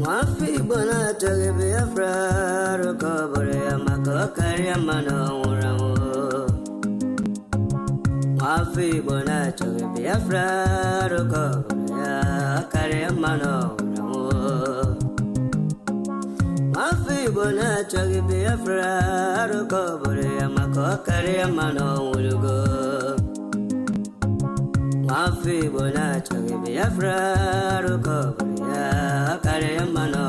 Mafi bona toge Biafra rokobore amako kari amano uramo. Mafi bona toge Biafra rokobore kari amano uramo. Mafi bona toge Biafra rokobore amako kari amano urugo. Mafi bona toge Biafra rokobore kare mano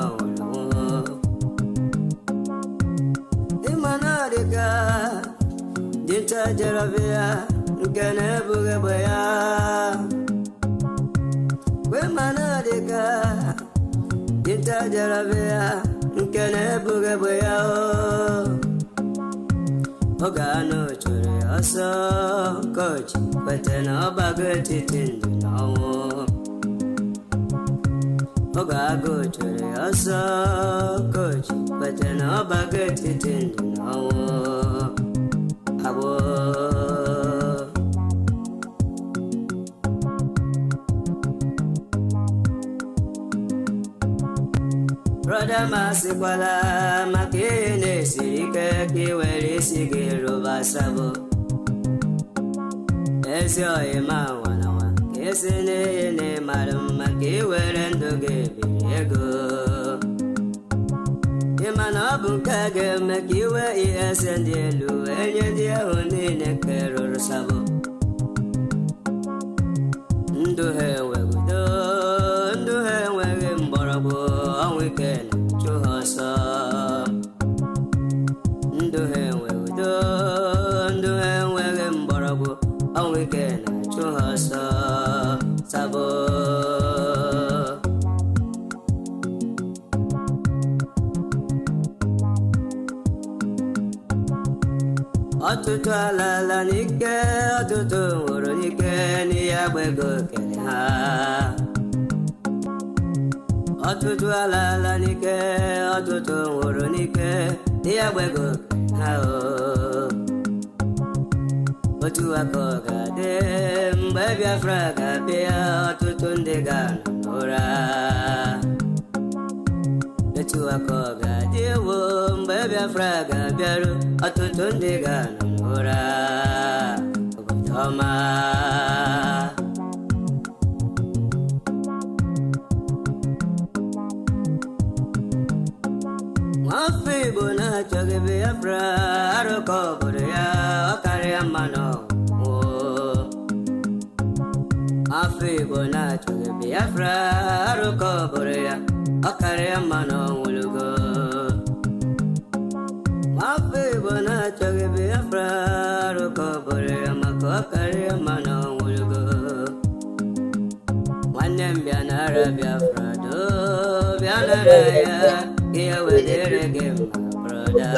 imana deka dinta jaravia gane buge baya we mana deka dinta jaravia gane buge baya ogano chore aso coach patena bagati tinno Ogago chere asa coach, but no baget it in no abo. Brother Masikwala, Makine, Sirika, Kiweri, Sigiru, Basabo. As your Emma. Esene madam maki werendo gebego Imana bunkage maki we esendelu enye dia oni nekero sabo Ndu he mborabo on weekend chuhosa Ndu he mborabo on weekend chuhosa Sabo Otutu alala nike otutu wuru nike ni agbego kele ha Otutu alala nike otutu wuru nike ni agbego kele ha Otu akoga de mbe Biafra ga bia otutu ndega n'ụra Otu akoga de wo mbe Biafra ga biaru otutu ndega n'ụra Obodo ọma Nwafọ Igbo na-achọghị Biafra arụkọ obodo ya ọ karịa mmanụ Nwafọ Igbo na-achọghị Biafra arụkọ obodo ya ọ karịa mmanụ nwụrụgo Nwafọ Igbo na-achọghị Biafra arụkọ obodo ya maka ọ karịa mmanụ nwụrụgo Nwanne m bịa nara Biafra doo bịa nara ya Ihe wedere gị mma broda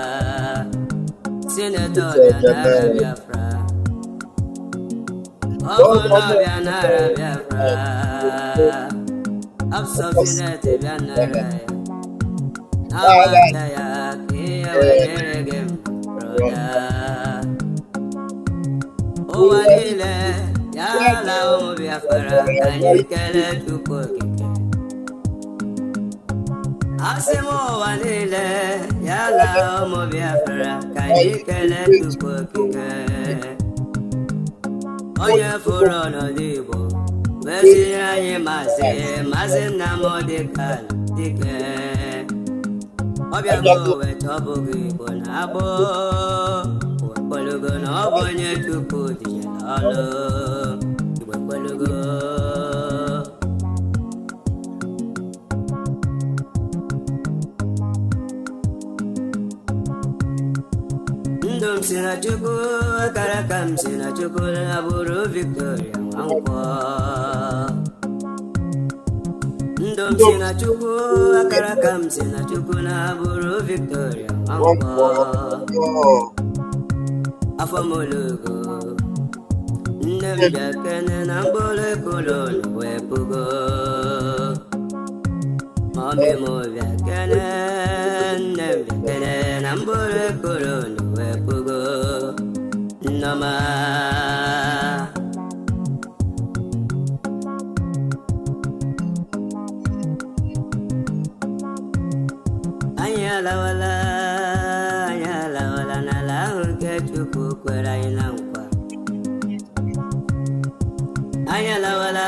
Senator bịa nara Biafra Governor bịa nara Biafra Absolute bịa nara ya Amata ya ka ihe wedere gị mma broda Ụwa niile ya ala ụmụ Biafra ka anyị kelee Chukwu okike Asimo wanile yala mo Biafra kani kele tuko kike Onye furo no dibo Besi ayi mase na mo dikala dike Obya go wetobo gibo na abo Polugo no bonye tuko dijelalo Polugo Ndom sina chuku, karakam sina chuku, aburu Victoria Wankwo. Ndom sina chuku, karakam sina chuku, aburu Victoria Wankwo. Afamolugo, ndem jakene nambole kolon wepugo. Mami mo jakene, ndem jakene nambole kolon wepugo. Nama lawala na la nke Chukwu kwere anyị na nkwa. Anya lawala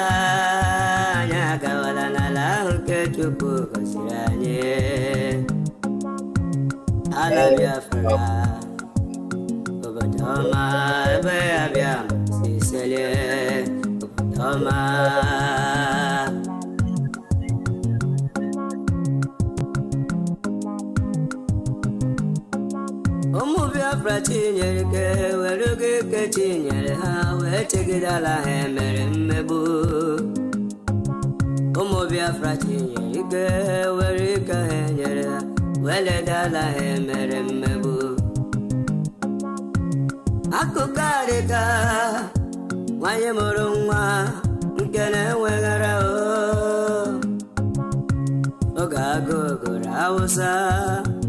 gawala na la nke Chukwu gọziri anyị. Ala Biafra obodo ọma ebe abịa si selie obodo ọma. Ụmụ Biafra tinyere ike were oge ike tinyere ha wee chegide ala ha emere mmegbu. Ụmụ Biafra tinyere ike were ike ha nyere ha wee leda ala ha emere mmegbu. Akụkọ adịka nwanyị mụrụ nwa nke na-enweghara oge agụụ gụrụ Hausa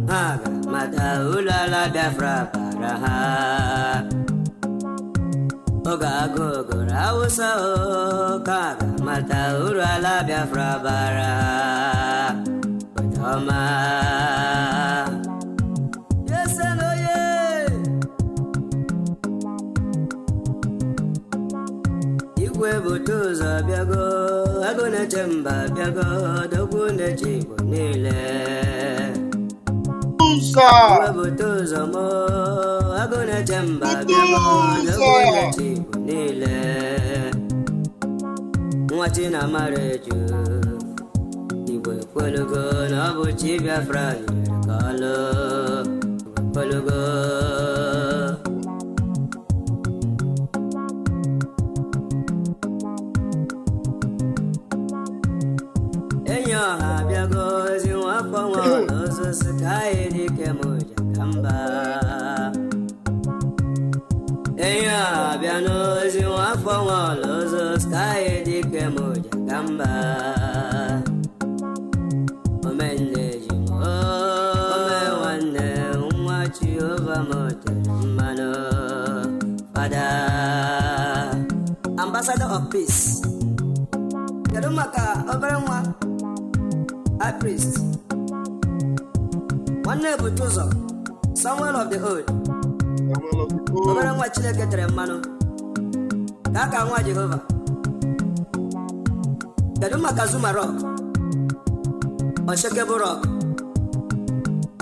ha ga-amata ụlọ ala Biafra bara ha. Oge agụụ gụrụ Hausa ka ga-amata ụlọ ala Biafra bara ha. Obodo ọma igwe bute ụzọ bịago, agụ na-eche mba bịago, dogwu na-eche Igbo niile. Igwe bute ụzọ mo, agụ na-eche mba bịago, dogwu na-eche Igbo niile. Nwa chi na-amara eju, Igbo ekwelugo na ọ bụ chi Biafra nyere ka ọlụ. Igbo ekwelugo. Ọha bịago ozi nwafọ nwa ọzọ si ka anyị dike m ụja ka mba. Enyi ọha bịa n'ozi nwafọ nwa ọzọ si ka anyị dike m ụja ka mba. Omenne ji m ome nwanne nwa Jehova m tere mmanụ. Fada Ambassador of Peace. Kedu maka obere nwa High Priest nwanne ebute ụzọ Samuel of the Old obere nwa Chineke tere mmanụ ka aka nwa Jehova. Kedu maka Zuma Rock Oshekebo Rock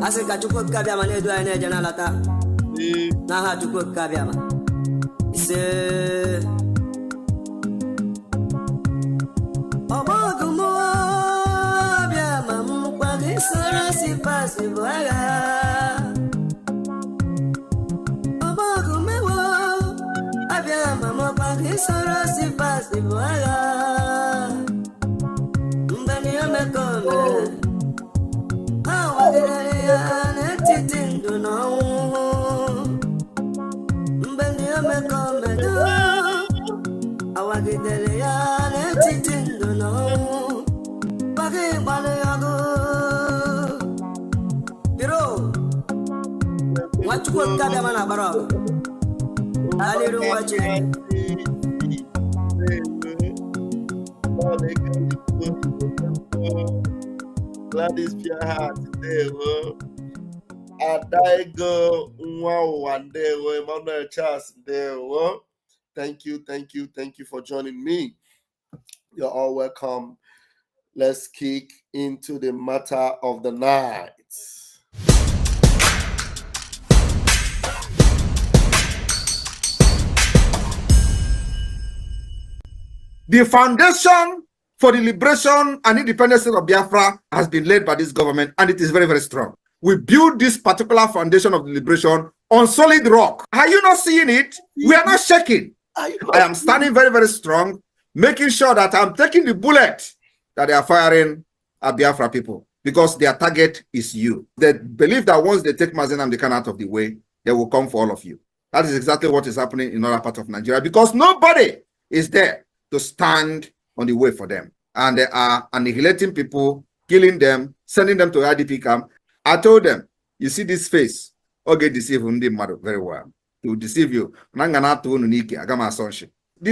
asị ka Chukwu okike abịama na-edu anyị na-eje n'alata n'aha Chukwu okike abịama. Ise ọgbọgụmụ soro si pasi bụ agha. Ọgbọgụ mewo abịa ma mọkwa gị soro si pasi bụ agha. Mgbe na ya mekọme ha wagidere ya n'etiti ndụ na ọnwụ. Mgbe na ya mekọme do awagidere ya n'etiti ndụ na ọnwụ. Bagi gbalị ọgụ Nwachukwu okike abịama na agbara ọgụ aliru nwa Chineke. Gladys Piaha ndewo, Adaigo nwa ụwa ndewo, Emmanuel Charles ndewo. Thank you for joining me. You're all welcome. Let's kick into the matter of the night. The foundation for the liberation and independence of Biafra has been laid by this government, and it is very, very strong. We build this particular foundation of the liberation on solid rock. Are you not seeing it? We are not shaking. I am standing very, very strong, making sure that I'm taking the bullet that they are firing at Biafra people, because their target is you. They believe that once they take Mazen Nnamdi Kanu out of the way, they will come for all of you. That is exactly what is happening in other parts of Nigeria, because nobody is there to stand on the way for them. And they are annihilating people, killing them, sending them to IDP camp. I told them, you see this face, okay, deceive very well. To deceive you. The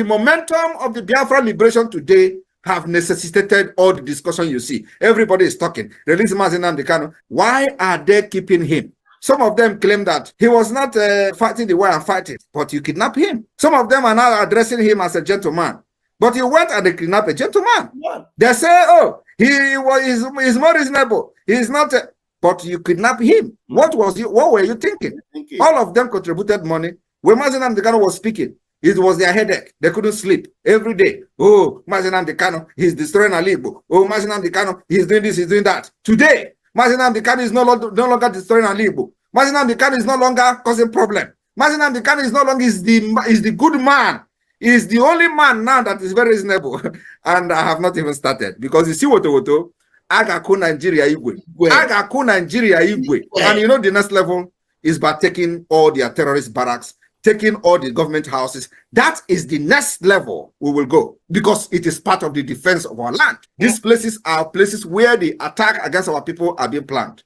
momentum of the Biafra liberation today have necessitated all the discussion you see. Everybody is talking. Release Mazi Nnamdi Kanu. Why are they keeping him? Some of them claim that he was not fighting the way I'm fighting, but you kidnap him. Some of them are now addressing him as a gentleman, but you went and kidnapped a gentleman. Yeah. They say, oh, he's more reasonable. He's not, but you kidnapped him. What were you thinking? All of them contributed money. When Mazi Nnamdi Kanu was speaking, it was their headache. They couldn't sleep every day. Oh, Mazi Nnamdi Kanu, he's destroying Ali Igbo. Oh, Mazi Nnamdi Kanu, he's doing this, he's doing that. Today, Mazi Nnamdi Kanu is no longer destroying Ali Igbo. Mazi Nnamdi Kanu is no longer causing problem. Mazi Nnamdi Kanu is no longer is the good man. He's the only man now that is very reasonable. And I have not even started because you see what Agaku Nigeria Igwe. Agaku Nigeria Igwe. And you know the next level is by taking all their terrorist barracks, taking all the government houses. That is the next level we will go because it is part of the defense of our land. These places are places where the attack against our people are being planned.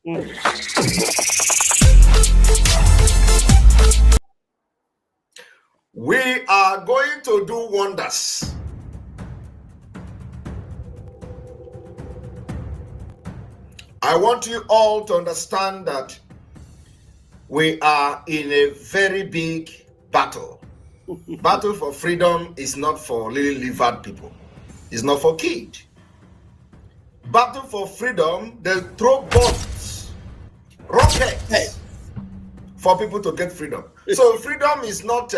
We are going to do wonders. I want you all to understand that we are in a very big battle. Battle for freedom is not for lily-livered people. It's not for kids. Battle for freedom, they throw bombs, rockets for people to get freedom. So freedom is not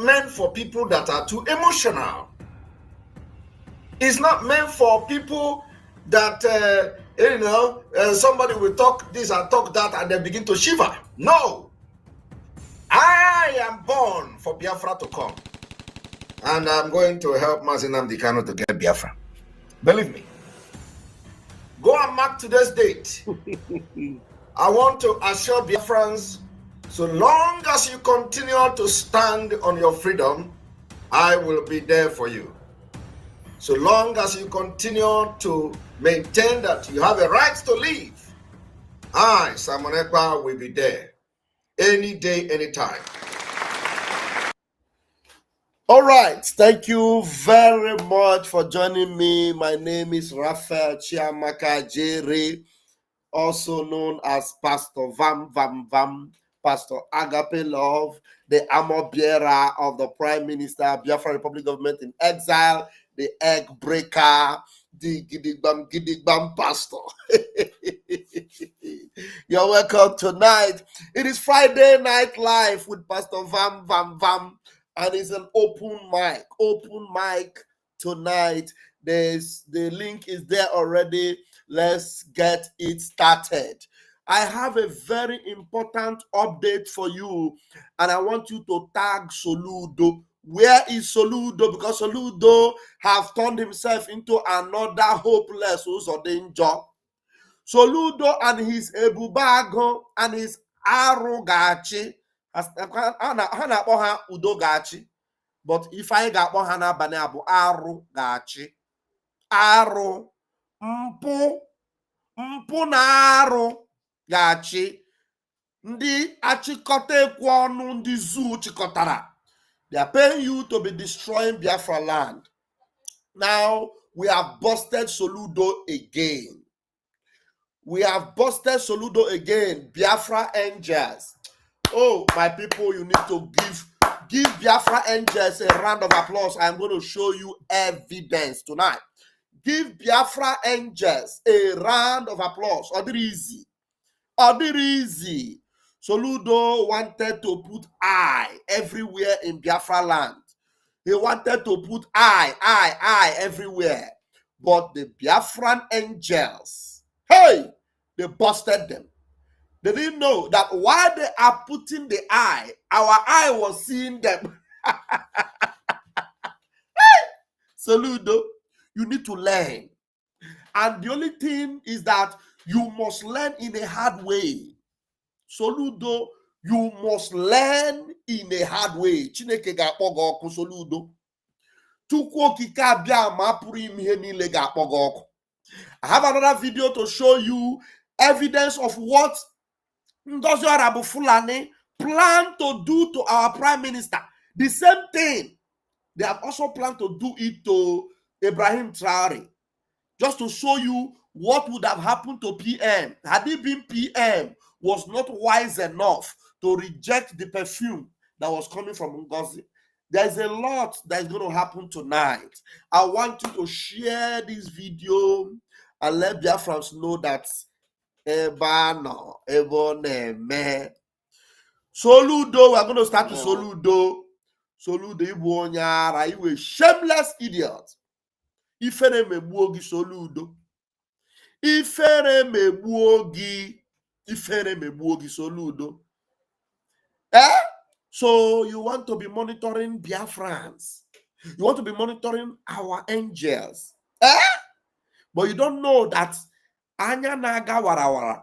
meant for people that are too emotional. It's not meant for people that somebody will talk this and talk that and they begin to shiver. No. I am born for Biafra to come. And I'm going to help Mazi Nnamdi Kanu to get Biafra. Believe me. Go and mark today's date. I want to assure Biafrans, so long as you continue to stand on your freedom, I will be there for you. So long as you continue to maintain that you have a right to live, I, Simon Ekpa, will be there. Any day, anytime. All right. Thank you very much for joining me. My name is Raphael Chiamaka Jere, also known as Pastor Vam Vam Vam, Pastor Agape Love, the armor bearer of the Prime Minister, Biafra Republic Government in Exile, the egg breaker, the Gidigbam Pastor. You're welcome tonight. It is Friday Night Live with Pastor Vam Vam Vam, and it's an open mic tonight. The link is there already. Let's get it started. I have a very important update for you, and I want you to tag Soludo. Where is Soludo? Because Soludo have turned himself into another hopeless danger. Soludo and his Ebubago and his Aru gachi. Udo gachi. But if I got one hana baneabu Aru gachi. Aru mpu na arụ gachi. Ndị achịkọta ekwu ọnụ ndị zoo chịkọtara. They are paying you to be destroying Biafra land. Now, we have busted Soludo again. Biafra Angels. Oh, my people, you need to give Biafra Angels a round of applause. I'm going to show you evidence tonight. Give Biafra Angels a round of applause. Odirizi. Soludo wanted to put I everywhere in Biafra land. He wanted to put I everywhere. But the Biafran Angels, hey, they busted them. They didn't know that while they are putting the I, our eye was seeing them. Hey, Soludo, you need to learn. And the only thing is that you must learn in a hard way. Soludo, you must learn in a hard way. Chineke ga-akpọ ọkụ Soludo. Chukwu okike abịa ma pụrụ ime ihe niile ga-akpọ ọkụ. I have another video to show you evidence of what Ngozi Arabu Fulani plan to do to our Prime Minister. The same thing. They have also planned to do it to Ibrahim Traore, just to show you what would have happened to PM had he been PM was not wise enough to reject the perfume that was coming from Ngozi. There's a lot that is going to happen tonight. I want you to share this video and let Biafrans know that Soludo, we're going to start with Soludo. Soludo, you a shameless idiot. Ifere megbuogi Soludo. Ifere megbuogi Soludo. So you want to be monitoring Biafrans. You want to be monitoring our angels. But you don't know that anya naga warawara.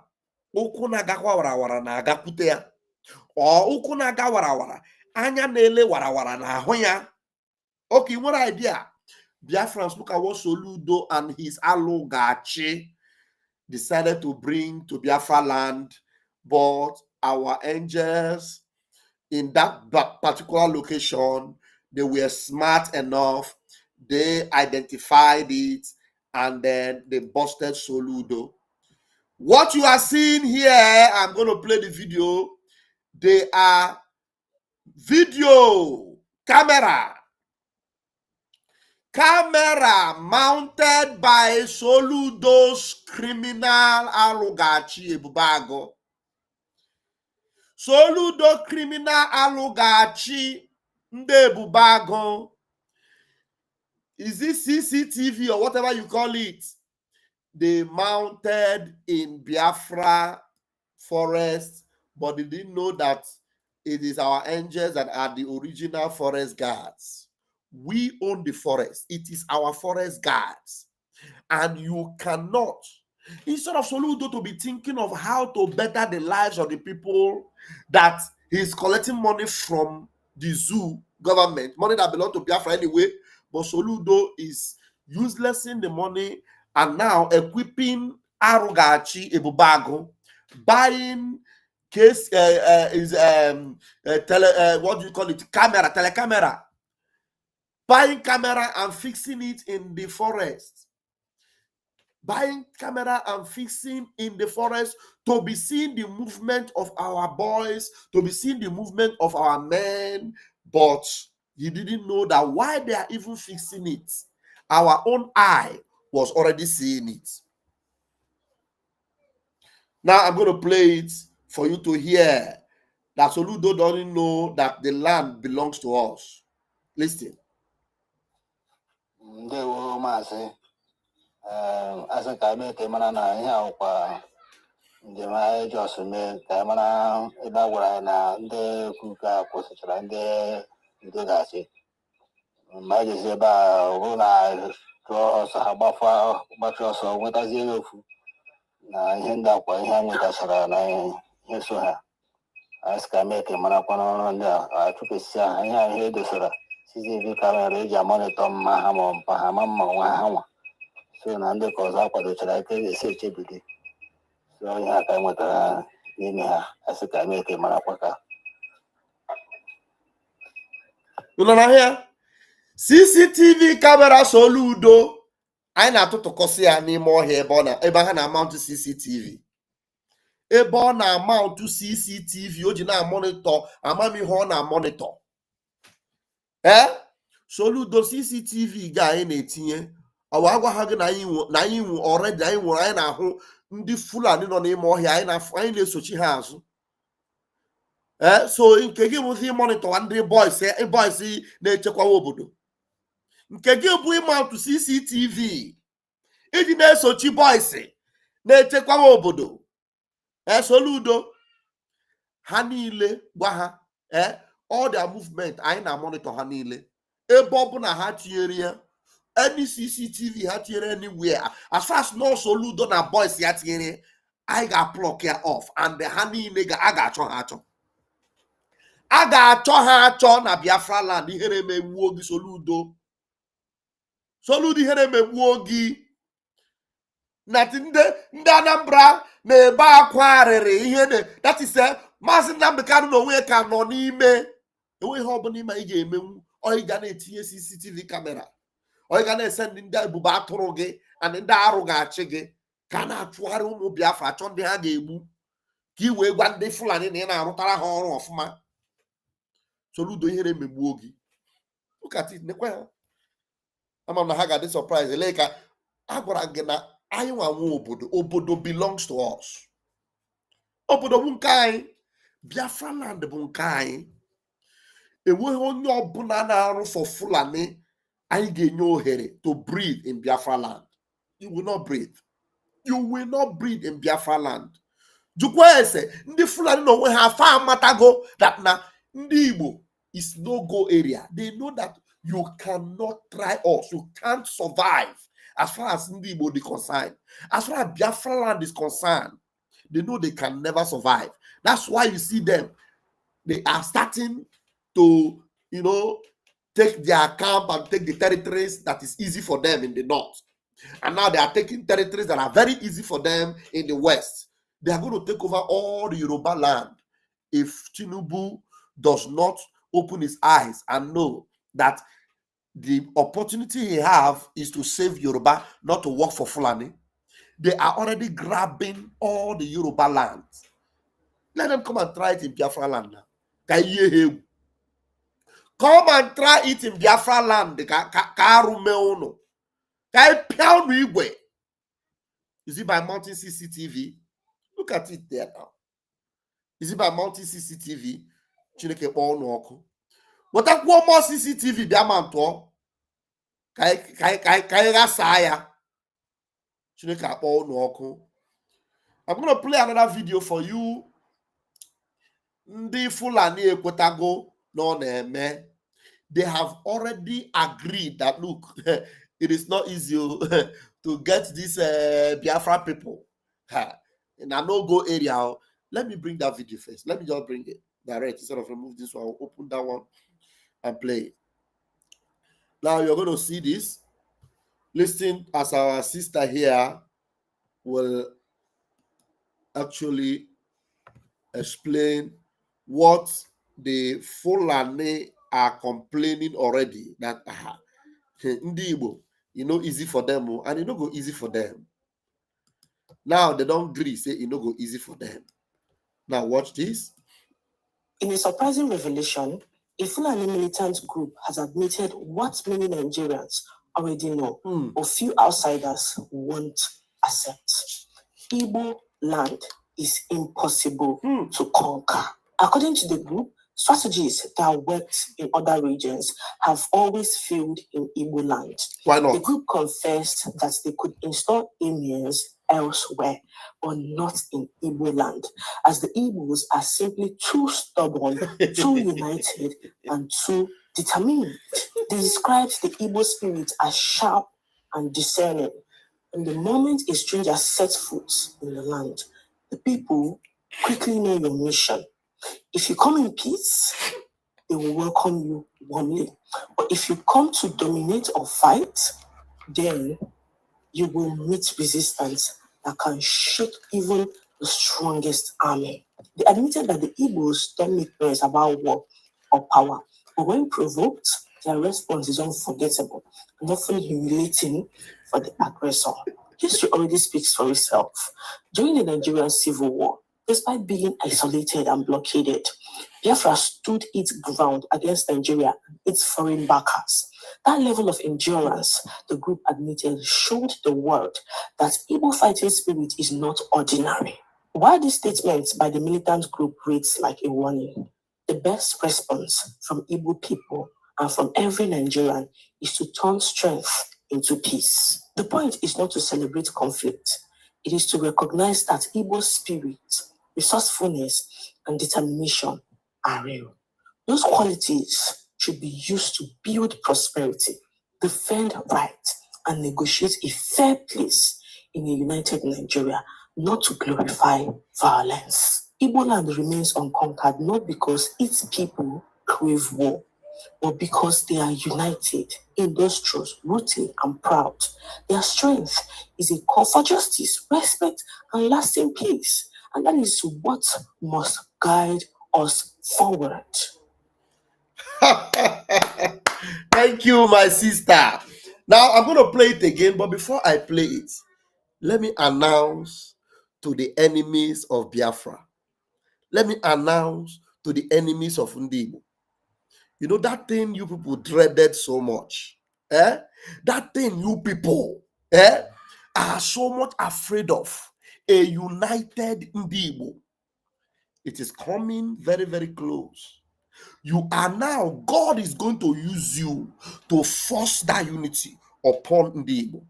Uku naga warawara naga kutea. Or uku naga warawara. Anya nele warawara na hoya. Okay, what idea? Biafrans, look at what Soludo and his Achi decided to bring to Biafra land. But our angels in that particular location, they were smart enough. They identified it and then they busted Soludo. What you are seeing here, I'm going to play the video. They are video camera mounted by Soludo's criminal Achi Ebube. Soludo criminal Achi Ebube. Is this CCTV or whatever you call it? They mounted in Biafra forest, but they didn't know that it is our angels that are the original forest guards. We own the forest. It is our forest guards. And you cannot, instead of Soludo to be thinking of how to better the lives of the people that he's collecting money from the zoo government, money that belongs to Biafra anyway, but Soludo is uselessing the money and now equipping Achi Ebube, buying case what do you call it? Telecamera. Buying camera and fixing it in the forest. Buying camera and fixing in the forest to be seeing the movement of our boys, to be seeing the movement of our men, but he didn't know that while they are even fixing it, our own eye was already seeing it. Now I'm going to play it for you to hear that Soludo doesn't know that the land belongs to us. Listen. As a Kame Temana, Yauka, the Maya Josime, Tamana, Ebawara, the Kuka, Positran, the Degasi. Majizeba, Runa, draw Sahabafa, Batroso, with a zero. I end up by him with a Sarana, Yesuha. As Kame Temana, I took a share, I heard the Sura. CCTV camera, Monitor, Mahamon, Pahamama, Wahama. So Nande goes up with the Chilake, CHBD. So you have time with Nina as a Kame Manapaka. You know here? CCTV camera Soludo. I na to kosia anymore here, Bona. Ebana amount to CCTV. Ebona amount to CCTV. Ojina monitor. Amami hona monitor. Soludo CCTV guy in 18. Our hag na you already I were na who ndi Fulani no name or here na finally Sochi has. So in Kegi with him monitor and the boys say a boy see nature Obodo. Nkegi bu him out to CCTV. It is Sochi boys say nature Obodo. Soludo Hanile Waha all their movement I na monitor Hanile. Bob na hat area. Any CCTV hat here anywhere. As far as no Soludo na boys yet here, I got pluck here off. And the honey nigga, I got cho. I got cho na Biafra land. Here me wogi Soludo. Soludo here me wogi. Nothing de Anambra ne ba kwarere here. That is a massive number can no way can no ni me. The way how ni ma ije me or you got a CCTV camera. Or you can send in the Ebube Atoroge and in the Arugachege. Can I try to Biafra? Chon de Hagebu. Ki we one day full and in Arutara horror of ma. Soludo here me boogie. Look at it, Nequel. I'm on the Haga this surprise. Like Agoragena, I want Obodo belongs to us. Obodo Bunkai, Biafra land Bunkai. A way on your banana for Fulani, I get no hair to breathe in Biafra land. You will not breathe. You will not breathe in Biafra land. Jukwese, the Fulani no we have far matago that na Ndibo is no go area. They know that you cannot try us. You can't survive as far as Ndibo is concerned. As far as Biafra land is concerned, they know they can never survive. That's why you see them. They are starting to, take their camp and take the territories that is easy for them in the north. And now they are taking territories that are very easy for them in the west. They are going to take over all the Yoruba land if Tinubu does not open his eyes and know that the opportunity he have is to save Yoruba, not to work for Fulani. They are already grabbing all the Yoruba land. Let them come and try it in Biafra land now. Come and try it in Biafra land. Is it by mounting CCTV? Look at it there now. Is it by mounting CCTV? Chineke kpọọ n'ọkụ. Weta kwuo more CCTV bịa ma ntụọ. Ka ị ghasa ya. Chineke akpọọ n'ọkụ. I'm going to play another video for you. Ndị Fulani ekwetago no na-eme. They have already agreed that, look, it is not easy to get these Biafra people in a no-go area. Let me bring that video first. Let me just bring it direct instead of remove this one. I'll open that one and play it. Now you're going to see this. Listen as our sister here will actually explain what the Fulani are complaining already that Ndi Igbo, easy for them, and it no go easy for them. Now they don't agree, say it no go easy for them. Now watch this. In a surprising revelation, a Fulani militant group has admitted what many Nigerians already know, or few outsiders won't accept. Igbo land is impossible to conquer. According to the group, strategies that worked in other regions have always failed in Igbo land. Why not? The group confessed that they could install emirs elsewhere, but not in Igbo land, as the Igbos are simply too stubborn, too united, and too determined. They described the Igbo spirit as sharp and discerning. And the moment a stranger sets foot in the land, the people quickly know your mission. If you come in peace, they will welcome you warmly. But if you come to dominate or fight, then you will meet resistance that can shake even the strongest army. They admitted that the Igbos don't make noise about war or power, but when provoked, their response is unforgettable and often humiliating for the aggressor. History already speaks for itself. During the Nigerian Civil War, despite being isolated and blockaded, Biafra stood its ground against Nigeria and its foreign backers. That level of endurance, the group admitted, showed the world that Igbo fighting spirit is not ordinary. While this statement by the militant group reads like a warning, the best response from Igbo people and from every Nigerian is to turn strength into peace. The point is not to celebrate conflict. It is to recognize that Igbo spirit, resourcefulness, and determination are real. Those qualities should be used to build prosperity, defend rights, and negotiate a fair place in a united Nigeria, not to glorify violence. Igbo land remains unconquered not because its people crave war, but because they are united, industrious, rooted, and proud. Their strength is a call for justice, respect, and lasting peace. And that is what must guide us forward. Thank you, my sister. Now I'm going to play it again, but before I play it, let me announce to the enemies of Biafra. Let me announce to the enemies of Ndibo. You know that thing you people dreaded so much. That thing you people are so much afraid of. A united Ndibo. It is coming very, very close. You are now, God is going to use you to force that unity upon Ndibo.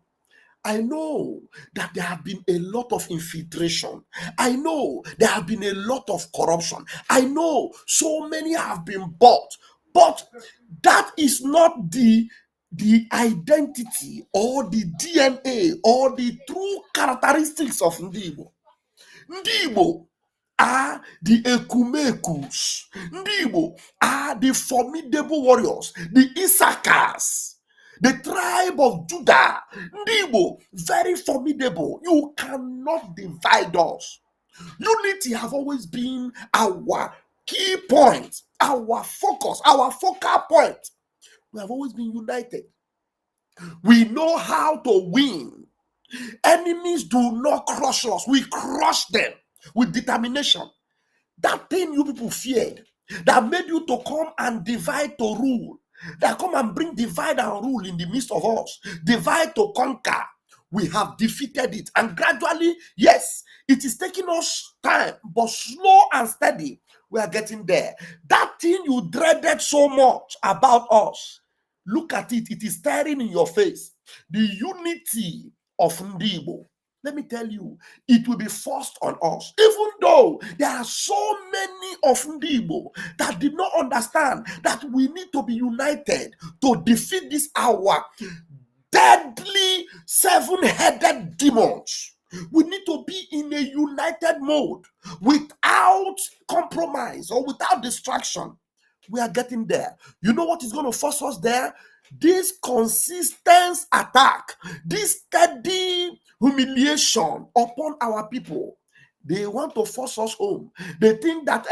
I know that there have been a lot of infiltration. I know there have been a lot of corruption. I know so many have been bought, but that is not the identity or the DNA or the true characteristics of Ndibo. Ndibo are the Ekumekus. Ndibo are the formidable warriors, the Issachars, the tribe of Judah. Ndibo, very formidable. You cannot divide us. Unity have always been our key point, our focus, our focal point. We have always been united. We know how to win. Enemies do not crush us. We crush them with determination. That thing you people feared, that made you to come and divide to rule, that come and bring divide and rule in the midst of us, divide to conquer. We have defeated it. And gradually, yes, it is taking us time, but slow and steady, we are getting there. That thing you dreaded so much about us, look at it. It is staring in your face. The unity of Ndibo. Let me tell you, it will be forced on us. Even though there are so many of Ndibo that did not understand that we need to be united to defeat this our deadly seven-headed demons. We need to be in a united mode without compromise or without distraction. We are getting there. You know what is going to force us there? This consistent attack, this steady humiliation upon our people. They want to force us home. They think that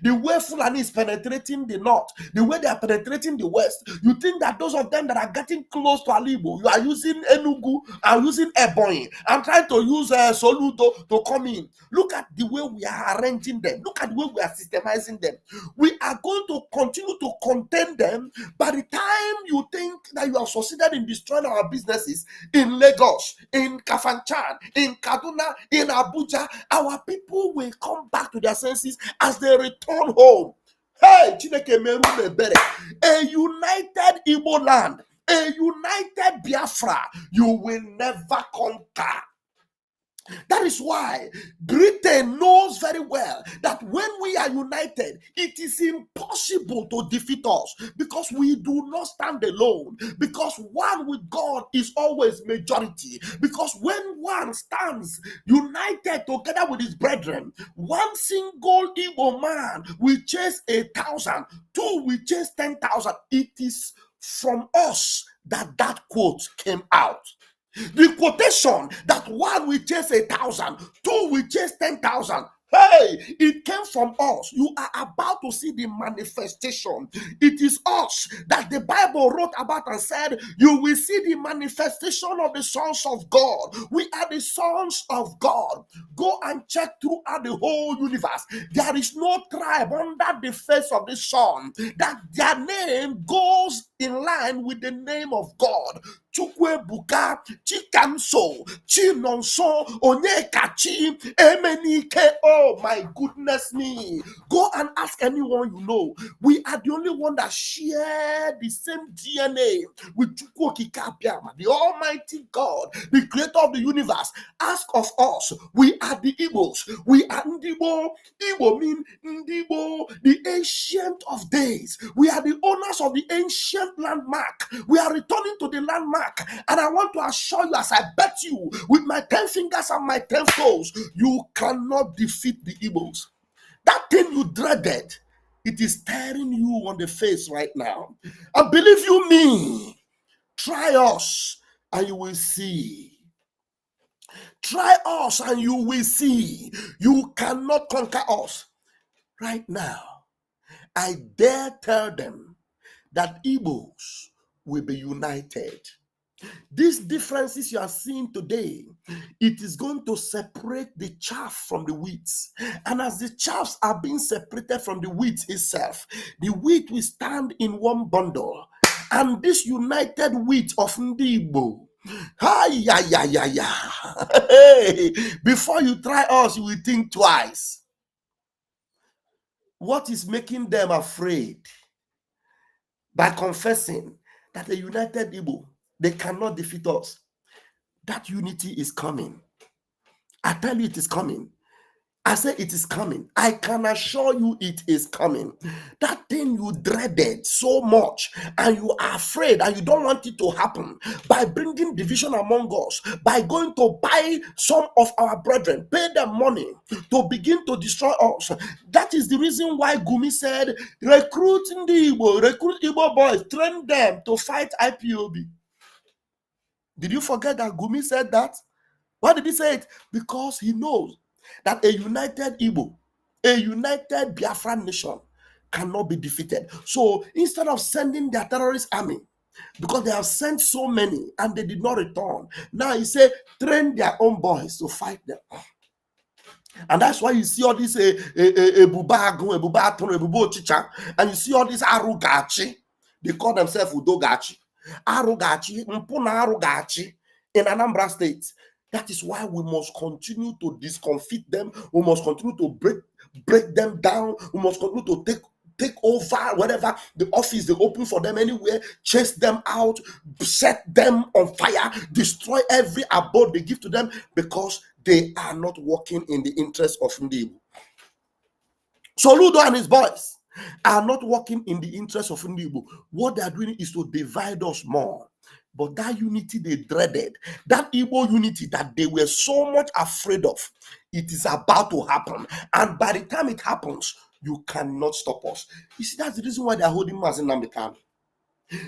the way Fulani is penetrating the north, the way they are penetrating the west, you think that those of them that are getting close to Alibo, you are using Enugu and using Ebonyi and trying to use Soludo to come in. Look at the way we are arranging them. Look at the way we are systemizing them. We are going to continue to contain them. By the time you think that you have succeeded in destroying our businesses in Lagos, in Kafanchan, in Kaduna, in Abuja, our people will come back to their senses as they return home. Hey, Chineke meru mebere. A united Igbo land, a united Biafra, you will never conquer. That is why Britain knows very well that when we are united, it is impossible to defeat us because we do not stand alone. Because one with God is always majority. Because when one stands united together with his brethren, one single Igbo man will chase 1,000, two will chase 10,000. It is from us that quote came out. The quotation that one will chase 1,000, two will chase 10,000. Hey, it came from us. You are about to see the manifestation. It is us that the Bible wrote about and said, you will see the manifestation of the sons of God. We are the sons of God. Go and check throughout the whole universe. There is no tribe under the face of the sun that their name goes in line with the name of God. Chukwebuka, Chikamso, Chinonso, Onyekachi, Emenike. Oh my goodness me. Go and ask anyone you know. We are the only one that share the same DNA with Chukwokikapiama, the Almighty God, the creator of the universe. Ask of us. We are the Igbos. We are Ndibo. Igbo mean Ndibo, the ancient of days. We are the owners of the ancient landmark. We are returning to the landmark. And I want to assure you, as I bet you with my 10 fingers and my 10 toes, you cannot defeat the Igbos. That thing you dreaded, it is staring you on the face right now. And believe you me, try us and you will see. Try us and you will see. You cannot conquer us. Right now, I dare tell them that Igbos will be united. These differences you are seeing today, it is going to separate the chaff from the wheat. And as the chaffs are being separated from the wheat itself, the wheat will stand in one bundle. And this united wheat of Ndibo, hey, before you try us, you will think twice. What is making them afraid? By confessing that a united Igbo, they cannot defeat us. That unity is coming. I tell you, it is coming. I say it is coming. I can assure you it is coming. That thing you dreaded so much and you are afraid and you don't want it to happen, by bringing division among us, by going to buy some of our brethren, pay them money to begin to destroy us. That is the reason why Gumi said, recruit Igbo boys, train them to fight IPOB. Did you forget that Gumi said that? Why did he say it? Because he knows that a united Igbo, a united Biafra nation cannot be defeated. So instead of sending their terrorist army, because they have sent so many and they did not return, now he said, train their own boys to fight them. And that's why you see all this Ebube Uchicha, and you see all this Aru Achi. They call themselves Udogachi. Aru Mpuna in Anambra State. That is why we must continue to discomfit them. We must continue to break them down. We must continue to take over whatever the office they open for them anywhere, chase them out, set them on fire, destroy every abode they give to them, because they are not working in the interest of Ndibo. Soludo and his boys are not working in the interest of Ndibo. What they are doing is to divide us more. But that unity they dreaded, that Igbo unity that they were so much afraid of, it is about to happen. And by the time it happens, you cannot stop us. You see, that's the reason why they are holding Mazi Nnamdi Kanu.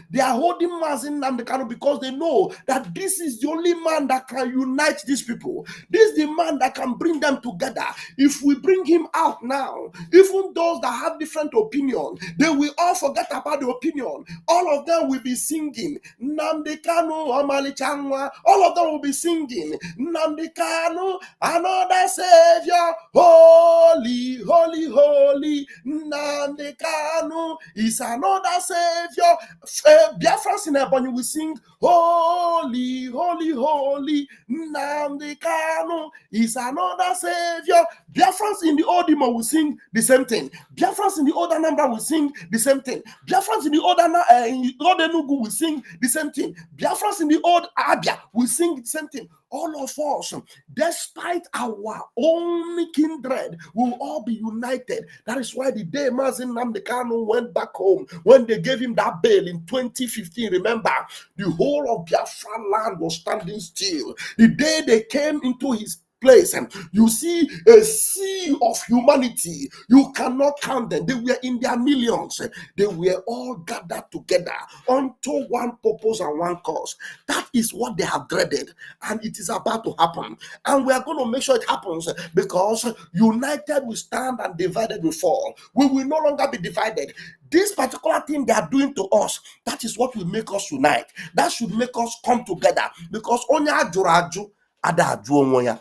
They are holding Mazi Nnamdi Kanu because they know that this is the only man that can unite these people. This is the man that can bring them together. If we bring him out now, even those that have different opinion, they will all forget about the opinion. All of them will be singing Nnamdi Kanu Omali Chanwa. All of them will be singing Nnamdi Kanu, another savior, holy, holy, holy. Nnamdi Kanu is another savior. Biafrans in Ebonyi will sing, holy, holy, holy. Nnamdi Kanu is another savior. Biafrans in the old Imo will sing the same thing. Biafrans in the old Anambra will sing the same thing. Biafrans in the old Enugu will sing the same thing. Biafrans in the old Abia will sing the same thing. All of us, despite our own kindred, will all be united. That is why the day Mazi Nnamdi Kanu went back home, when they gave him that bail in 2015, remember, the whole of Biafra land was standing still. The day they came into his place, and you see a sea of humanity. You cannot count them. They were in their millions. They were all gathered together unto one purpose and one cause. That is what they have dreaded, and it is about to happen. And we are going to make sure it happens, because united we stand and divided we fall. We will no longer be divided. This particular thing they are doing to us, that is what will make us unite. That should make us come together, because onya ajuraju ada ajuonwoya.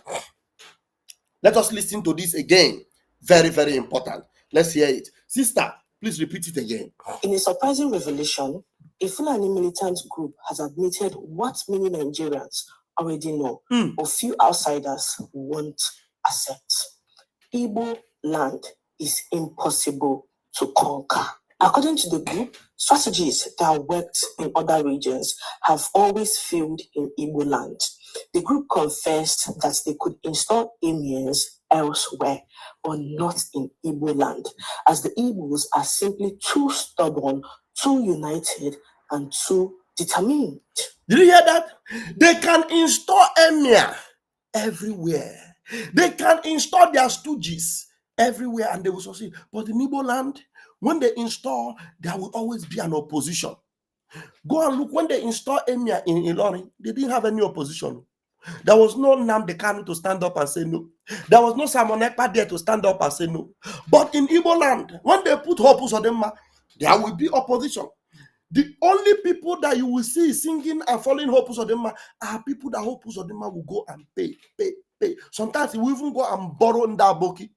Let us listen to this again. Very, very important. Let's hear it. Sister, please repeat it again. In a surprising revelation, a Fulani militant group has admitted what many Nigerians already know, but few outsiders won't accept. Igbo land is impossible to conquer. According to the group, strategies that worked in other regions have always failed in Igbo land. The group confessed that they could install emirs elsewhere, but not in Igbo land, as the Igbos are simply too stubborn, too united, and too determined. Did you hear that? They can install emir everywhere. They can install their stooges everywhere, and they will succeed. But in Igbo land, when they install, there will always be an opposition. Go and look, when they install emir in Ilorin, they didn't have any opposition. There was no Nnamdi Kanu to stand up and say no. There was no Simon Ekpa there to stand up and say no. But in Igbo land, when they put Hopu Sodema, there will be opposition. The only people that you will see singing and following Hope Uzodinma are people that Hope Uzodinma will go and pay. Sometimes he will even go and borrow Ndaboki.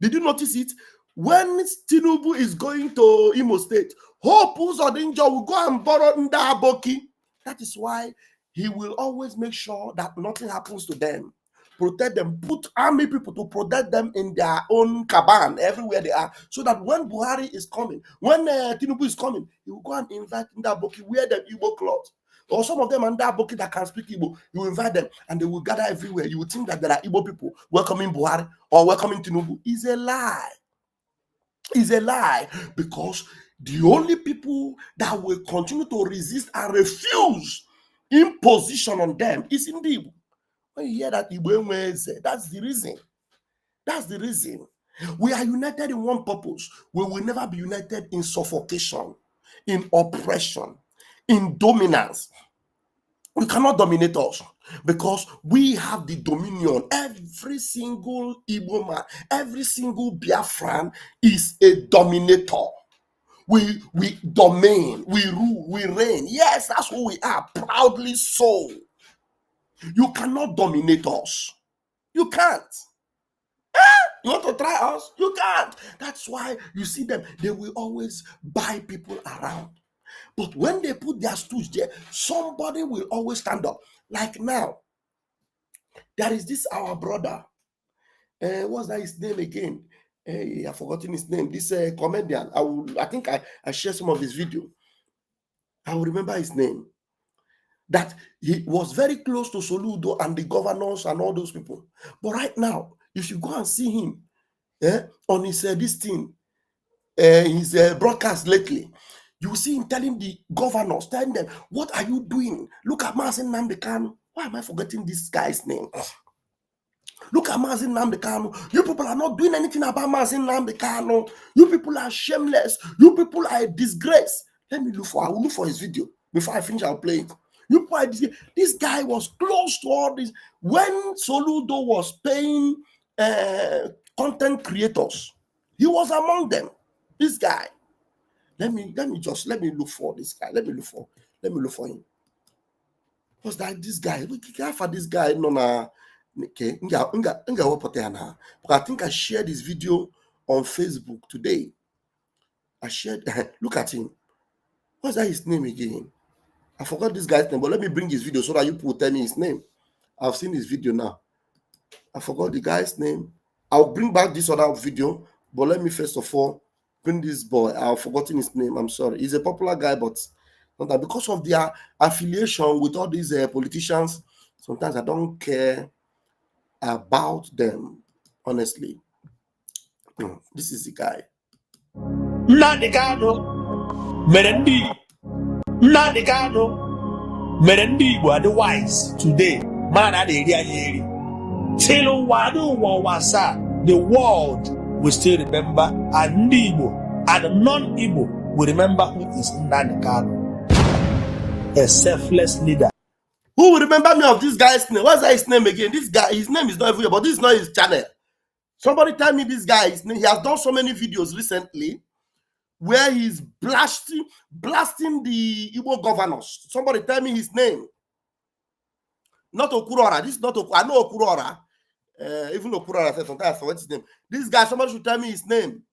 Did you notice it? When Tinubu is going to Imo State, Hope Uzodinma will go and borrow Ndaboki. That is why he will always make sure that nothing happens to them. Protect them, put army people to protect them in their own caban everywhere they are, so that when Buhari is coming, when Tinubu is coming, he will go and invite Ndaboki, wear them Igbo clothes. Or some of them are Ndaboki that can speak Igbo. You invite them and they will gather everywhere. You would think that there are Igbo people welcoming Buhari or welcoming Tinubu. It's a lie. It's a lie, because the only people that will continue to resist and refuse imposition on them is in the Igbo. When you hear that Igbo, that's the reason. That's the reason. We are united in one purpose. We will never be united in suffocation, in oppression, in dominance. We cannot dominate us, because we have the dominion. Every single Igbo man, every single Biafran is a dominator. We domain, we rule, we reign. Yes, that's who we are, proudly so. You cannot dominate us. You can't. You want to try us? You can't. That's why you see them, they will always buy people around. But when they put their stooge there, somebody will always stand up. Like now, there is this our brother. What's that his name again? I've forgotten his name. This comedian. I think I shared some of his video. I will remember his name. That he was very close to Soludo and the governors and all those people. But right now, if you go and see him on his this thing, his broadcast lately, you will see him telling the governors, telling them, what are you doing? Look at Mazi Nnamdi Kanu. Why am I forgetting this guy's name? Look at Mazi Nnamdi Kanu. You people are not doing anything about Mazi Nnamdi Kanu. You people are shameless. You people are a disgrace. I will look for his video. Before I finish, I'll play it. This guy was close to all this. When Soludo was paying content creators, he was among them. This guy. Let me look for this guy. Let me look for him. What's that? This guy. We can for this guy. No, okay. I think I shared this video on Facebook today. I shared. Look at him. What's that? His name again? I forgot this guy's name, but let me bring his video so that you people tell me his name. I've seen his video now. I forgot the guy's name. I'll bring back this other video, but let me first of all bring this boy. I've forgotten his name. I'm sorry. He's a popular guy, but sometimes because of their affiliation with all these politicians, sometimes I don't care about them, honestly. This is the guy. Nnamdi Kanu mere ndị Igbo adị wise today. Man a na-eri anyị eri. Till ụwa asaa, the world will still remember, and ndị Igbo and non-Igbo will remember who is Nnamdi Kanu. A selfless leader. Who will remember me of this guy's name? What's that his name again? This guy, his name is not everywhere, but this is not his channel. Somebody tell me this guy, his name. He has done so many videos recently where he's blasting the Igbo governors. Somebody tell me his name. Not Okurora. This is not Okurora. I know Okurora. Even Okurora said sometimes I forget his name. This guy, somebody should tell me his name.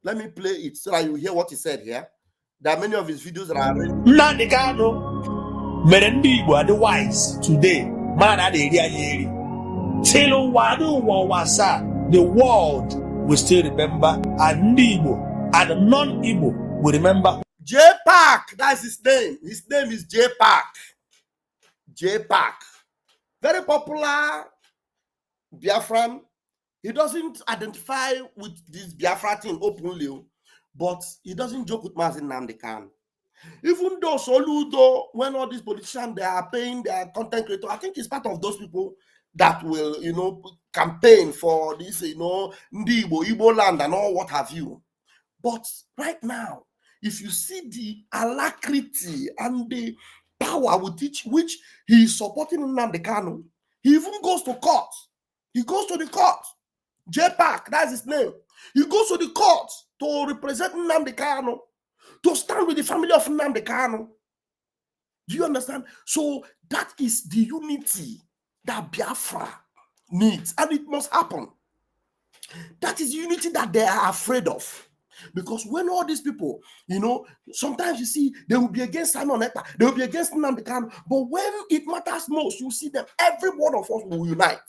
Let me play it so that you hear what he said here. There are many of his videos that are Nnamdi Kanu mere ndị Igbo adị wise today. Man a na-eri anyị eri. Till ụwa asaa, the world will still remember, and ndị Igbo and non-Igbo will remember. J-Pack, that's his name. His name is J-Pack. J-Pack. Very popular Biafran. He doesn't identify with this Biafra thing openly, but he doesn't joke with Mazi Nnamdi Kanu. Even though Soludo, when all these politicians, they are paying their content creator, I think he's part of those people that will, campaign for this, Ndi Igbo land and all what have you. But right now, if you see the alacrity and the power with which he is supporting Nnamdi Kanu, he even goes to court. He goes to the court. J-Pack, that's his name. He goes to the court to represent Nnamdi Kanu. to stand with the family of Nnamdi Kanu. Do you understand? So that is the unity that Biafra needs, and it must happen. That is unity that they are afraid of. Because when all these people, sometimes you see they will be against Simon Ekpa, they will be against Nnamdi Kanu, but when it matters most, you see them, every one of us will unite.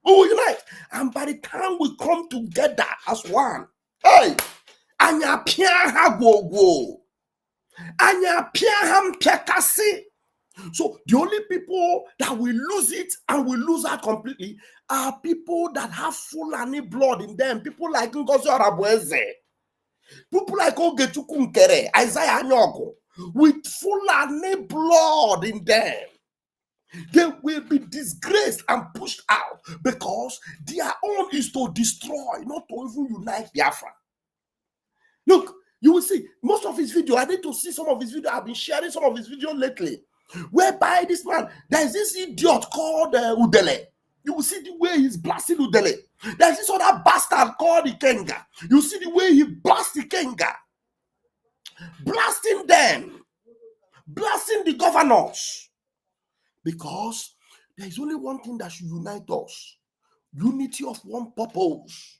We will unite. And by the time we come together as one, hey, anya pia ha go. Anya pia ham piakasi. So the only people that will lose it and will lose out completely are people that have Fulani blood in them. People like Ngozi Orabueze, people like Ogechukwu Nkere, Isaiah Anyogo, with Fulani blood in them. They will be disgraced and pushed out because their own is to destroy, not to even unite Biafra. Look, you will see most of his video. I need to see some of his video. I've been sharing some of his video lately, whereby this man, there is this idiot called Udele. You will see the way he's blasting Udele. There's this other bastard called Ikenga. You see the way he blasts Ikenga, blasting them, blasting the governors. Because there is only one thing that should unite us: unity of one purpose.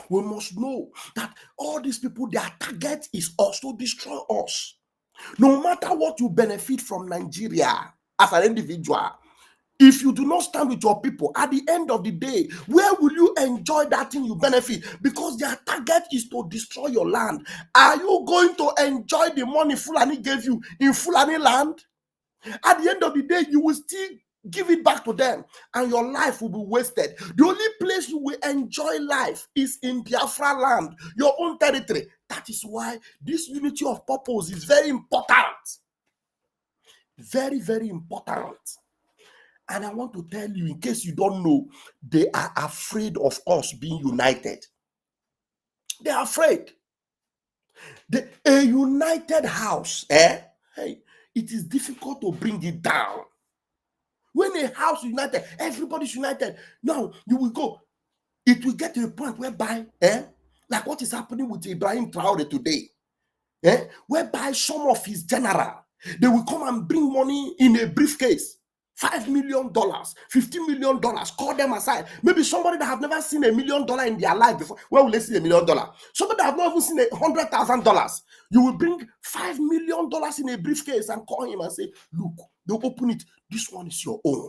We must know that all these people, their target is also to destroy us. No matter what you benefit from Nigeria as an individual, if you do not stand with your people, at the end of the day, where will you enjoy that thing you benefit? Because their target is to destroy your land. Are you going to enjoy the money Fulani gave you in Fulani land? At the end of the day, you will still give it back to them and your life will be wasted. The only place you will enjoy life is in Biafra land, your own territory. That is why this unity of purpose is very important. Very, very important. And I want to tell you, in case you don't know, they are afraid of us being united. They are afraid. A united house, hey, it is difficult to bring it down. When a house is united, everybody's united. Now, you will go. It will get to a point whereby, like what is happening with Ibrahim Traore today, whereby some of his general, they will come and bring money in a briefcase. $5 million, $50 million, call them aside. Maybe somebody that have never seen $1 million in their life before. Where will they see $1 million? Somebody that have not even seen $100,000. You will bring $5 million in a briefcase and call him and say, look, they'll open it. This one is your own.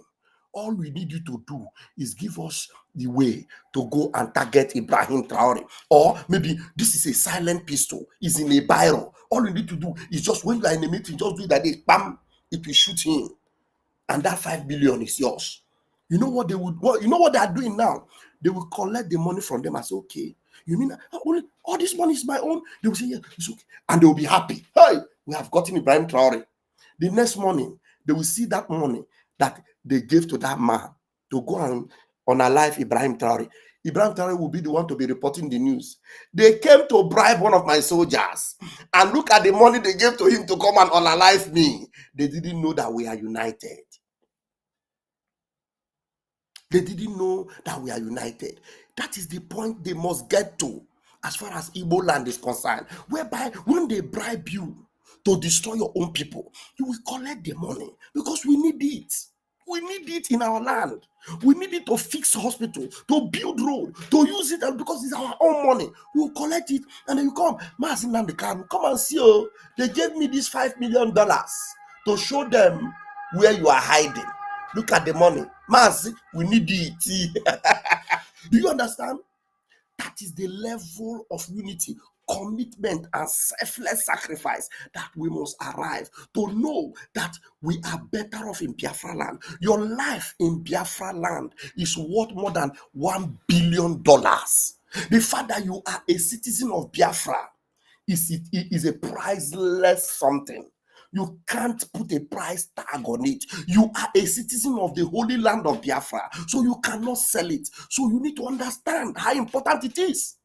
All we need you to do is give us the way to go and target Ibrahim Traore. Or maybe this is a silent pistol. It's in a barrel. All you need to do is just when you are in a meeting, just do that. Bam, it will shoot him. And that 5 billion is yours. You know what they would? You know what they are doing now? They will collect the money from them and say, okay, you mean all this money is my own? They will say, yeah, it's okay. And they will be happy. Hey, we have gotten Ibrahim Traore. The next morning, they will see that money that they gave to that man to go and unalive Ibrahim Traore. Ibrahim Traore will be the one to be reporting the news. They came to bribe one of my soldiers. And look at the money they gave to him to come and unalive me. They didn't know that we are united. They didn't know that we are united. That is the point they must get to as far as Igbo land is concerned. Whereby when they bribe you to destroy your own people, you will collect the money because we need it. We need it in our land. We need it to fix hospital, to build road, to use it, and because it's our own money, we will collect it. And then you come, Mazi Nnamdi Kanu, come and see, oh, they gave me this $5 million to show them where you are hiding. Look at the money. Mazi, we need it. Do you understand? That is the level of unity, commitment, and selfless sacrifice that we must arrive to know that we are better off in Biafra land. Your life in Biafra land is worth more than $1 billion. The fact that you are a citizen of Biafra is a priceless something. You can't put a price tag on it. You are a citizen of the holy land of Biafra, so you cannot sell it. So you need to understand how important it is.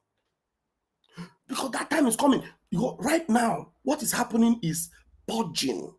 Because that time is coming. Right now, what is happening is purging.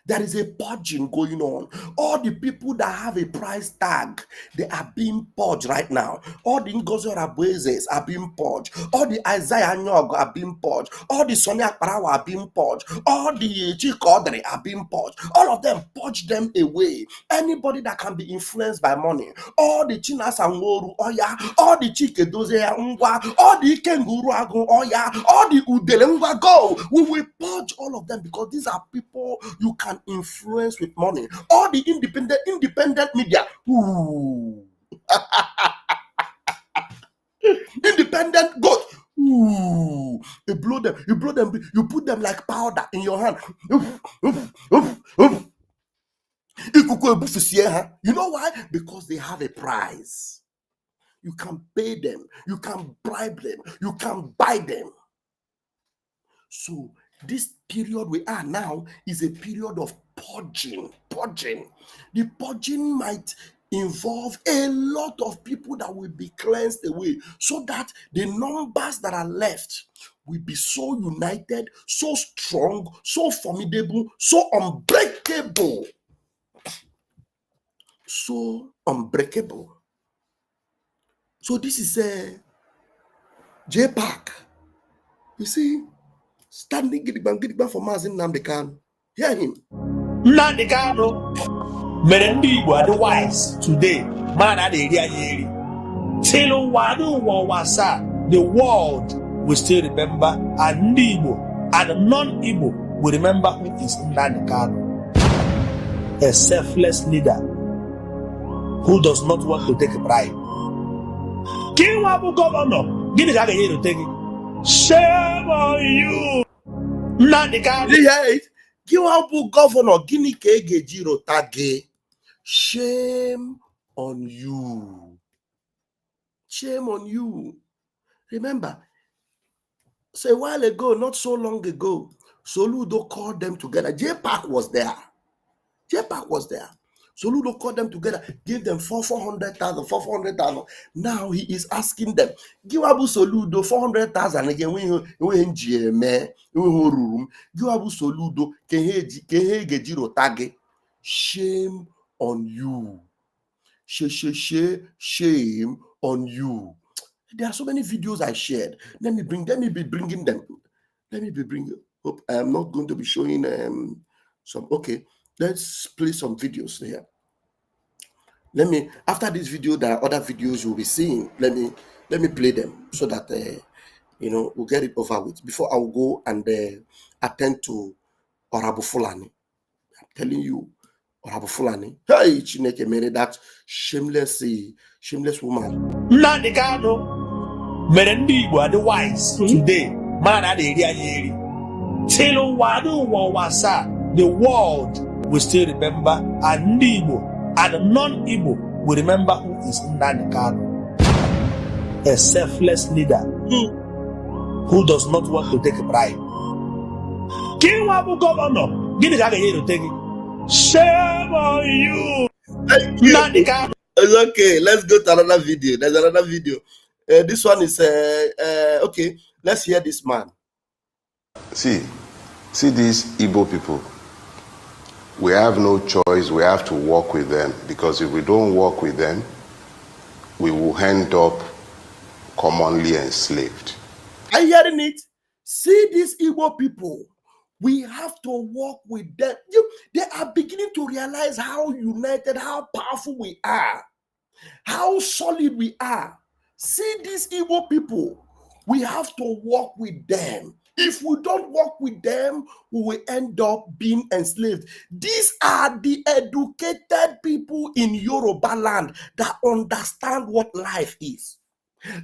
There is a purging going on. All the people that have a price tag, they are being purged right now. All the Ngozi Orabuezes are being purged. All the Isaiah Nyog are being purged. All the Sonia Parawa are being purged. All the Chikodre are being purged. All of them, purge them away. Anybody that can be influenced by money, all the Chinas and Woru Oya, all the Chikedoze Ngwa, all the Kenguru Agun Oya, all the Udelengwa go. We will purge all of them because these are people you can influence with money. All the independent media. Ooh. Independent God. Ooh. You blow them, you put them like powder in your hand. You know why? Because they have a price. You can pay them, you can bribe them, you can buy them. So this period we are now is a period of purging. The purging might involve a lot of people that will be cleansed away, so that the numbers that are left will be so united, so strong, so formidable, so unbreakable. So unbreakable. So this is a J-Pack. You see, standing gidigba for Mazin Nnamdi Kanu. Hear him. Nnamdi Kanu mere ndị Igbo adị wise today. Man adịghị eri. Till wasa, the world will still remember, and ndị Igbo and non-Igbo will remember who is Nnamdi Kanu. A selfless leader who does not want to take a bribe. Kiwabu governor, gini ka ga-enye to take it. Shame on you. Nnamdi Kanu. Did you hear it? Kiwabu governor, gini ka ga-eji rota gị. Shame on you. Shame on you. Remember, so a while ago, not so long ago, Soludo called them together. J-Pack was there. Soludo called them together, gave them 400,000. Now he is asking them, give Abu Soludo 400,000 again. When give Abu Soludo shame on you. Shame on you. There are so many videos I shared. Let me be bringing them. Hope I am not going to be showing some. Okay, let's play some videos here. After this video, there are other videos you'll be seeing. Let me play them so that we'll get it over with before I'll go and attend to Orabu Fulani. I'm telling you, Orabu Fulani. Hey, Chineke mere that shameless woman. Nnamdi Kanu mere ndị Igbo adị wise today. Man adịghị eri. Till wasa, the world will still remember, and ndị Igbo and non-Igbo will remember who is Nnamdi Kanu. A selfless leader who does not want to take a bribe. Kiwabu governor, gini ka ga-enye to take it. Shame on you. Nnamdi Kanu. It's okay, let's go to another video. There's another video. This one is okay. Let's hear this man. See these Igbo people. We have no choice. We have to work with them, because if we don't work with them, we will end up commonly enslaved. Are you hearing it? See these Igbo people. We have to work with them. They are beginning to realize how united, how powerful we are, how solid we are. See these Igbo people. We have to work with them. If we don't work with them, we will end up being enslaved. These are the educated people in Yoruba land that understand what life is,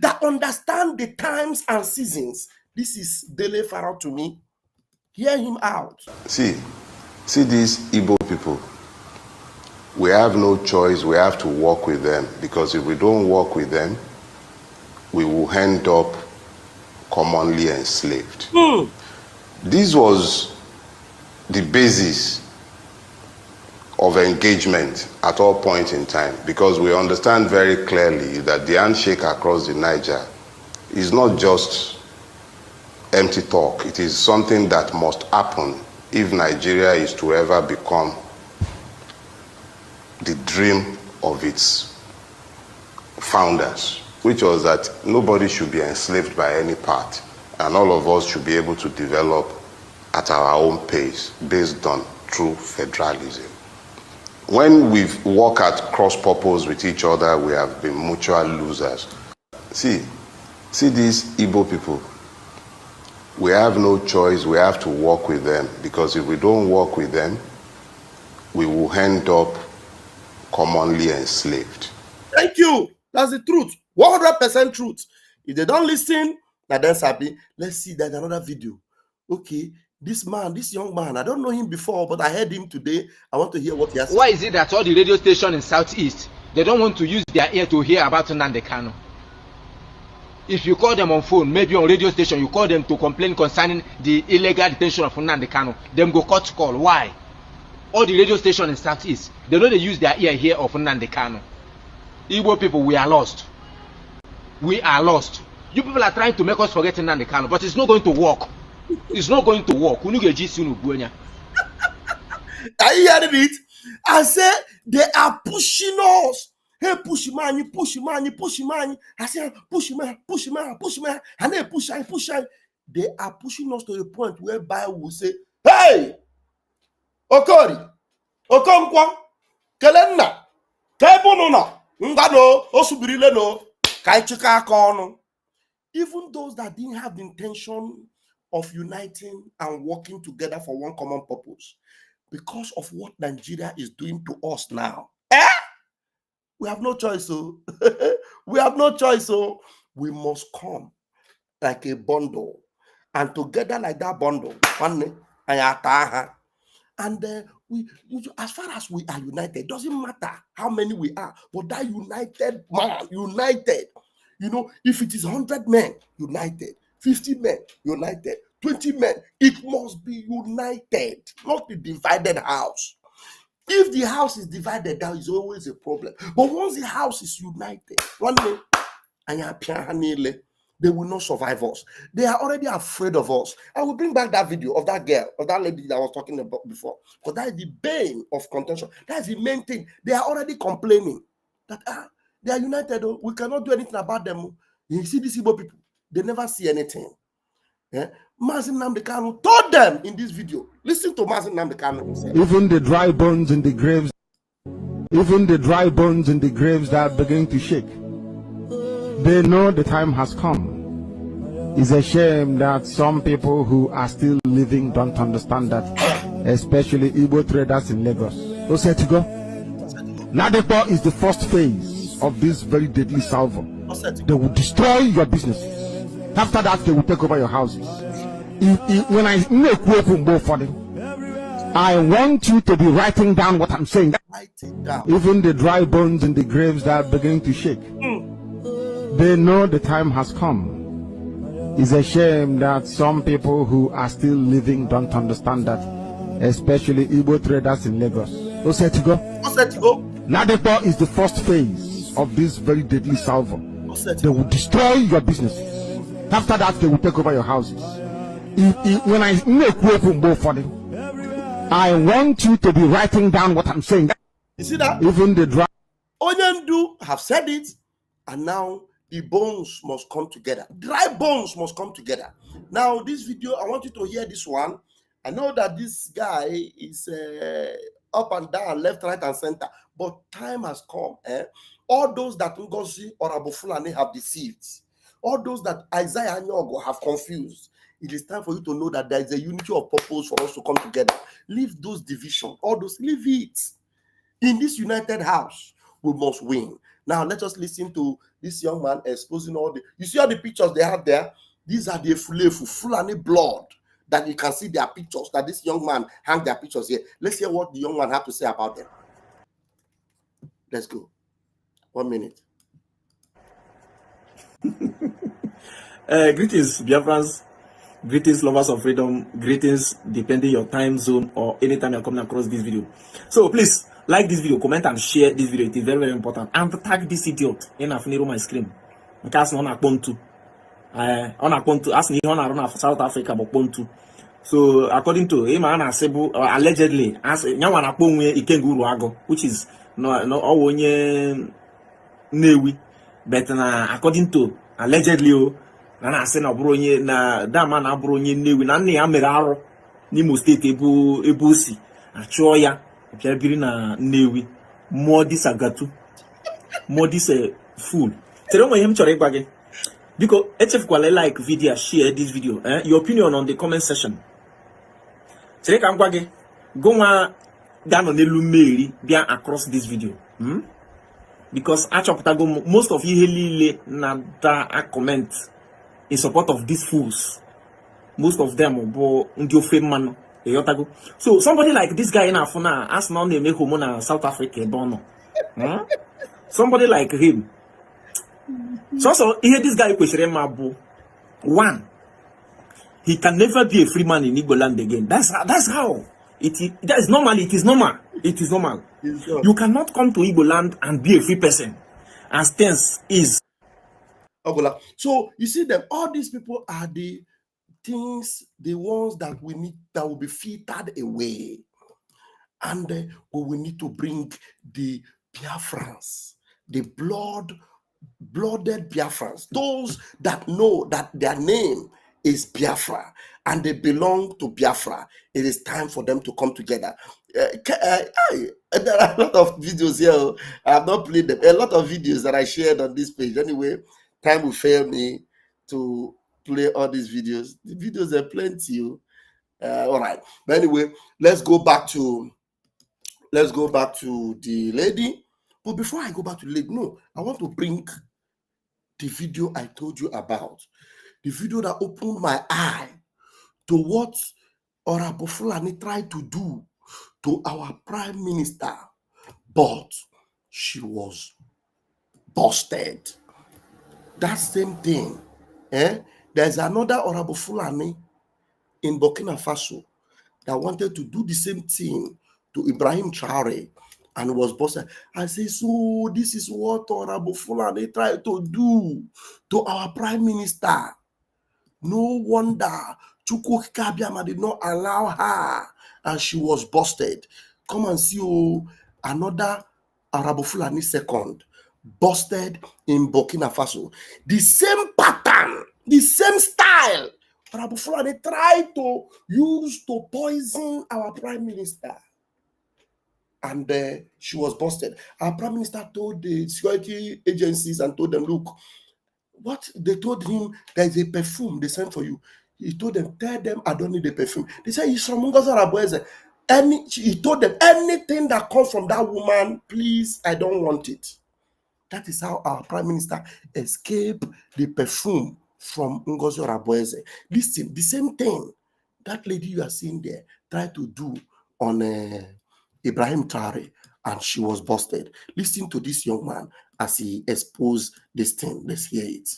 that understand the times and seasons. This is Dele Farah to me. Hear him out. See these Igbo people. We have no choice. We have to work with them, because if we don't work with them, we will end up commonly enslaved. This was the basis of engagement at all points in time, because we understand very clearly that the handshake across the Niger is not just empty talk. It is something that must happen if Nigeria is to ever become the dream of its founders, which was that nobody should be enslaved by any part, and all of us should be able to develop at our own pace based on true federalism. When we work at cross purpose with each other, we have been mutual losers. See these Igbo people, we have no choice, we have to work with them, because if we don't work with them, we will end up commonly enslaved. Thank you. That's the truth. 100% truth. If they don't listen, now then happy. Let's see, there's another video. Okay, this man, this young man, I don't know him before, but I heard him today. I want to hear what he has. Why is it that all the radio stations in Southeast, they don't want to use their ear to hear about Nnamdi Kanu? If you call them on phone, maybe on radio station, you call them to complain concerning the illegal detention of Nnamdi Kanu, them go cut call. Why? All the radio stations in Southeast, they don't use their ear here of Nnamdi Kanu. Igbo people, we are lost. We are lost. You people are trying to make us forget Nnamdi Kanu, but it's not going to work. It's not going to work. Are you hearing it? I said they are pushing us. Hey, push man, push man, push man. I said push man, push man, push man. And they push, push. They are pushing us to the point whereby we will say, hey, Okori, Okonkwa, Kelenna, Kebununa, Ngano, Osubirile no, Kaichika Kono. Even those that didn't have the intention of uniting and working together for one common purpose, because of what Nigeria is doing to us now, we have no choice. So we have no choice. So we must come like a bundle, and together like that bundle, and we, as far as we are united, doesn't matter how many we are, but that united man, united. You know, if it is 100 men united, 50 men united, 20 men, it must be united, not the divided house. If the house is divided, there is always a problem. But once the house is united, one day, they will not survive us. They are already afraid of us. I will bring back that video of that girl, of that lady that I was talking about before. Because that is the bane of contention. That is the main thing. They are already complaining that they are united. We cannot do anything about them. You see these Igbo people, they never see anything. Yeah? Mazin Nnamdi Kanu told them in this video. Listen to Mazin Nnamdi Kanu himself. Even the dry bones in the graves, that begin to shake, they know the time has come. It's a shame that some people who are still living don't understand that, especially Igbo traders in Lagos. Osetigo. Ladepo is the first phase of this very deadly salvo. They will destroy your businesses. After that, they will take over your houses. When I make way for them, I want you to be writing down what I'm saying. Write it down. Even the dry bones in the graves that are beginning to shake, they know the time has come. It's a shame that some people who are still living don't understand that, especially Igbo traders in Lagos. Osetigo. Ladepo is the first phase of this very deadly salvo. They will destroy your businesses. After that, they will take over your houses. When I make way for them, I want you to be writing down what I'm saying. You see that? Even the dry Onyendu have said it, and now the bones must come together. Dry bones must come together. Now, this video, I want you to hear this one. I know that this guy is up and down, left, right, and center, but time has come. All those that Ngozi or Abu Fulani have deceived, all those that Isaiah Nyogo have confused, it is time for you to know that there is a unity of purpose for us to come together. Leave those divisions, all those, leave it. In this united house, we must win. Now, let us listen to this young man exposing all the, you see all the pictures they have there? These are the Fulani blood, that you can see their pictures, that this young man hang their pictures here. Let's hear what the young man have to say about them. Let's go. 1 minute. Greetings, Biafrans. Greetings, lovers of freedom. Greetings, depending your time zone or anytime you're coming across this video. So please like this video, comment and share this video. It is very, very important. And tag this idiot in a my screen. Because on a pontu, as on South Africa, but pontu. So according to him, allegedly, as Nyawana Pongwe Ikenguru Ago, which is no Onye Newi, but according to allegedly, Nana Sena Bronye, na Dama Nabronye Newi, Nani Ameraro, Nimo State Ebusi, Achoya, Pierina Newi, Modis Agatu, Modis fool. Tell me him Chorebage. Because HF Kwale like video, share this video. Your opinion on the comment section. Today I'm going go down on the Lumeri bien across this video. Because most of you nada comment in support of these fools. Most of them man. So somebody like this guy in Afuna as now they make home South Africa Bono. Somebody like him. So here this guy question Mabu. One, he can never be a free man in Igbo land again. That's how that is normal. It is normal. It is normal. You cannot come to Igbo land and be a free person, as things is. So you see them. All these people are the things, the ones that we need, that will be filtered away, and we will need to bring the Biafrans, the blooded Biafrans, those that know that their name is Biafra and they belong to Biafra. It is time for them to come together. There are a lot of videos here. I have not played them. A lot of videos that I shared on this page. Anyway, time will fail me to play all these videos. The videos are plenty. All right. But anyway, let's go back to the lady. But before I go back to the lady, no, I want to bring the video I told you about. The video that opened my eye to what Honorable Fulani tried to do to our Prime Minister, but she was busted. That same thing. There's another Honorable Fulani in Burkina Faso that wanted to do the same thing to Ibrahim Traore and was busted. I say, so this is what Honorable Fulani tried to do to our Prime Minister. No wonder Chukwu Kabiama did not allow her and she was busted. Come and see another Honorable Fulani second busted in Burkina Faso. The same pattern, the same style Honorable Fulani tried to use to poison our Prime Minister. And she was busted. Our Prime Minister told the security agencies and told them, look, what they told him, there's a perfume they sent for you. He told them, tell them I don't need the perfume. They said, he's from Ngozi Arabueze. He told them, anything that comes from that woman, please, I don't want it. That is how our Prime Minister escaped the perfume from Ngozi Arabueze. Listen, the same thing that lady you are seeing there tried to do on Ibrahim Traore, and she was busted. Listen to this young man as he exposed this thing. Let's hear it.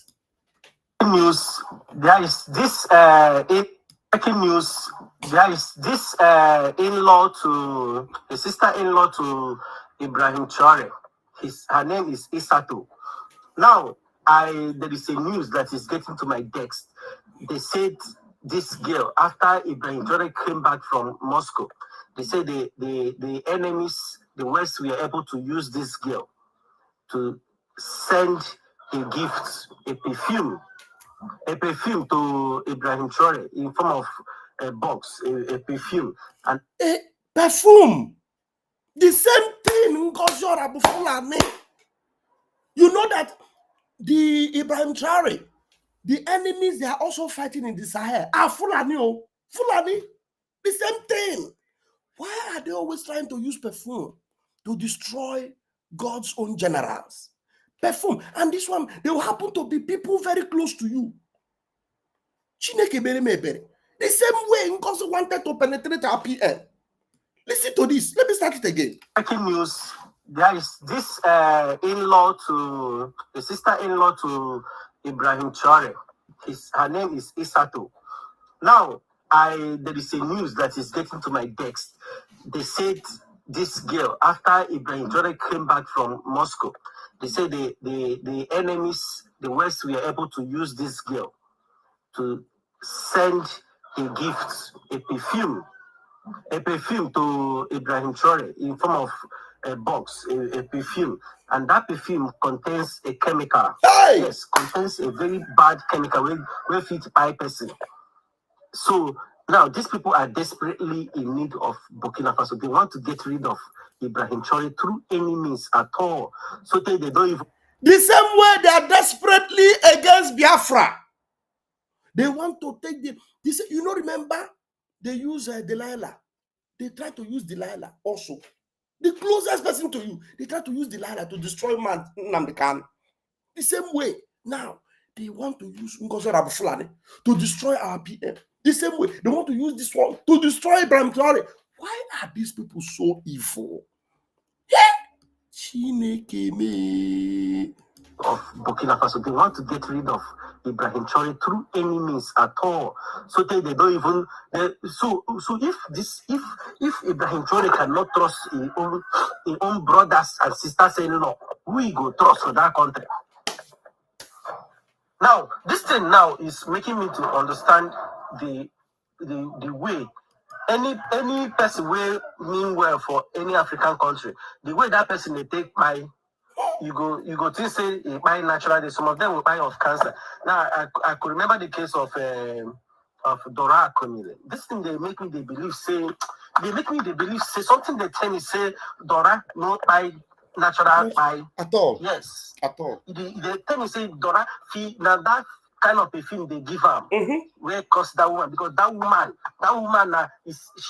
News. There is this breaking news. There is this in-law to a sister-in-law to Ibrahim Traore. Her name is Isato. Now, there is a news that is getting to my desk. They said this girl, after Ibrahim Traore came back from Moscow, they said the enemies, the West, were able to use this girl to send a gift, a perfume to Ibrahim Traore in form of a box, a perfume. And a perfume. The same thing, Ngozi Arabufu. You know that the Ibrahim Traore, the enemies they are also fighting in the Sahel are Fulani. Fulani. The same thing. Why are they always trying to use perfume to destroy God's own generals? Perfume. And this one, they will happen to be people very close to you. The same way Ngozi wanted to penetrate our PN. Listen to this. Let me start it again. Breaking news. There is this in-law to the sister-in-law to Ibrahim Traore. Her name is Isato. Now, there is a news that is getting to my desk. They said this girl, after Ibrahim Traore came back from Moscow, they said the enemies, the West, were able to use this girl to send a gift, a perfume to Ibrahim Traore in form of a box, a perfume, and that perfume contains a chemical. Hey! Yes, contains a very bad chemical where fit by person. So now these people are desperately in need of Burkina Faso. They want to get rid of Ibrahim Traore through any means at all. So they don't even. The same way they are desperately against Biafra. They want to take this. You know, remember they use Delilah. They try to use Delilah also. The closest person to you, they try to use Delilah to destroy Nnamdi Kanu. The same way now they want to use Ngozi Rabufulani to destroy our PM. The same way they want to use this one to destroy Ibrahim Traore. Why are these people so evil? Chineke me. Of Burkina Faso, they want to get rid of Ibrahim Traore through any means at all. So they don't even. So if Ibrahim Traore cannot trust his own brothers and sisters anymore, we go trust for that country. Now this thing now is making me to understand the way any person will mean well for any African country, the way that person they take by. You go to say by natural. Some of them will die of cancer. Now I could remember the case of Dora Akonile. This thing they make me they believe say something they tell me say Dora not by natural by at all. Yes, at all. They tell me say Dora now that kind of a film they give her where cost that woman, because that woman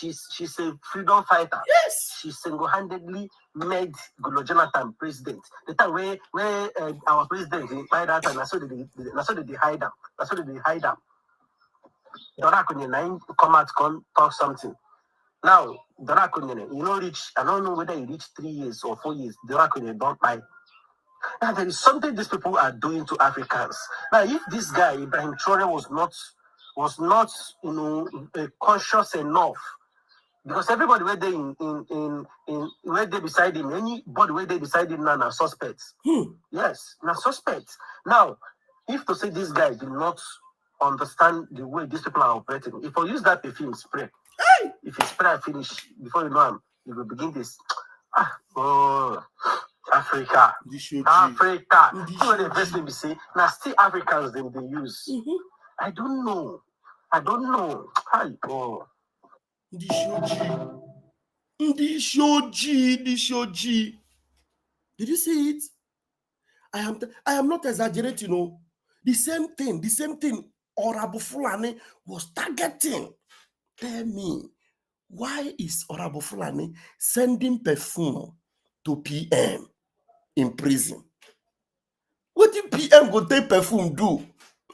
she's a freedom fighter. Yes, she single-handedly made Goodluck Jonathan president. The time where our president by that time, that's how they hide them. That's how they hide them. Dora Akonye come out talk something. Now Dora Akonye, I don't know whether he reached 3 years or 4 years. Dora Akonye don't buy. Now there is something these people are doing to Africans. Now, if this guy Ibrahim Traore was not conscious enough, because everybody where they in where they beside him, anybody where they beside him now are suspects. Yes, now suspects. Now, if to say this guy did not understand the way these people are operating, if I use that perfume spray, if you spray and finish before you know him, you will begin this. Africa. Africa. What the best thing we say, now still Africans then they use. I don't know. Hi, oh. Ndishoji. Did you see it? I am not exaggerating. The same thing Honorable Fulani was targeting. Tell me, why is Honorable Fulani sending perfume to PM in prison? What did PM go take perfume do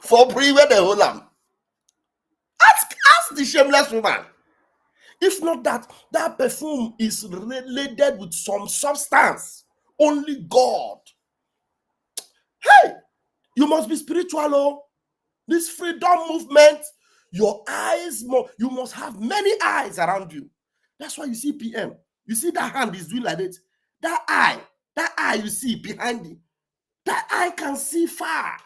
for free where the whole am? Ask the shameless woman. If not that perfume is related with some substance, only God. Hey, you must be spiritual. Oh, this freedom movement, your eyes, you must have many eyes around you. That's why you see PM. You see that hand is doing like this. That eye you see behind it. That eye can see far.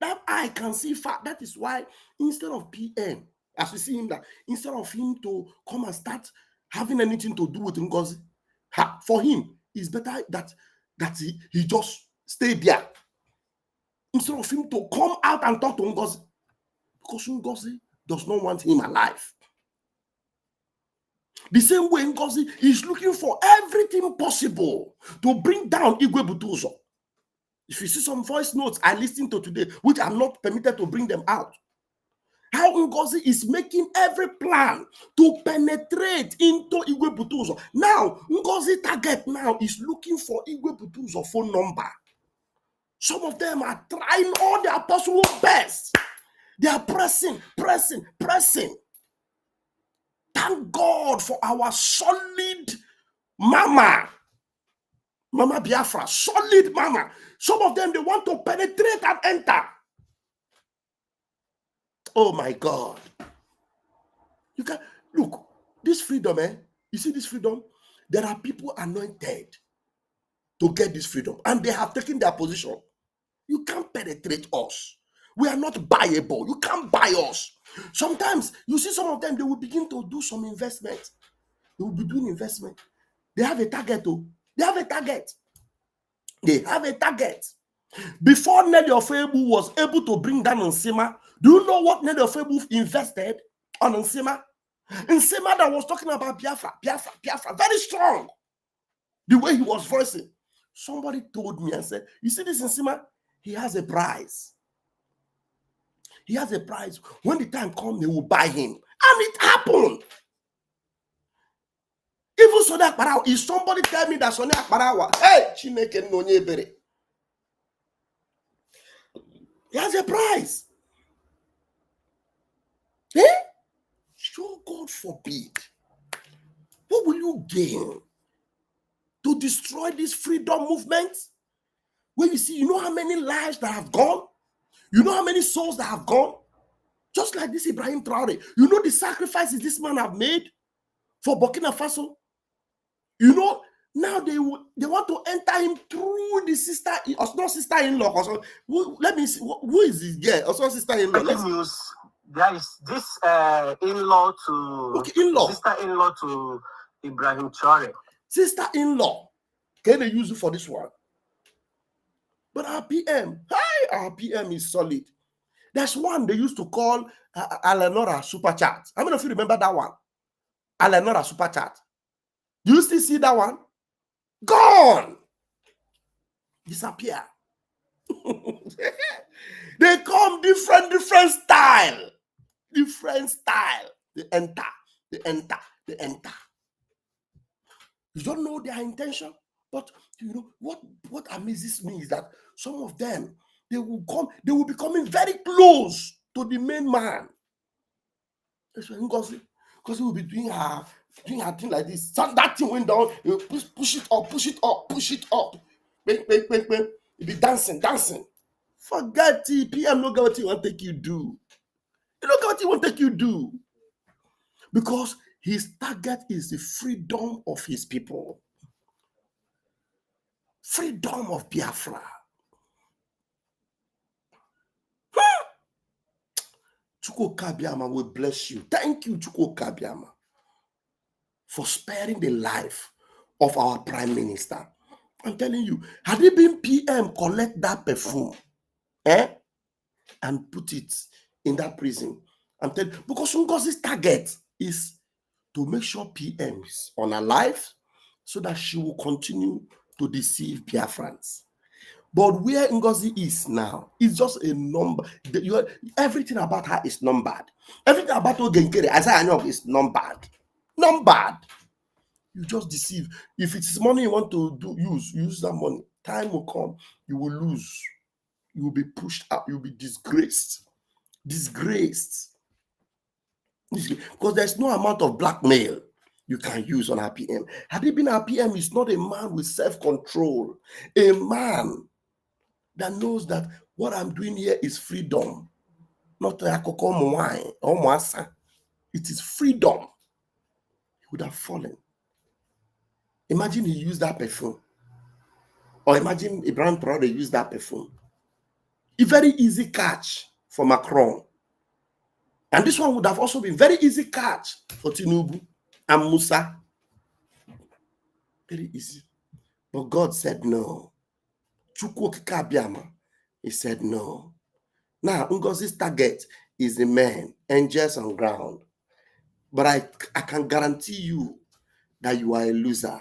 That eye can see far. That is why instead of PM, as we see him, that instead of him to come and start having anything to do with Ngozi, for him, it's better that he just stay there. Instead of him to come out and talk to Ngozi, because Ngozi does not want him alive. The same way Ngozi is looking for everything possible to bring down Igwe Butuzo. If you see some voice notes I listened to today, which I'm not permitted to bring them out, how Ngozi is making every plan to penetrate into Igwe Butuzo. Now, Ngozi target now is looking for Igwe Butuzo phone number. Some of them are trying all their possible best. They are pressing. Thank God for our solid Mama Biafra, solid Mama. Some of them, they want to penetrate and enter. Oh my God. You can look, this freedom, you see this freedom? There are people anointed to get this freedom, and they have taken their position. You can't penetrate us. We are not buyable. You can't buy us. Sometimes you see some of them, they will begin to do some investment. They will be doing investment. They have a target. Oh, they have a target. They have a target. Before Nelly Ofebu was able to bring down Nsima, do you know what Nelly Ofebu invested on Nsima? Nsima that was talking about Biafra, very strong. The way he was voicing. Somebody told me and said, you see this Nsima? He has a prize. He has a prize. When the time comes, they will buy him. And it happened. Even Sonia Akparawa, if somebody tell me that Sonia Akparawa, hey, Chineke Nonye Bere, he has a prize. Eh? So God forbid. What will you gain to destroy this freedom movement? When you see, you know how many lives that have gone? You know how many souls that have gone? Just like this Ibrahim Traore. You know the sacrifices this man have made for Burkina Faso? You know, now they want to enter him through the sister, or not sister-in-law. Also, let me see, who is this girl? Also sister-in-law. There is this in-law to in-law. Sister-in-law to Ibrahim Traore. Sister-in-law. Can they use it for this one? But our PM, our PM is solid. There's one they used to call Alenora Super Chat. How many of you remember that one? Alenora Super Chat. Do you still see that one? Gone. Disappear. They come different style. Different style. They enter. You don't know their intention. But you know what amazes me is that some of them, they will be coming very close to the main man. That's when Ngozi will be doing her thing like this. That thing went down, you push it up. Bang. You be dancing. Forget it. PM no get what he want to take you do. You don't get what he want to take you do. Because his target is the freedom of his people. Freedom of Biafra. Chukwu Kabiama will bless you. Thank you, Chukwu Kabiama, for sparing the life of our Prime Minister. I'm telling you, had it been PM collect that perfume, and put it in that prison, I'm telling you, because Ngozi's target is to make sure PM is unalive so that she will continue to deceive Biafrans. But where Ngozi is now is just a number. Everything about her is numbered. Everything about Ogenkere, as I know, is numbered. You just deceive. If it is money you want to use that money. Time will come. You will lose. You will be pushed out. You will be disgraced. Because there's no amount of blackmail you can use on RPM. Had it been RPM, is not a man with self-control. A man that knows that what I'm doing here is freedom, not a wine or mwasa. It is freedom. He would have fallen. Imagine he used that perfume. Or imagine Ibrahim Traore used that perfume. A very easy catch for Macron. And this one would have also been very easy catch for Tinubu and Musa. Very easy. But God said no. Chukwu Kabiama, he said no. Now, Ngozi's target is the men, angels on ground. But I can guarantee you that you are a loser.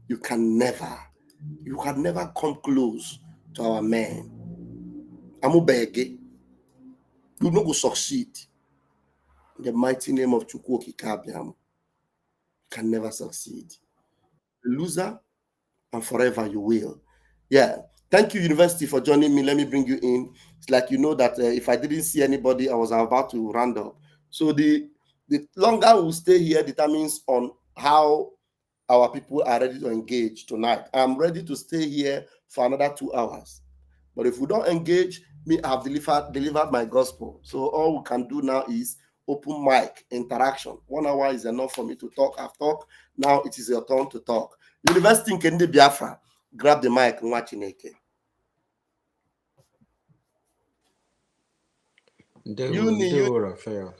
You can never come close to our men. Amubege, you no go succeed. In the mighty name of Chukwu Kabiama, you can never succeed. A loser, and forever you will. Yeah. Thank you, University, for joining me. Let me bring you in. It's like you know that if I didn't see anybody, I was about to round up. So the longer we stay here determines on how our people are ready to engage tonight. I'm ready to stay here for another 2 hours. But if we don't engage, I've delivered my gospel. So all we can do now is open mic interaction. 1 hour is enough for me to talk. I've talked. Now it is your turn to talk. University in Kendi Biafra, grab the mic and watch Chineke. Ndewo, Raphael.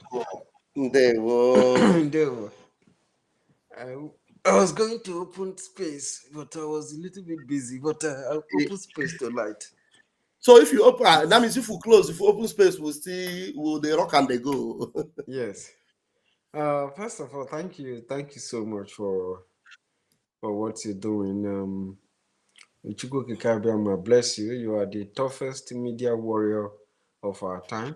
Ndewo. Ndewo. I was going to open space, but I was a little bit busy. But I'll open space tonight. So if you open, that means if you close, if you open space, will they rock and they go? Yes. First of all, thank you so much for what you're doing. Uchigo Kikabiama, bless you. You are the toughest media warrior of our time.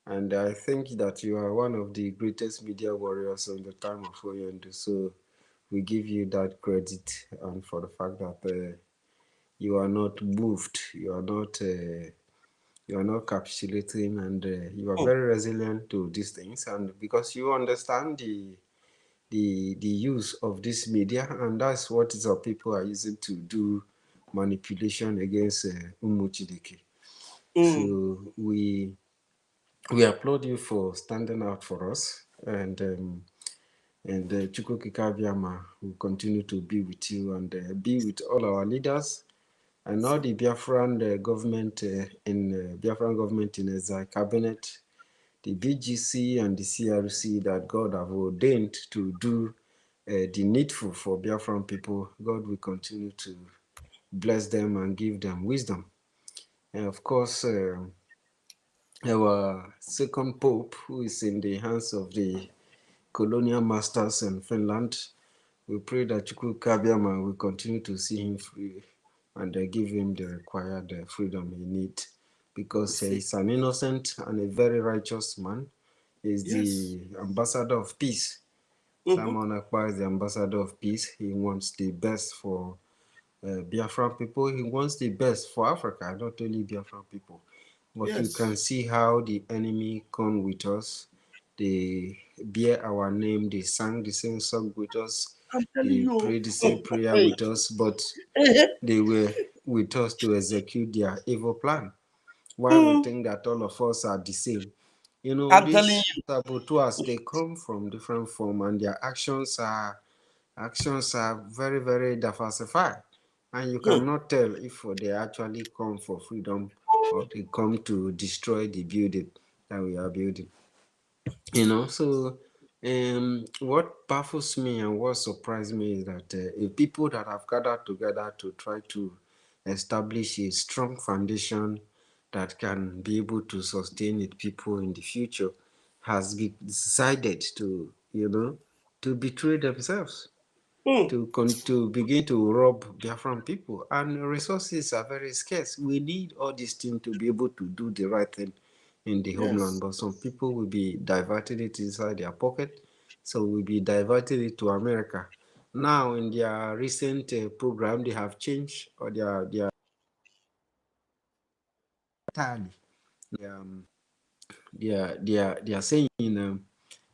And I think that you are one of the greatest media warriors on the time of Oyendo. So we give you that credit and for the fact that you are not moved, you are not capitulating, and you are very resilient to these things. And because you understand the use of this media, and that's what our people are using to do manipulation against Umuchidiki. So we applaud you for standing out for us, and Chukwu Kikabiama will continue to be with you and be with all our leaders and all the Biafran government Biafran government in the cabinet, the BGC and the CRC that God have ordained to do the needful for Biafran people. God will continue to bless them and give them wisdom. And of course, our second pope, who is in the hands of the colonial masters in Finland, we pray that Chukwu Kabiama will continue to see him free and give him the required freedom he needs, because he's an innocent and a very righteous man. He's the ambassador of peace. Simon Akbar is the ambassador of peace. He wants the best for Biafran people. He wants the best for Africa, not only Biafran people. But you can see how the enemy come with us. They bear our name. They sang the same song with us. They prayed the same prayer with us. But they were with us to execute their evil plan. While we think that all of us are the same. You know, these saboteurs, they come from different forms, and their actions are very, very diversified. And you cannot tell if they actually come for freedom or they come to destroy the building that we are building. You know, so what baffles me and what surprised me is that people that have gathered together to try to establish a strong foundation that can be able to sustain its people in the future has decided to, to betray themselves. To begin to rob Biafran people, and resources are very scarce. We need all these things to be able to do the right thing in the homeland, but some people will be diverting it inside their pocket, so we'll be diverting it to America. Now, in their recent program, they have changed or their entirely.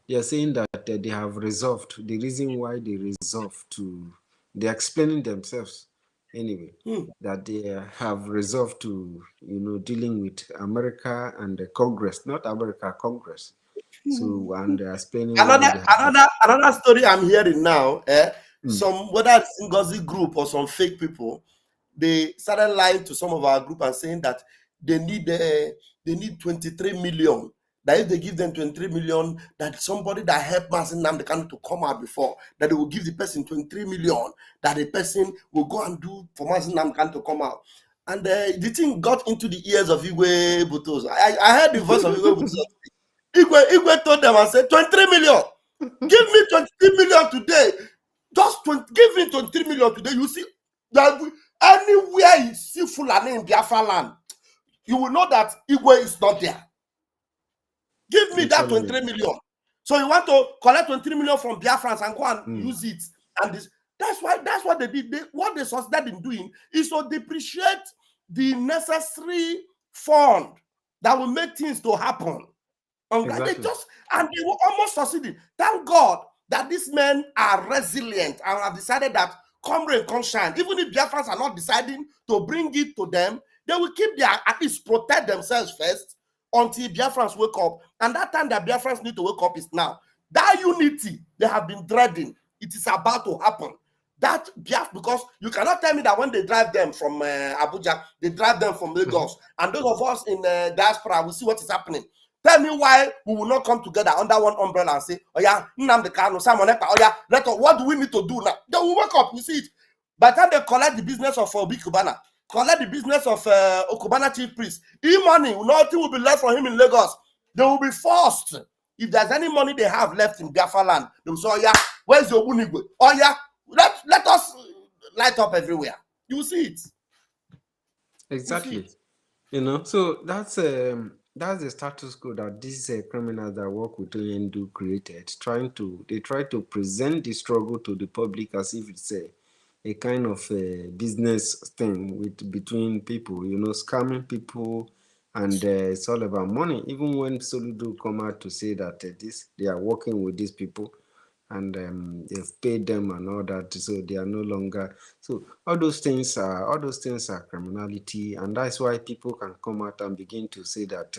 They are saying that they have resolved. The reason why they resolved to, they're explaining themselves anyway, that they have resolved to, dealing with America and the Congress, not America, Congress. So, and they're explaining another story I'm hearing now. Some, whether it's Ngozi group or some fake people, they started lying to some of our group and saying that they need 23 million. That if they give them 23 million, that somebody that helped Masin Nnamdi Kanu to come out before, that they will give the person 23 million, that the person will go and do for Masin Nnamdi Kanu to come out. And the thing got into the ears of Igwe Butos. I heard the voice of Igwe Butos. Igwe told them and said, 23 million. Give me 23 million today. Give me 23 million today. You see, that anywhere you see Fulani in Biafra land, you will know that Igwe is not there. Give me that 23 million. So you want to collect 23 million from Biafrans and go and use it. And that's what they did. What they succeeded in doing is to depreciate the necessary fund that will make things to happen. Exactly. They were almost succeeding. Thank God that these men are resilient and have decided that come rain, come shine. Even if Biafrans are not deciding to bring it to them, they will keep at least protect themselves first until Biafrans wake up. And that time that Biafrans need to wake up is now. That unity they have been dreading, it is about to happen. That Biafra, because you cannot tell me that when they drive them from Abuja, they drive them from Lagos. And those of us in diaspora will see what is happening. Tell me why we will not come together under one umbrella and say, oh yeah, Nnamdi Kanu, Simon Ekpa, oh yeah, what do we need to do now? They will wake up, you see it. By the time they collect the business of Obi Kubana, collect the business of Okubana chief priest, money, nothing will be left for him in Lagos. They will be forced. If there's any money they have left in Biafra land, they will say, oh yeah, where's the Obunigwe? Oh yeah, let us light up everywhere. You will see it. Exactly. You know, so that's the status quo that these criminals that work with ONDU created, they try to present the struggle to the public as if it's a kind of a business thing between people, you know, scamming people, and it's all about money. Even when Soludo come out to say that they are working with these people, and they've paid them and all that, so they are no longer. So all those things are criminality, and that's why people can come out and begin to say that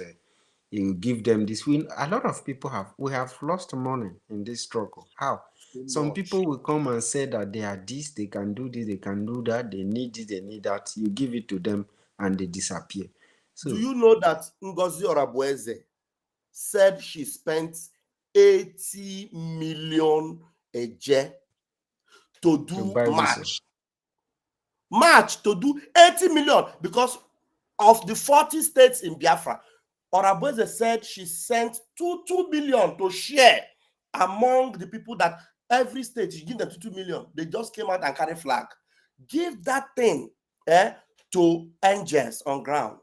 you give them this. A lot of people we have lost money in this struggle. How? Some people will come and say that they are this, they can do this, they can do that, they need this, they need that. You give it to them and they disappear. So, do you know that Ngozi Orabueze said she spent 80 million a year to do march to do 80 million because of the 40 states in Biafra? Orabueze said she sent 2 billion to share among the people, that every state you give them 2 million. They just came out and carry flag. Give that thing to angels on ground.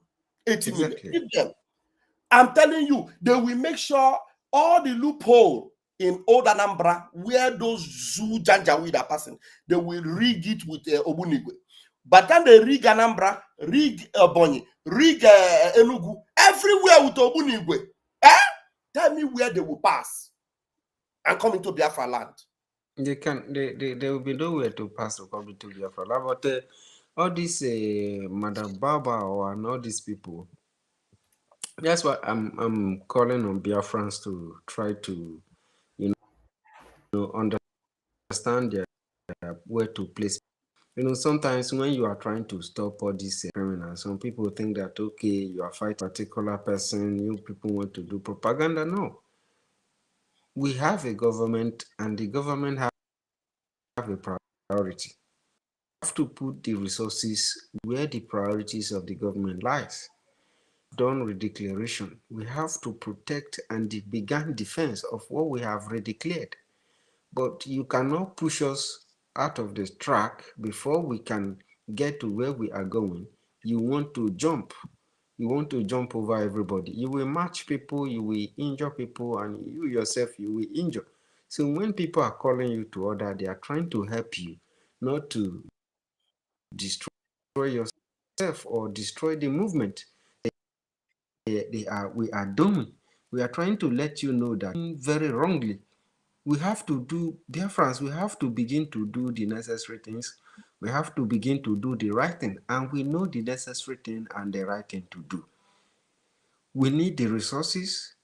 80 million. Give them. I'm telling you, they will make sure all the loophole in Old Anambra, where those zoo janjaweed are passing, they will rig it with Obunigwe. But then they rig Anambra, rig Bonyi, rig Enugu, everywhere with Obunigwe. Tell me where they will pass and come into Biafra land. There will be nowhere to pass to come into Biafra land. But all these Madam Baba and all these people, that's why I'm calling on Biafrans to try to, you know, understand where to place. You know, sometimes when you are trying to stop all these criminals, some people think that, okay, you are fighting a particular person, you people want to do propaganda. No. We have a government, and the government have a priority. We have to put the resources where the priorities of the government lies. Done redeclaration. We have to protect and begin defense of what we have redeclared. But you cannot push us out of the track before we can get to where we are going. You want to jump. You want to jump over everybody. You will match people, you will injure people, and you yourself, you will injure. So when people are calling you to order, they are trying to help you, not to destroy yourself or destroy the movement. We are doing. We are trying to let you know that very wrongly. We have to do, dear friends, we have to begin to do the necessary things. We have to begin to do the right thing, and we know the necessary thing and the right thing to do. We need the resources.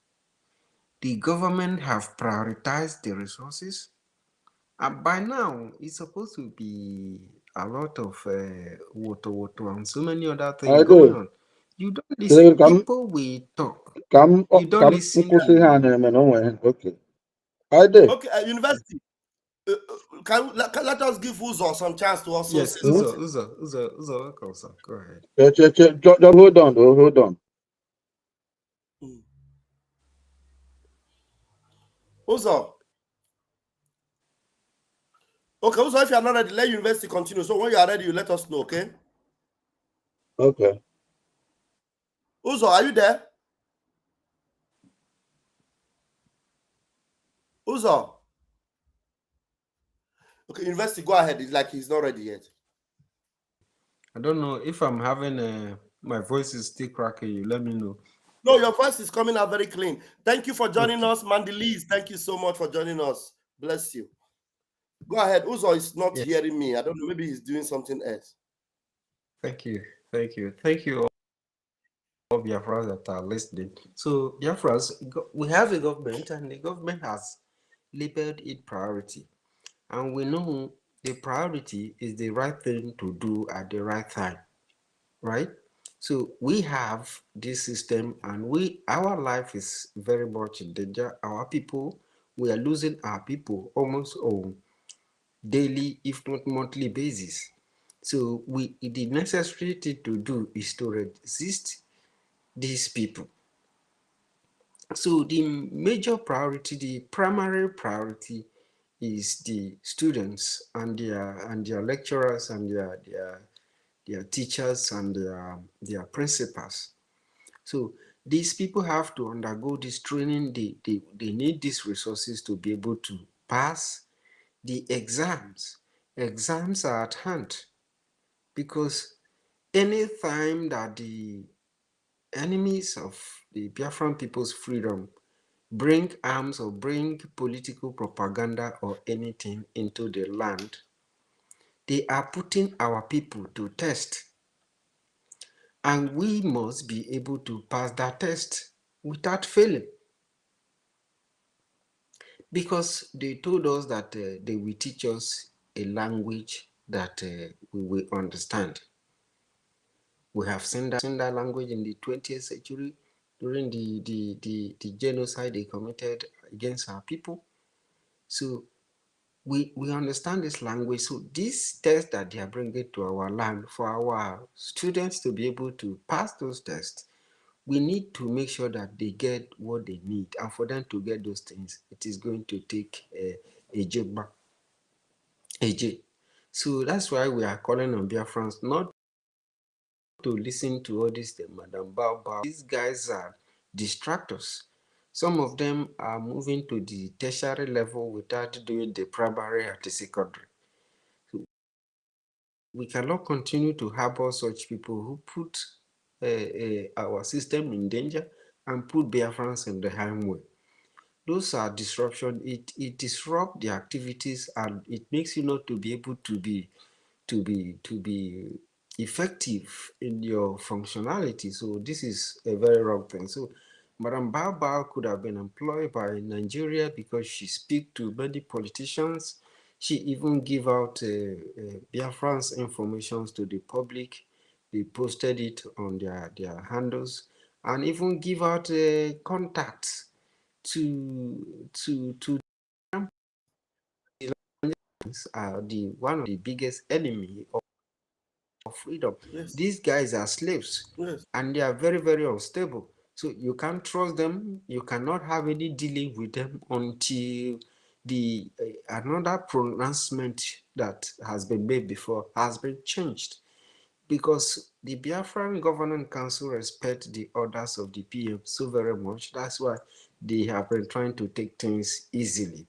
The government have prioritized the resources. And by now, it's supposed to be a lot of water and so many other things going on. You don't listen. People will talk. You don't listen. Okay. Okay, university. Can let us give Uzo some chance to also. Yes, Uzo, welcome, sir. Go ahead. Hold on. Uzo. Okay, Uzo, if you are not ready, let university continue. So when you are ready, you let us know, okay? Okay. Uzo, are you there? Uzo. Okay, university, go ahead. It's like he's not ready yet. I don't know if I'm having my voice is still cracking. You let me know. No, your voice is coming out very clean. Thank you for joining us, Mandeliz. Thank you so much for joining us. Bless you. Go ahead. Uzo is not hearing me. I don't know. Maybe he's doing something else. Thank you. All Biafras that are listening. So Biafras, we have a government, and the government has labeled it priority. And we know the priority is the right thing to do at the right time, right? So we have this system, and our life is very much in danger. Our people, we are losing our people almost on daily, if not monthly basis. So the necessary thing to do is to resist these people. So the major priority, the primary priority, is the students and their lecturers and their teachers and their principals. So these people have to undergo this training. They need these resources to be able to pass the exams. Exams are at hand, because any time that the enemies of the Biafran people's freedom bring arms or bring political propaganda or anything into the land, they are putting our people to test. And we must be able to pass that test without failing. Because they told us that they will teach us a language that we will understand. We have seen that language in the 20th century during the genocide they committed against our people. So we understand this language. So this test that they are bringing to our land, for our students to be able to pass those tests, we need to make sure that they get what they need. And for them to get those things, it is going to take a job. So that's why we are calling on Biafrans not to listen to all this, Madam Bao. These guys are distractors. Some of them are moving to the tertiary level without doing the primary at the secondary. So we cannot continue to harbor such people who put our system in danger and put Biafrans in the harm way. Those are disruption. It disrupts the activities, and it makes you not to be able to be effective in your functionality. So this is a very wrong thing. So Madam Bao could have been employed by Nigeria because she speaks to many politicians. She even give out Biafran's information to the public. They posted it on their handles, and even give out contacts to are one of the biggest enemy of freedom. Yes. These guys are slaves. Yes. And they are very, very unstable. So you can't trust them. You cannot have any dealing with them until the another pronouncement that has been made before has been changed. Because the Biafran Governing Council respect the orders of the PM so very much. That's why they have been trying to take things easily.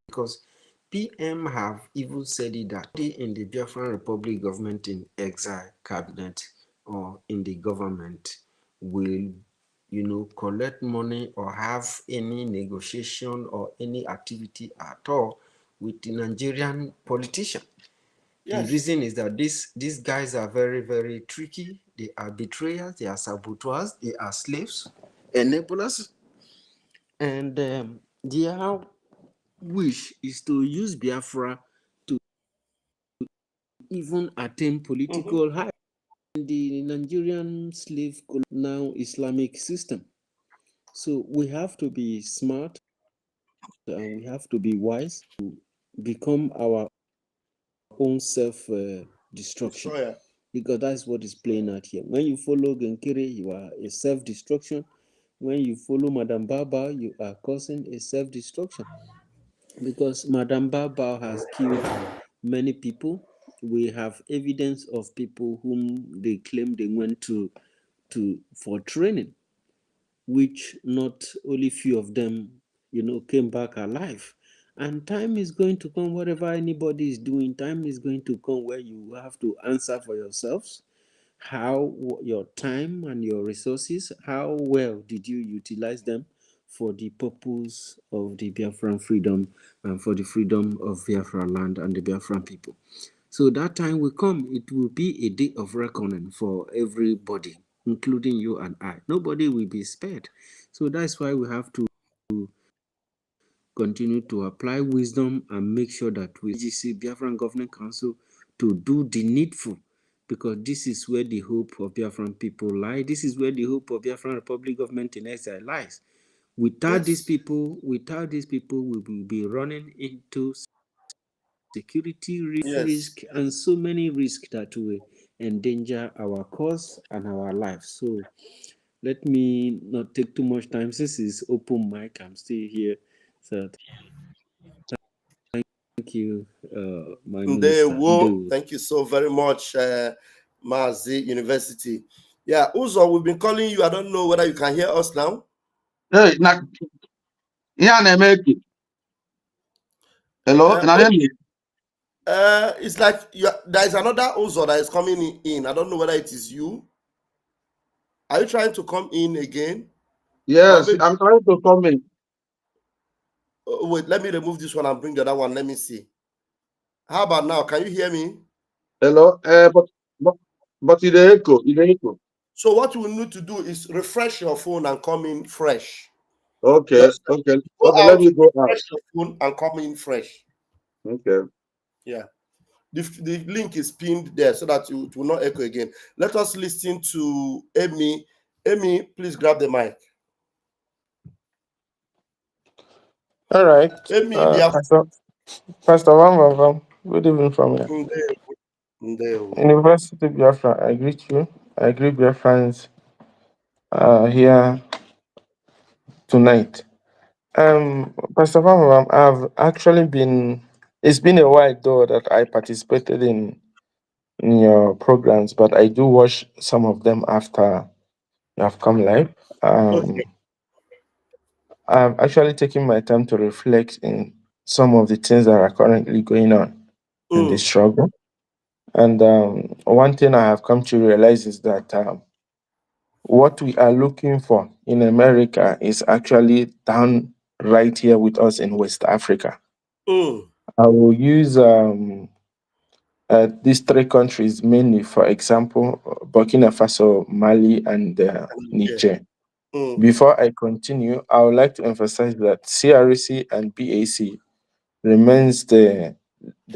Because PM have even said it that in the Biafran Republic government in exile cabinet or in the government will, collect money or have any negotiation or any activity at all with the Nigerian politician. Yes. The reason is that these guys are very, very tricky. They are betrayers, they are saboteurs, they are slaves, enablers, and their wish is to use Biafra to even attain political high in the Nigerian slave now Islamic system. So we have to be smart and we have to be wise to become our own self-destruction. Because that's what is playing out here. When you follow Genkere, you are a self-destruction. When you follow Madam Baba, you are causing a self-destruction. Because Madam Baba has killed many people. We have evidence of people whom they claim they went for training, which not only few of them, came back alive. And time is going to come, whatever anybody is doing, time is going to come where you have to answer for yourselves. How your time and your resources, how well did you utilize them for the purpose of the Biafran freedom and for the freedom of Biafra land and the Biafran people. So that time will come, it will be a day of reckoning for everybody, including you and I. Nobody will be spared. So that's why we have to continue to apply wisdom and make sure that we GC Biafran Governing Council to do the needful. because this is where the hope of Biafran people lie. This is where the hope of Biafran Republic government in exile lies. Without these people, we will be running into security risk and so many risks that will endanger our cause and our lives. So let me not take too much time. Since it's open mic, I'm still here. So thank you, my minister. Thank you so very much, Mazi University. Yeah, Uzo, we've been calling you. I don't know whether you can hear us now. Hey, hello, it's like there is another Uzo that is coming in. I don't know whether it is you. Are you trying to come in again? Yes, I'm trying to come in. Wait, let me remove this one and bring the other one. Let me see. How about now? Can you hear me? Hello, but it echo. So what you will need to do is refresh your phone and come in fresh. Okay, Just okay, go let me go out. refresh your phone and come in fresh. Okay. Yeah. The link is pinned there so that it will not echo again. Let us listen to Amy. Amy, please grab the mic. All right. Amy, Pastor Vam Vam Vam, good evening from here. University Biafra, I greet you. I greet Biafrans here tonight. Pastor Vam Vam, I've actually it's been a while though that I participated in your programs, but I do watch some of them after you have come live. I've actually taken my time to reflect in some of the things that are currently going on in the struggle. And one thing I have come to realize is that what we are looking for in America is actually down right here with us in West Africa. I will use these three countries mainly, for example, Burkina Faso, Mali, and Niger. Before I continue, I would like to emphasize that CRC and BAC remains the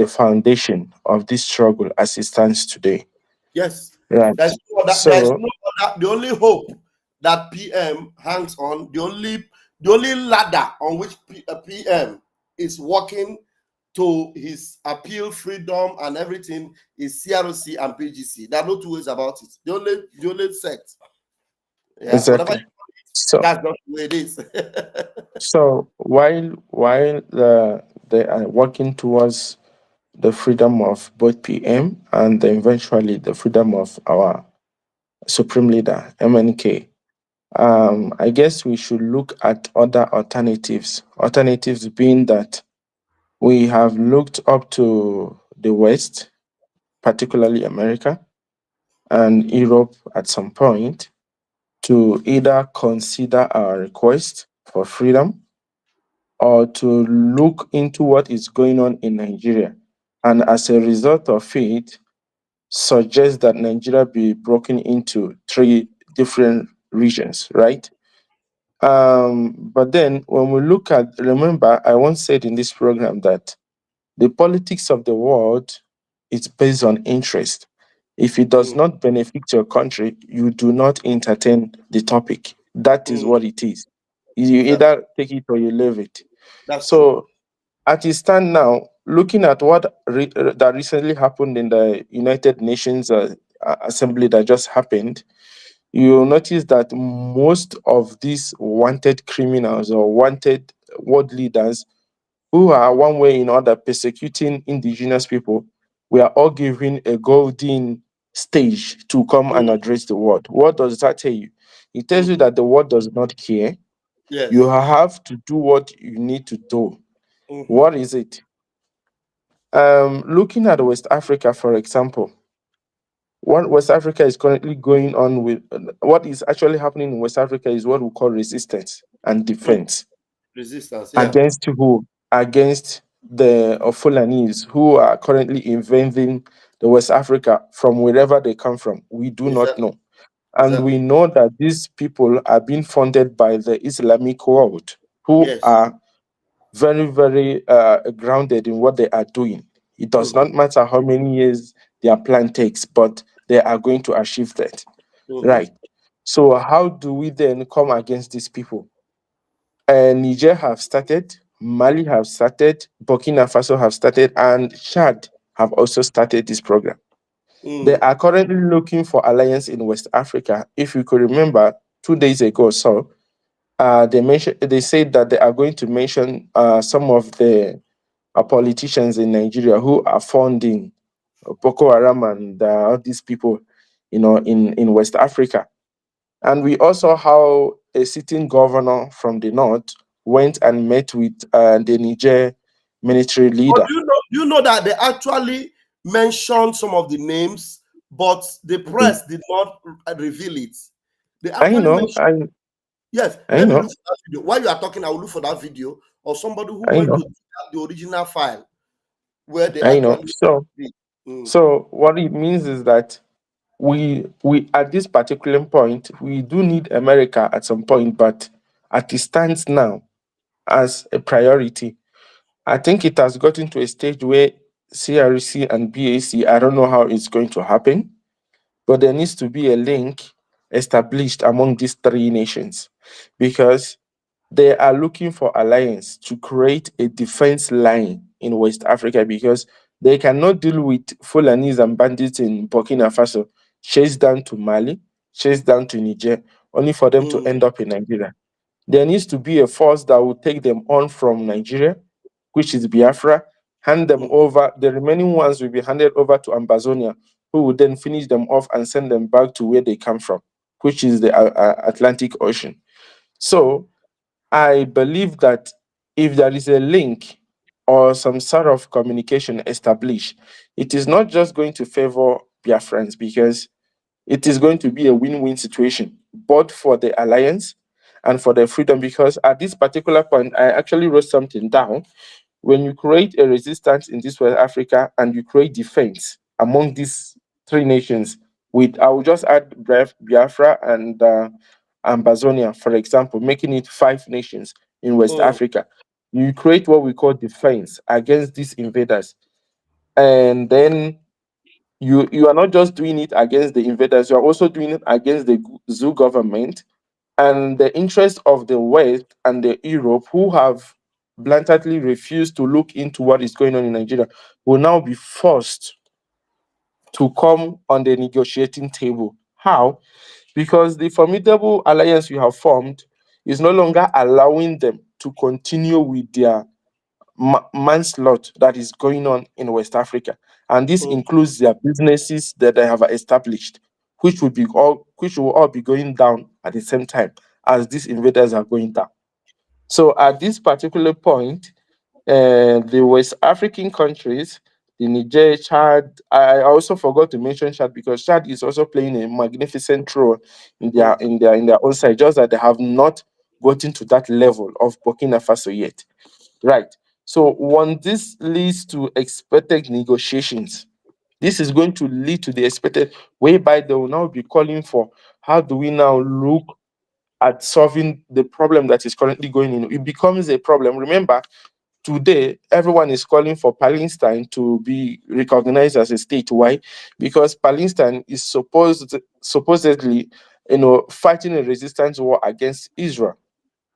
foundation of this struggle as it stands today. Yes. Right. There's no other, the only hope that PM hangs on, the only ladder on which PM is working to his appeal, freedom, and everything is CRC and PGC. There are no two ways about it. The only sect. Yeah, exactly. That's not the way it is. So while they are working towards the freedom of both PM and eventually the freedom of our supreme leader MNK, I guess we should look at other alternatives. Alternatives being that we have looked up to the West, particularly America and Europe at some point, to either consider our request for freedom or to look into what is going on in Nigeria. And as a result of it, suggest that Nigeria be broken into three different regions, right? But then when we look at, remember, I once said in this program that the politics of the world is based on interest. If it does not benefit your country, you do not entertain the topic. That is what it is. You either take it or you leave it. So, at its stand now, looking at what that recently happened in the United Nations Assembly that just happened, you'll notice that most of these wanted criminals or wanted world leaders who are one way or another persecuting indigenous people, we are all given a golden stage to come and address the world. What does that tell you? It tells you that the world does not care. Yes. You have to do what you need to do. What is it? Looking at West Africa, for example, what West Africa is currently going on with, what is actually happening in West Africa is what we call resistance and defense. Resistance, yeah. Against who? Against the Fulanese who are currently invading the West Africa from wherever they come from. We do not know. And we know that these people are being funded by the Islamic world, who are very, very grounded in what they are doing. It does not matter how many years their plan takes, but they are going to achieve that. Right. So how do we then come against these people? Niger have started, Mali have started, Burkina Faso have started, and Chad have also started this program. They are currently looking for alliance in West Africa. If you could remember, 2 days ago or so, they said that they are going to mention some of the politicians in Nigeria who are funding Boko Haram and all these people, in West Africa. And we also how a sitting governor from the north went and met with the Niger military But leader. you know that they actually mentioned some of the names, but the press did not reveal it. They actually mentioned. Yes, let me look for that video. While you are talking, I will look for that video of somebody who went to the original file where they actually. So what it means is that we at this particular point we do need America at some point, but at it stands now as a priority. I think it has gotten to a stage where CRC and BAC, I don't know how it's going to happen, but there needs to be a link established among these three nations, because they are looking for alliance to create a defense line in West Africa, because they cannot deal with Fulanis and bandits in Burkina Faso, chase down to Mali, chase down to Niger, only for them to end up in Nigeria. There needs to be a force that will take them on from Nigeria, which is Biafra, hand them over. The remaining ones will be handed over to Ambazonia, who will then finish them off and send them back to where they come from, which is the Atlantic Ocean. So I believe that if there is a link or some sort of communication established, it is not just going to favor Biafrans, because it is going to be a win-win situation, both for the alliance and for the freedom. Because at this particular point, I actually wrote something down. When you create a resistance in this West Africa and you create defense among these three nations, I will just add Biafra and Ambazonia, for example, making it 5 nations in West Africa. You create what we call defense against these invaders. And then you are not just doing it against the invaders, you are also doing it against the zoo government and the interest of the West and the Europe, who have blatantly refused to look into what is going on in Nigeria, will now be forced to come on the negotiating table. How? Because the formidable alliance you have formed is no longer allowing them to continue with their manslaughter that is going on in West Africa. And this includes their businesses that they have established, which will all be going down at the same time as these invaders are going down. So at this particular point, the West African countries, the Niger, Chad, I also forgot to mention Chad, because Chad is also playing a magnificent role in their own side, just that they have not gotten to that level of Burkina Faso yet. Right. So when this leads to expected negotiations, this is going to lead to the expected, whereby they will now be calling for how do we now look at solving the problem that is currently going on. It becomes a problem. Remember, today everyone is calling for Palestine to be recognized as a state. Why? Because Palestine is supposedly, fighting a resistance war against Israel.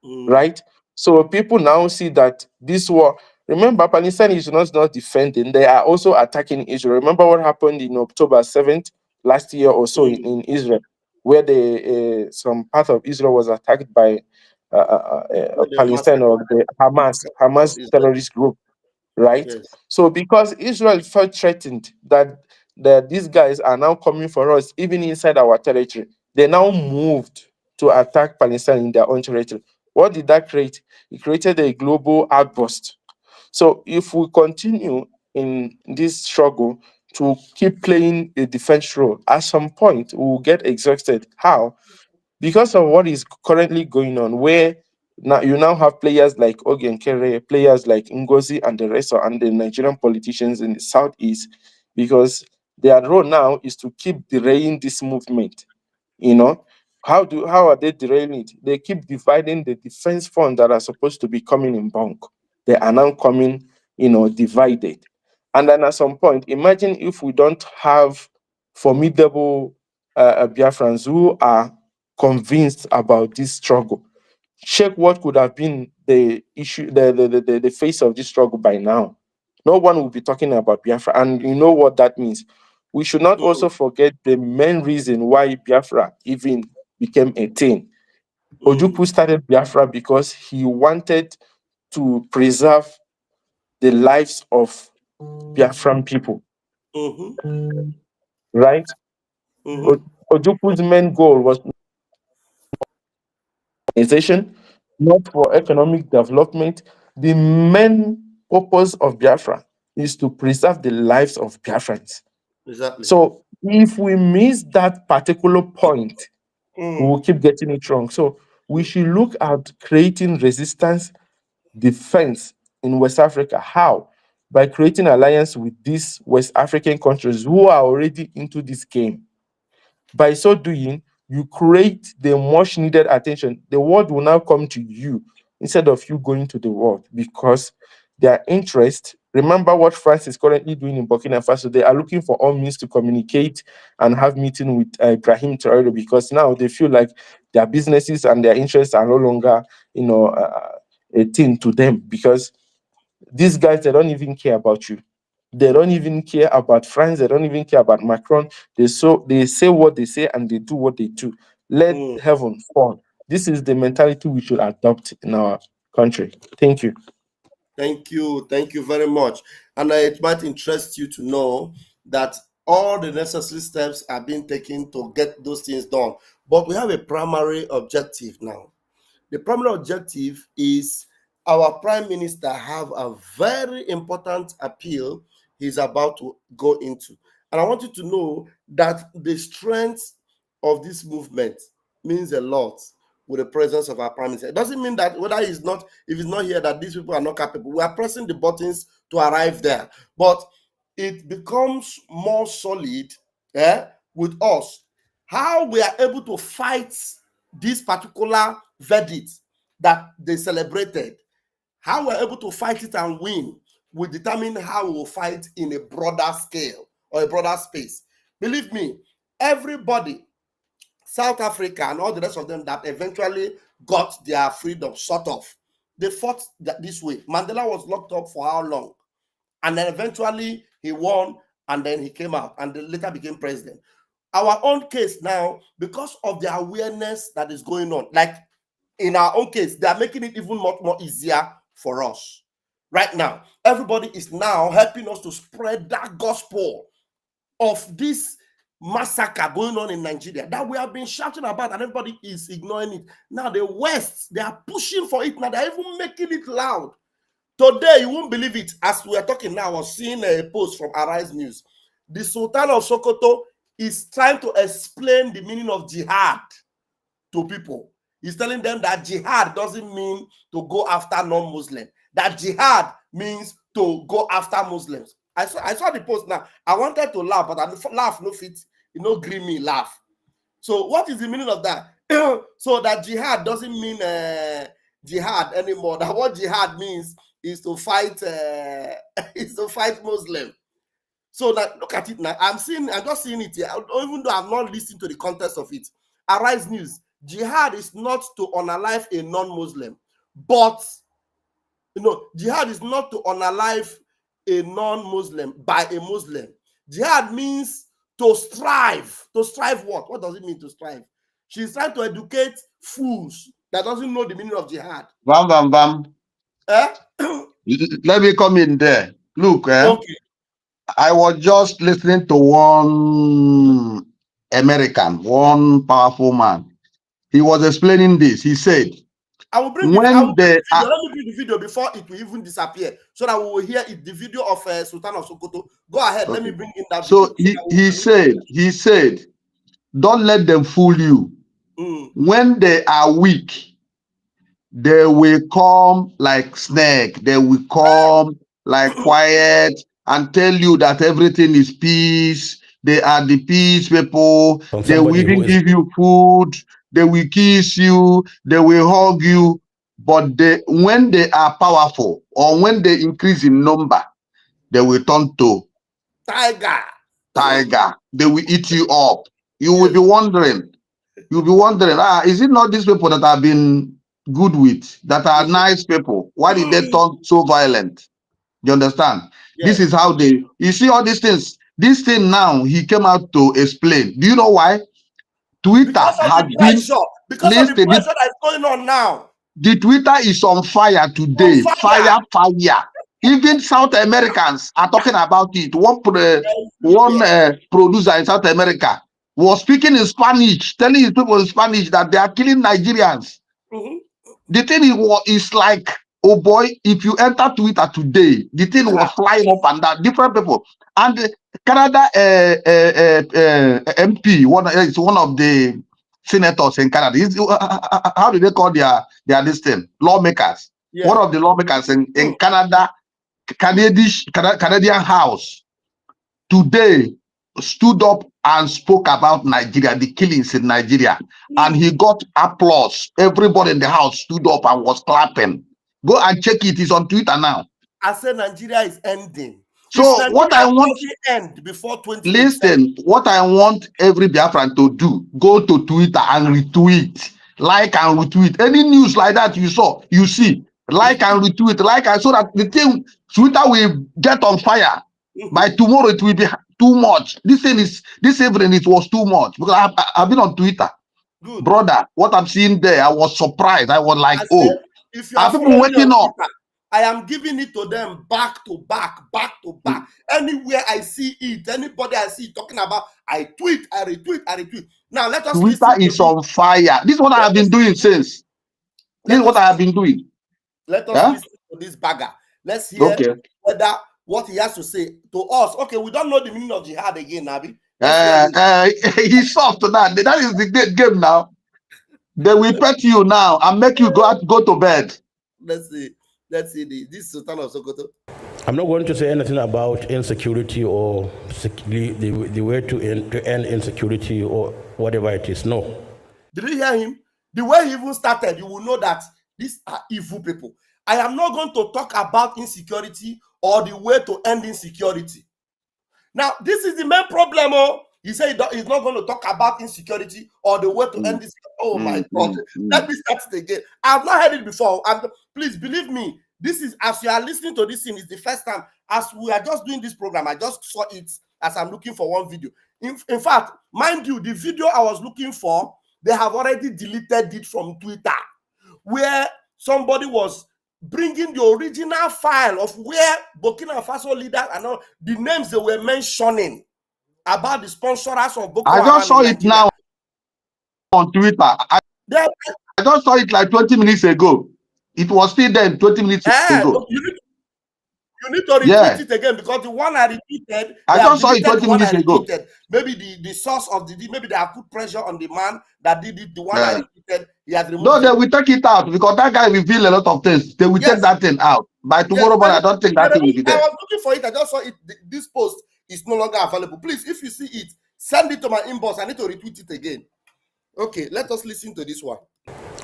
Right? So people now see that this war, remember, Palestine is not defending, they are also attacking Israel. Remember what happened in October 7th last year or so in Israel, where some part of Israel was attacked by Palestine, or the Hamas terrorist group, right? So because Israel felt threatened that these guys are now coming for us, even inside our territory, they now moved to attack Palestine in their own territory. What did that create? It created a global outburst. So if we continue in this struggle to keep playing a defense role, at some point we will get exhausted. How? Because of what is currently going on, where now you now have players like Ogenkere, players like Ngozi and the rest, and the Nigerian politicians in the southeast, because their role now is to keep derailing this movement. How are they derailing it? They keep dividing the defense fund that are supposed to be coming in bulk. They are now coming, divided. And then at some point, imagine if we don't have formidable Biafrans who are convinced about this struggle. Check what could have been the issue, the face of this struggle by now. No one will be talking about Biafra, and you know what that means. We should not also forget the main reason why Biafra even became a thing. Ojukwu started Biafra because he wanted to preserve the lives of Biafran people, right? Ojukwu's main goal was organization, not for economic development. The main purpose of Biafra is to preserve the lives of Biafrans. Exactly. So if we miss that particular point, we will keep getting it wrong. So we should look at creating resistance defense in West Africa. How? By creating alliance with these West African countries who are already into this game. By so doing, you create the much needed attention. The world will now come to you instead of you going to the world, because their interest. Remember what France is currently doing in Burkina Faso. They are looking for all means to communicate and have meeting with Ibrahim Traore, because now they feel like their businesses and their interests are no longer, a thing to them, because these guys, they don't even care about you. They don't even care about France. They don't even care about Macron. They say what they say and they do what they do. Let heaven fall. This is the mentality we should adopt in our country. Thank you. Thank you. Thank you very much. And it might interest you to know that all the necessary steps are being taken to get those things done. But we have a primary objective now. The primary objective is our Prime Minister have a very important appeal he's about to go into. And I want you to know that the strength of this movement means a lot with the presence of our Prime Minister. It doesn't mean that whether he's not, if he's not here, that these people are not capable. We are pressing the buttons to arrive there. But it becomes more solid with us. How we are able to fight this particular verdict that they celebrated, how we're able to fight it and win will determine how we will fight in a broader scale or a broader space. Believe me, everybody, South Africa and all the rest of them that eventually got their freedom sort of, they fought this way. Mandela was locked up for how long? And then eventually he won, and then he came out and later became president. Our own case now, because of the awareness that is going on, like in our own case, they are making it even much more easier for us. Right now, everybody is now helping us to spread that gospel of this massacre going on in Nigeria that we have been shouting about, and everybody is ignoring it. Now the West, they are pushing for it now. They're even making it loud. Today, you won't believe it. As we are talking now, I was seeing a post from Arise News. The Sultan of Sokoto is trying to explain the meaning of jihad to people. He's telling them that jihad doesn't mean to go after non-Muslim. That jihad means to go after Muslims. I saw the post now. I wanted to laugh, but I laugh no fit. You know, green me laugh. So what is the meaning of that? So that jihad doesn't mean jihad anymore. That what jihad means is to fight Muslim. So that, look at it now. I'm just seeing it here. Even though I've not listened to the context of it. Arise News. Jihad is not to unalive a non-Muslim, but jihad is not to unalive a non-Muslim by a Muslim. Jihad means to strive. To strive what? What does it mean to strive? She's trying to educate fools that doesn't know the meaning of jihad. Vam Vam Vam. Let me come in there. Look, Okay. I was just listening to one American, one powerful man. He was explaining this. He said, I will bring when the video. Let me bring the video before it will even disappear, so that we will hear it. The video of Sultan of Sokoto. Go ahead. Okay. Let me bring in that video. So he said, don't let them fool you. When they are weak, they will come like snake. They will come like quiet and tell you that everything is peace. They are the peace people. They will even give you food. They will kiss you. They will hug you. But when they are powerful or when they increase in number, they will turn to tiger. tiger. They will eat you up. You will be wondering. You'll be wondering, is it not these people that I've been good with, that are nice people? Why did they turn so violent? You understand? This is how they, you see all these things. This thing now, he came out to explain. Do you know why? Twitter Because of has the been, pressure. Because of the listen, pressure that's going on now. the Twitter is on fire today. Fire. Even South Americans are talking about it. One producer in South America was speaking in Spanish, telling his people in Spanish that they are killing Nigerians. The thing is like, oh boy, if you enter Twitter today, the thing was flying up and down, different people. And Canada MP, it's one of the senators in Canada. How do they call their this thing? Lawmakers. One of the lawmakers in Canada, Canadian House today stood up and spoke about Nigeria, the killings in Nigeria, and he got applause. Everybody in the house stood up and was clapping. Go and check it. It's on Twitter now. I said Nigeria is ending. So what I want end before 20. Listen, what I want every Biafran to do, go to Twitter and retweet, like and retweet any news like that you see, like and retweet, so that the thing Twitter will get on fire. By tomorrow it will be too much. This evening it was too much because I've been on Twitter. Good. Brother, what I'm seeing there, I was surprised. I was like, if you are people waking up, I am giving it to them back to back. Anywhere I see it, anybody I see talking about, I tweet, I retweet. Now let us Twitter is on fire. This is what I have been doing since. This is what I have been doing. Let us listen to this bagger. Let's hear whether what he has to say to us. Okay, we don't know the meaning of jihad again, Nabi. He's soft to that. That is the game now. They will pet you now and make you go to bed. Let's see this Sultan of Sokoto. I'm not going to say anything about insecurity or the way to end insecurity or whatever it is. No. Did you hear him? The way he even started, you will know that these are evil people. I am not going to talk about insecurity or the way to end insecurity. Now, this is the main problem. He said he's not going to talk about insecurity or the way to end this. Oh my God. Let me start it again. I've not heard it before. Please believe me, this is, as you are listening to this thing, it's the first time. As we are just doing this program, I just saw it as I'm looking for one video. In fact, mind you, the video I was looking for, they have already deleted it from Twitter, where somebody was bringing the original file of where Burkina Faso leaders and all the names they were mentioning about the sponsors of Boko Haram. I just saw it now on Twitter. I just saw it like 20 minutes ago. It was still there 20 minutes ago. You need to retweet it again because the one I repeated, I just saw it 20 minutes ago. Maybe the source of maybe they have put pressure on the man that did it. The one I repeated, he has removed. No, they will take it out because that guy revealed a lot of things. They will take that thing out by tomorrow, but I don't think that thing will be there. I was looking for it. I just saw it. This post is no longer available. Please, if you see it, send it to my inbox. I need to retweet it again. Okay, let us listen to this one.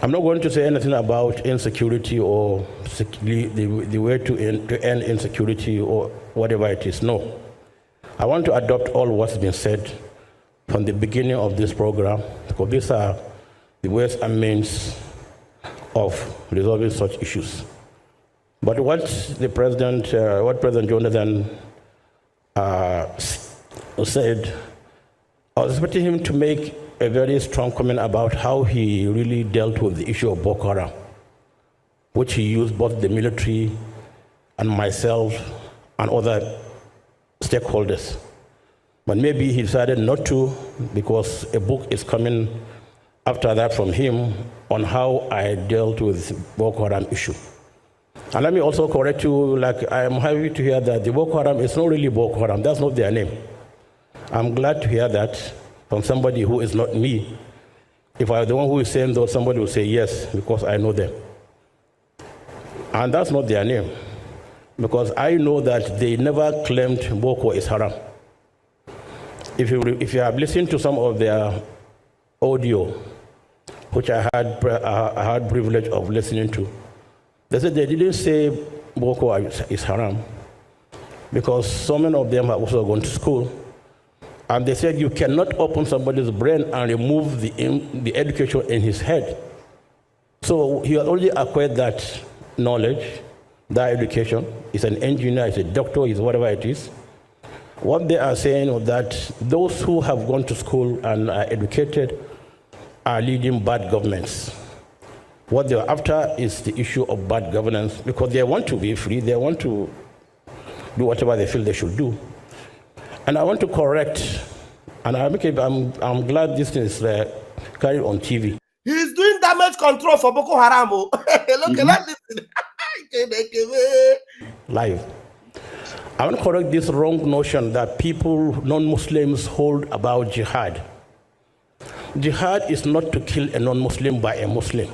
I'm not going to say anything about insecurity or the way to end insecurity or whatever it is. No. I want to adopt all what's been said from the beginning of this program because these are the ways and means of resolving such issues. But what President Jonathan said, I was expecting him to make a very strong comment about how he really dealt with the issue of Boko Haram, which he used both the military and myself and other stakeholders. But maybe he decided not to because a book is coming after that from him on how I dealt with Boko Haram issue. And let me also correct you, like I am happy to hear that the Boko Haram is not really Boko Haram, that's not their name. I'm glad to hear that from somebody who is not me. If I were the one who is saying those, somebody will say yes, because I know them. And that's not their name, because I know that they never claimed Boko is haram. If you have listened to some of their audio, which I had privilege of listening to, they said they didn't say Boko is haram, because so many of them have also gone to school. And they said you cannot open somebody's brain and remove the education in his head. So he has already acquired that knowledge, that education. He's an engineer, he's a doctor, he's whatever it is. What they are saying is that those who have gone to school and are educated are leading bad governments. What they're after is the issue of bad governance, because they want to be free, they want to do whatever they feel they should do. And I want to correct, and I'm glad this is carried on TV. He's doing damage control for Boko Haram. Look at that. Live. I want to correct this wrong notion that people, non-Muslims, hold about jihad. Jihad is not to kill a non-Muslim by a Muslim.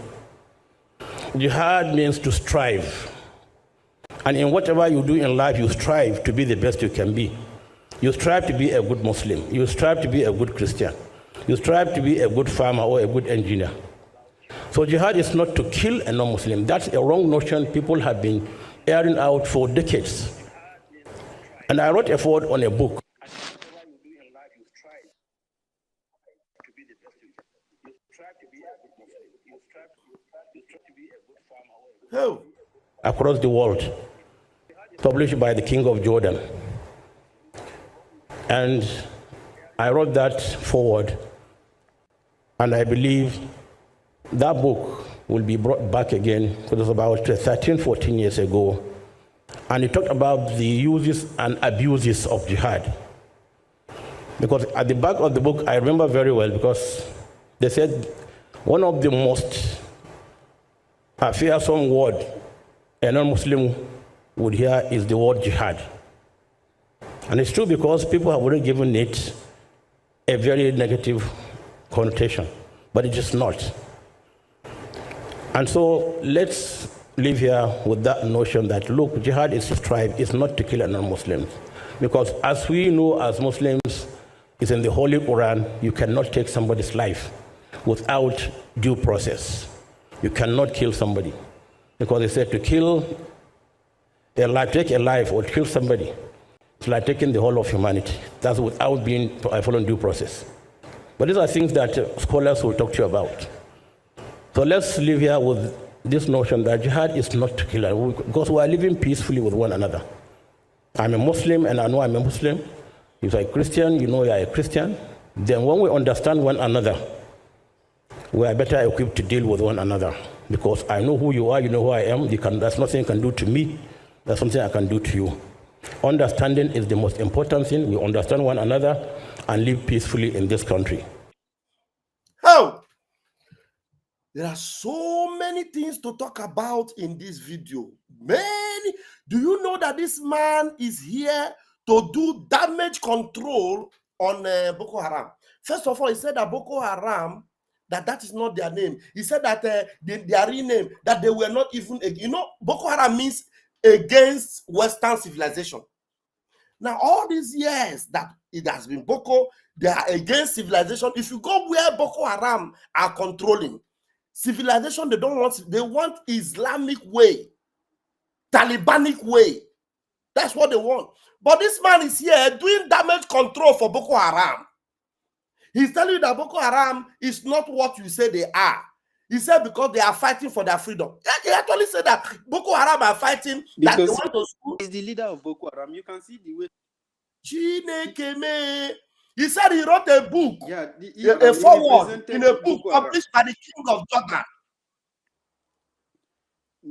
Jihad means to strive. And in whatever you do in life, you strive to be the best you can be. You strive to be a good Muslim. You strive to be a good Christian. You strive to be a good farmer or a good engineer. So jihad is not to kill a non-Muslim. That's a wrong notion people have been airing out for decades. And I wrote a foreword on a book. Oh. Across the world, published by the King of Jordan. And I wrote that forward, and I believe that book will be brought back again, because it was about 13, 14 years ago, and it talked about the uses and abuses of jihad. Because at the back of the book, I remember very well, because they said one of the most fearsome word a non-Muslim would hear is the word jihad. And it's true, because people have already given it a very negative connotation, but it is not. And so let's live here with that notion that, look, jihad is to strive, it's not to kill a non-Muslim. Because as we know as Muslims, it's in the Holy Quran, you cannot take somebody's life without due process. You cannot kill somebody. Because they said to kill a life, take a life or kill somebody, it's like taking the whole of humanity. That's without being following due process. But these are things that scholars will talk to you about. So let's live here with this notion that jihad is not to kill, because we are living peacefully with one another. I'm a Muslim and I know I'm a Muslim. If you're a Christian, you know you're a Christian. Then when we understand one another, we are better equipped to deal with one another. Because I know who you are, you know who I am. There's nothing you can do to me. There's something I can do to you. Understanding is the most important thing. We understand one another and live peacefully in this country. Oh, there are so many things to talk about in this video. Many. Do you know that this man is here to do damage control on Boko Haram? First of all, he said that Boko Haram, that is not their name. He said that their rename, that they were not even, Boko Haram means against Western civilization. Now, all these years that it has been Boko, they are against civilization. If you go where Boko Haram are controlling, civilization, they want Islamic way, Talibanic way. That's what they want. But this man is here doing damage control for Boko Haram. He's telling you that Boko Haram is not what you say they are. He said because they are fighting for their freedom. He actually said that Boko Haram are fighting because that they want to school. He's the leader of Boko Haram. You can see the way. He said he wrote a book, a foreword in a book published by the King of Jordan.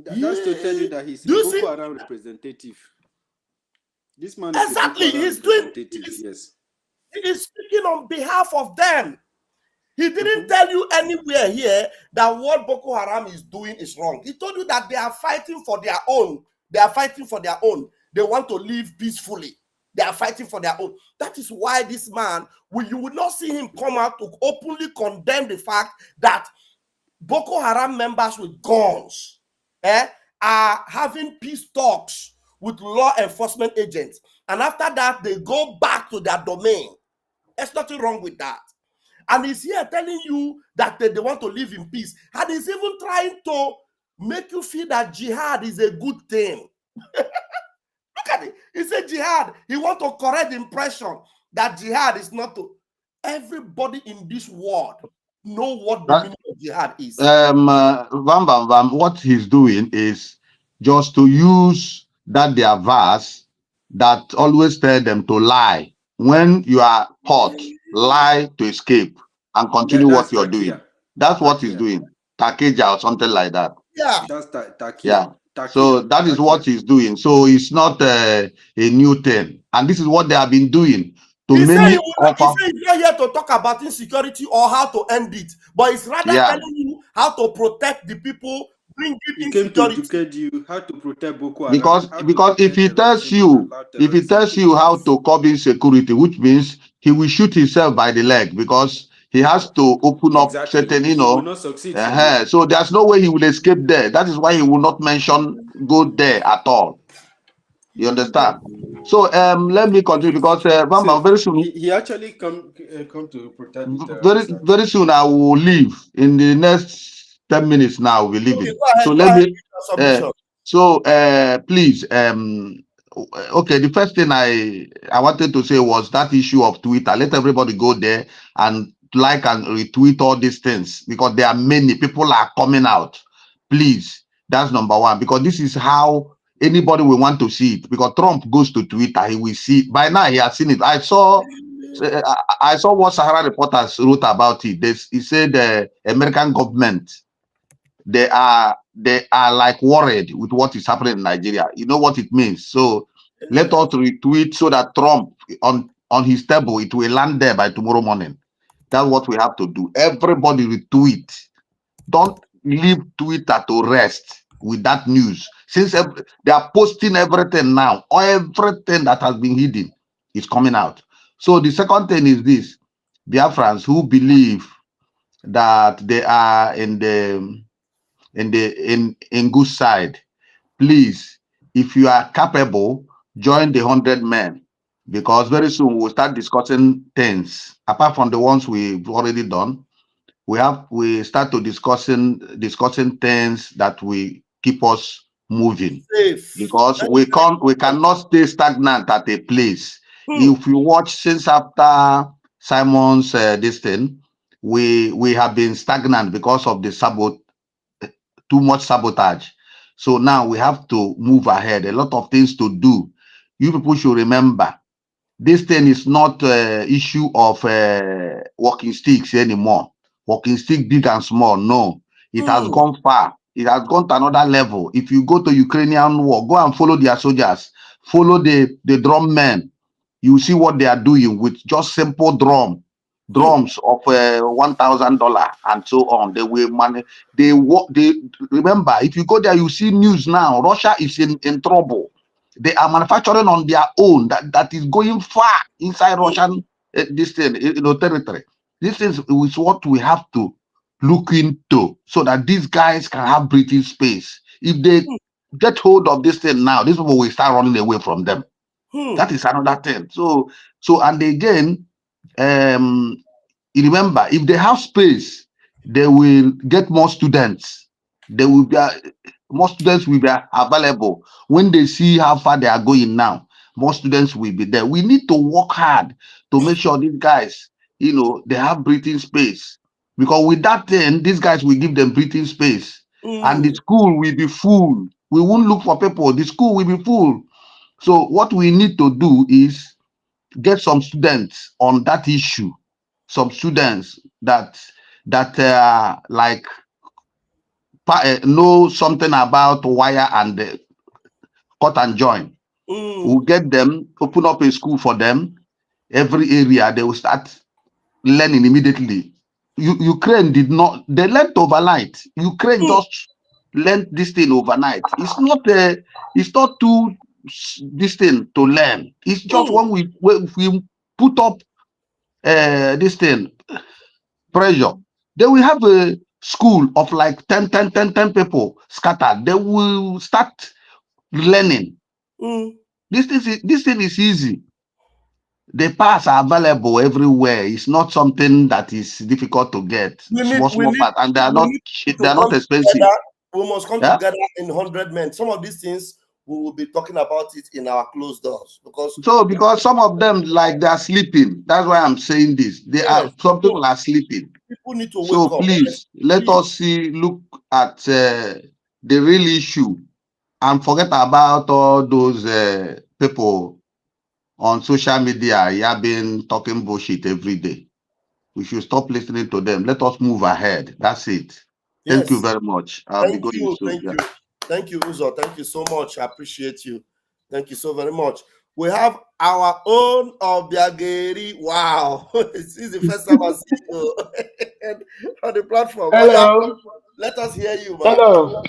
That's to tell you that he's a Boko Haram representative. This man is exactly. He's doing. Yes. He is speaking on behalf of them. He didn't tell you anywhere here that what Boko Haram is doing is wrong. He told you that they are fighting for their own. They are fighting for their own. They want to live peacefully. They are fighting for their own. That is why this man, you would not see him come out to openly condemn the fact that Boko Haram members with guns are having peace talks with law enforcement agents. And after that, they go back to their domain. There's nothing wrong with that. And he's here telling you that they want to live in peace. And he's even trying to make you feel that jihad is a good thing. Look at it. He said jihad. He wants to correct the impression that jihad is not to everybody in this world know what the That, meaning of jihad is. Vam Vam Vam, what he's doing is just to use that their verse that always tell them to lie. When you are caught, lie to escape and continue what That's you're doing. Takia. That's what he's Takia. doing. Takeja or something like that. Yeah. That's Takia. Yeah. So Takia. that is what he's doing. So it's not a new thing. And this is what they have been doing to He said many he of said he's not here to talk about insecurity or how to end it, but it's rather telling you how to protect the people, bring He in came to insecurity. educate you how to protect Boko Haram. because how to because if protect he tells terrorism and you allow if he terrorism tells to you how thrive. to curb insecurity, which means he will shoot himself by the leg because he has to open up Exactly. certain, He will not succeed from it. so there's no way he will escape there. That is why he will not mention go there at all. You understand? So let me continue because So very soon, he actually come to protect the very terrorists. very soon I will leave. In the next 10 minutes now we'll be Okay, leaving. go ahead, So go let ahead me with your submission. please okay, the first thing I wanted to say was that issue of Twitter. Let everybody go there and like and retweet all these things because there are many people are coming out. Please, that's number one, because this is how anybody will want to see it. Because Trump goes to Twitter, he will see it. By now he has seen it. I saw what Sahara reporters wrote about it. He said the American government, they are like worried with what is happening in Nigeria. You know what it means. So let us retweet so that Trump on his table, it will land there by tomorrow morning. That's what we have to do. Everybody retweet. Don't leave Twitter to rest with that news. Since they are posting everything now, everything that has been hidden is coming out. So the second thing is this: Biafrans who believe that they are in good side, please, if you are capable, join the 100 men, because very soon we'll start discussing things apart from the ones we've already done. We start to discussing things that will keep us moving, Safe. because we cannot stay stagnant at a place. Hmm. If you watch since after Simon's this thing, we have been stagnant because of the too much sabotage. So now we have to move ahead. A lot of things to do. You people should remember, this thing is not issue of walking sticks anymore. Walking stick big and small. No, it has gone far. It has gone to another level. If you go to Ukrainian war, go and follow their soldiers, follow the drum men. You see what they are doing with just simple drums of $1,000 and so on. They will manage. They remember, if you go there, you see news now. Russia is in trouble. They are manufacturing on their own that is going far inside Russian this thing, territory. This is what we have to look into so that these guys can have breathing space. If they get hold of this thing now, these people will start running away from them. That is another thing. So and again, remember, if they have space, they will get more students. They will be more students will be available. When they see how far they are going now, more students will be there. We need to work hard to make sure these guys, they have breathing space, because with that thing, these guys will give them breathing space, and the school will be full. We won't look for people. The school will be full. So what we need to do is get some students on that issue, some students that like know something about wire and cut and join. We'll get them, open up a school for them. Every area they will start learning immediately. Ukraine did not, they learned overnight. Ukraine just learned this thing overnight. It's not too this thing to learn. It's just when we put up this thing pressure, they will have a school of like 10 people scattered. They will start learning. This thing is easy. The parts are available everywhere. It's not something that is difficult to get. Small parts, and they are not expensive. We must come Yeah? together in 100 men. Some of these things we will be talking about it in our closed doors because some of them like they are sleeping. That's why I'm saying this. Some people are sleeping. People need to wake so up. Please let us look at the real issue and forget about all those people on social media been talking bullshit every day. We should stop listening to them. Let us move ahead. That's it. Yes. Thank you very much. I'll be going soon. Thank you, Uzo. Thank you so much. I appreciate you. Thank you so very much. We have our own Obiageri. Wow. This is the first time I see you on the platform. Hello. Let us hear you, man. Hello.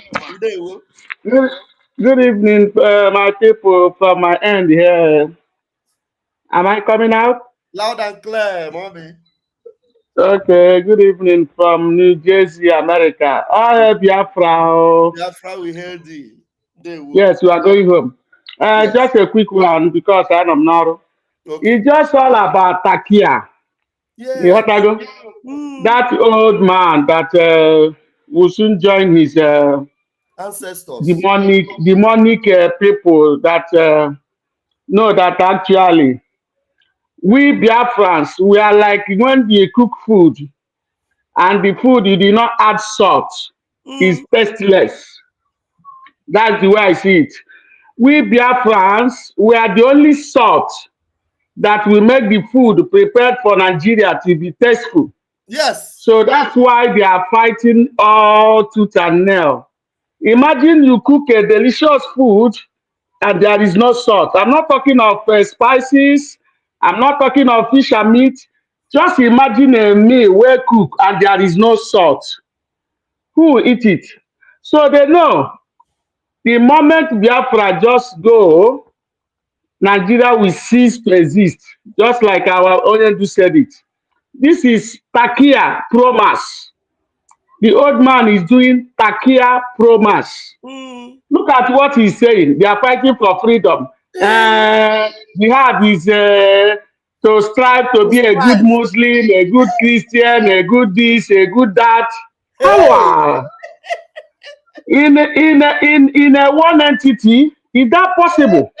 Good evening, my people from my end here. Am I coming out? Loud and clear, mommy. Okay, good evening from New Jersey, America. Oh, Biafra. Biafra, we heard thee. Yes, we are going home. Yes. Just a quick one because I don't know. Okay. It's just all about Takia. Yeah. That old man that will soon join his ancestors, demonic people that know that actually we Biafrans, we are like when you cook food and the food you did not add salt is tasteless. That's the way I see it. We Biafrans, we are the only salt that will make the food prepared for Nigeria to be tasteful. Yes. So that's why they are fighting all tooth and nail. Imagine you cook a delicious food and there is no salt. I'm not talking of spices. I'm not talking of fish and meat. Just imagine a meal well cooked and there is no salt. Who will eat it? So they know the moment Biafra just go, Nigeria will cease to exist. Just like our Onyendu said it. This is Takia Promas. The old man is doing Takia Promas. Look at what he's saying. They are fighting for freedom. Jihad is to strive to be a good Muslim, a good Christian, a good this, a good that. How? In a one entity, is that possible?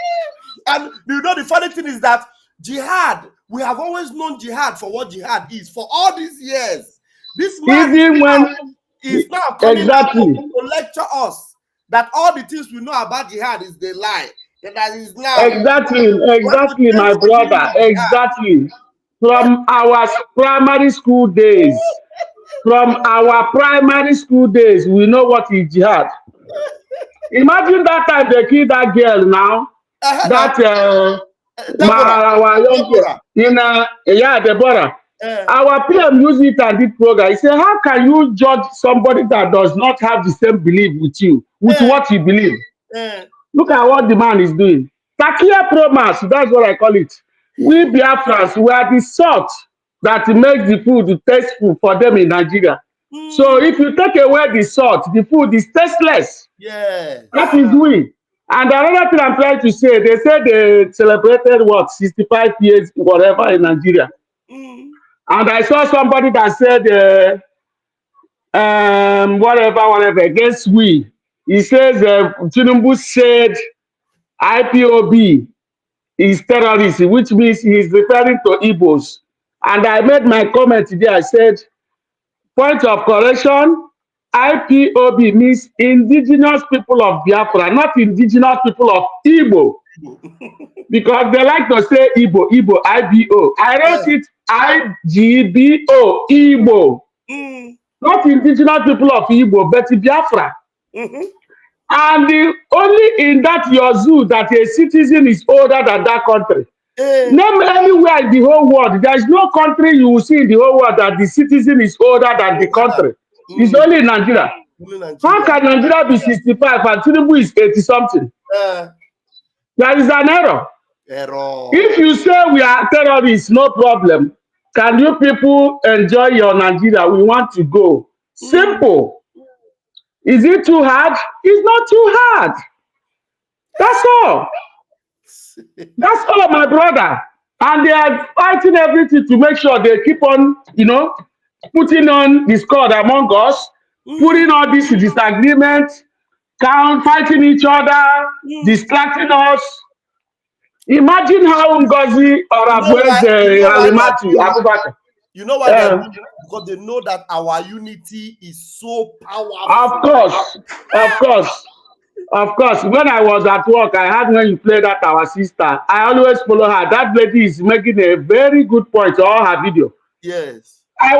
And you know the funny thing is that jihad, we have always known jihad for what jihad is for all these years. This man is now coming out to lecture us that all the things we know about jihad is the lie. That is now exactly, my brother. Exactly. From our primary school days, we know what is jihad. Imagine that time they killed that girl now. Deborah. Our PM used it and did program. He said, how can you judge somebody that does not have the same belief with you, with what you believe? Look at what the man is doing. Takia Promas, that's what I call it. We Biafrans, we are the salt that makes the food tasteful for them in Nigeria. So if you take away the salt, the food is tasteless. Yeah. That is we. And another thing I'm trying to say, they said they celebrated 65 years, whatever, in Nigeria. And I saw somebody that said, whatever, against we. He says, Tinubu said IPOB is terrorism, which means he's referring to Igbos. And I made my comment today. I said, point of correction, IPOB means indigenous people of Biafra, not indigenous people of Igbo. Because they like to say Igbo, IBO. I wrote it IGBO, Igbo. Not indigenous people of Igbo, but Biafra. And only in that your zoo that a citizen is older than that country. Name anywhere in the whole world. There is no country you will see in the whole world that the citizen is older than the country. It's only in Nigeria. How can Nigeria be 65 and Tinubu is 80-something? There is an error. If you say we are terrorists, no problem. Can you people enjoy your Nigeria? We want to go. Simple. Is it too hard? It's not too hard. That's all. That's all, my brother. And they are fighting everything to make sure they keep on, putting on discord among us, putting all these disagreements, fighting each other, distracting us. Imagine how Ngozi or Halimatu Abubakar. You know why they're doing it? Because they know that our unity is so powerful. Of course. When I was at work, I had when you played that our sister. I always follow her. That lady is making a very good point to all her video. Yes. I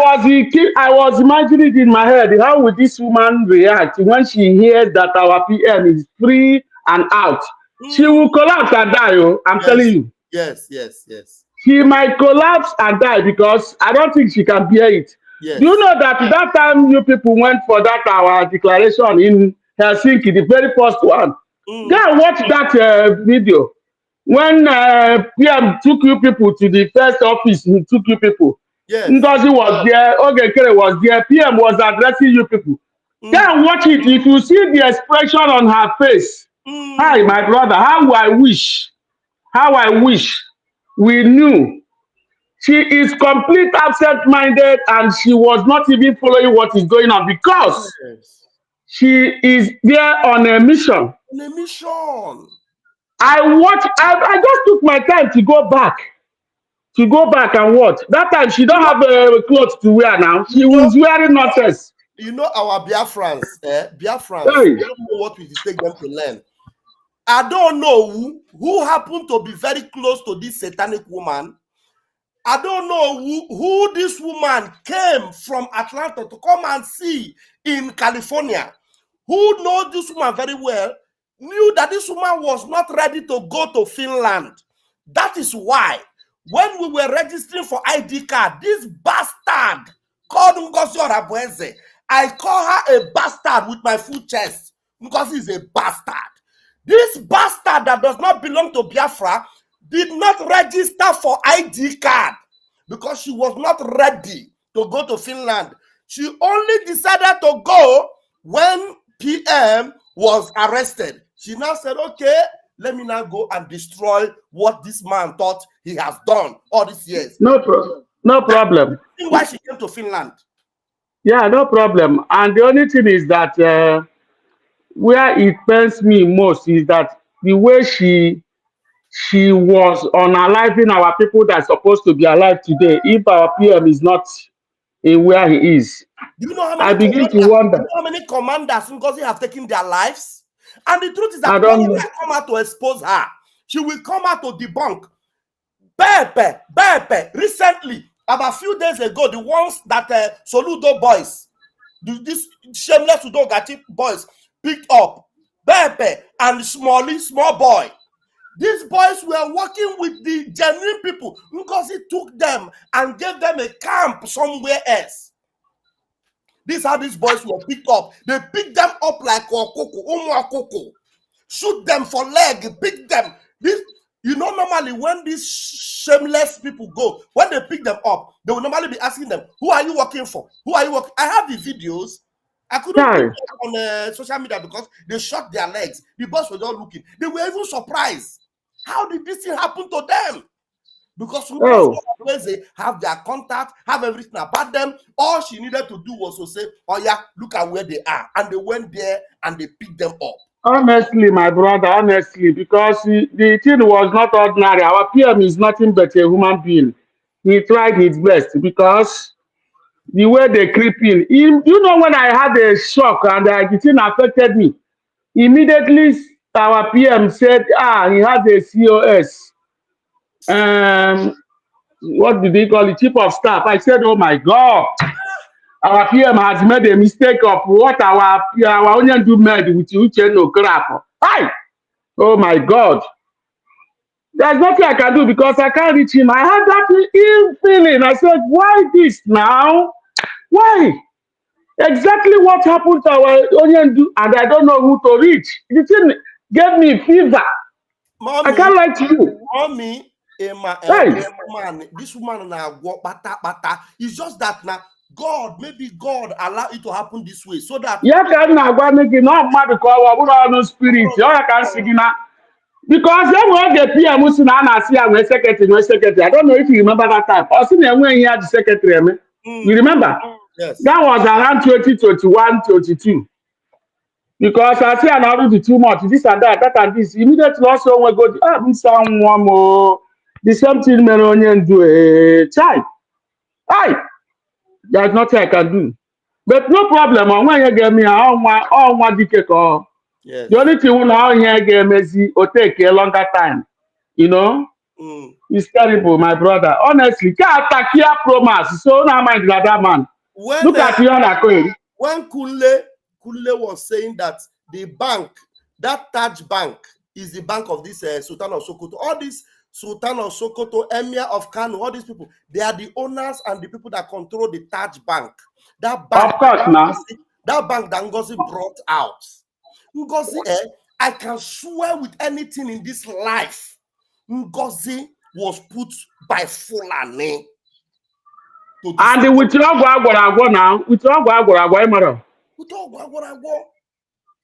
was imagining in my head, how would this woman react when she hears that our PM is free and out? She will collapse and die. I'm telling you. Yes. She might collapse and die because I don't think she can bear it. Yes. Do you know that time you people went for that our declaration in Helsinki, the very first one? Go and watch that video. When PM took you people to the first office, he took you people. Yes. Ngozi was there, Ogekere was there, PM was addressing you people. Go and watch it. If you see the expression on her face, hi, my brother, how I wish we knew. She is complete absent-minded and she was not even following what is going on because she is there on a mission. I just took my time to go back and watch. That time she don't have clothes to wear now. She was wearing nonsense. You know our Biafrans, Biafrans, they don't know what we take them to learn. I don't know who happened to be very close to this satanic woman. I don't know who this woman came from Atlanta to come and see in California. Who knows this woman very well, knew that this woman was not ready to go to Finland. That is why when we were registering for ID card, this bastard called Ngozi Orabueze, I call her a bastard with my full chest because he's a bastard. This bastard that does not belong to Biafra did not register for ID card because she was not ready to go to Finland. She only decided to go when PM was arrested. She now said, okay, let me now go and destroy what this man thought he has done all these years. No problem. That's why she came to Finland. Yeah, no problem. And the only thing is that where it pains me most is that the way she was unaliving our people that are supposed to be alive today. If our PM is not in where he is, do you know how many I begin to wonder. You know how many commanders Ngozi have taken their lives? And the truth is that when they come out to expose her, she will come out to debunk. Recently, about a few days ago, the ones that Soludo boys, this shameless Udogati boys picked up, and small boy. These boys were working with the genuine people because he took them and gave them a camp somewhere else. This is how these boys were picked up. They picked them up like Okoko, shoot them for leg, pick them. This, you know, normally when these shameless people go, when they pick them up, they will normally be asking them, who are you working for? Who are you working? I have the videos. I couldn't put them on social media because they shot their legs. The boys were all looking. They were even surprised. How did this thing happen to them? Because they have their contact, have everything about them. All she needed to do was to say, oh yeah, look at where they are. And they went there and they picked them up. Honestly, my brother, because the thing was not ordinary. Our PM is nothing but a human being. He tried his best because the way they creep in. You know, when I had a shock and the thing affected me, immediately our PM said, he had a COS. What did they call it? Chief of staff. I said, oh my God, our PM has made a mistake of what our onion do made with Uchenno crap. Hi! Oh my God. There's nothing I can do because I can't reach him. I had that ill feeling. I said, why this now? Why? Exactly what happened to our onion do, and I don't know who to reach. The thing gave me fever. Mommy, I can't lie to you. Mommy, this woman now walk bata. It's just that now maybe God allow it to happen this way so that spirit. Because then when the PM secretary, I don't know if you remember that time. Also, when he had the secretary, you remember? Yes. That was around 2021, 22. Because I see an already too much, this and that and this. Immediately also when go, someone more. The same thing Melonian do a child. Aye, there's nothing I can do. But no problem. When you get me, all one decade or Yes. the only thing now here get Messi or take a longer time. You know, it's terrible, my brother. Honestly, can't attack here promise. So now mind that man. Look at you on a coin. When Kule was saying that the bank, that Taj Bank, is the bank of this Sultan of Sokoto. All these Sultan of Sokoto, Emir of Kano, all these people, they are the owners and the people that control the Taj Bank. That bank, of course, now. That bank that Ngozi brought out. Ngozi, I can swear with anything in this life, Ngozi was put by Fulani. And with your agwa now, with your agwa,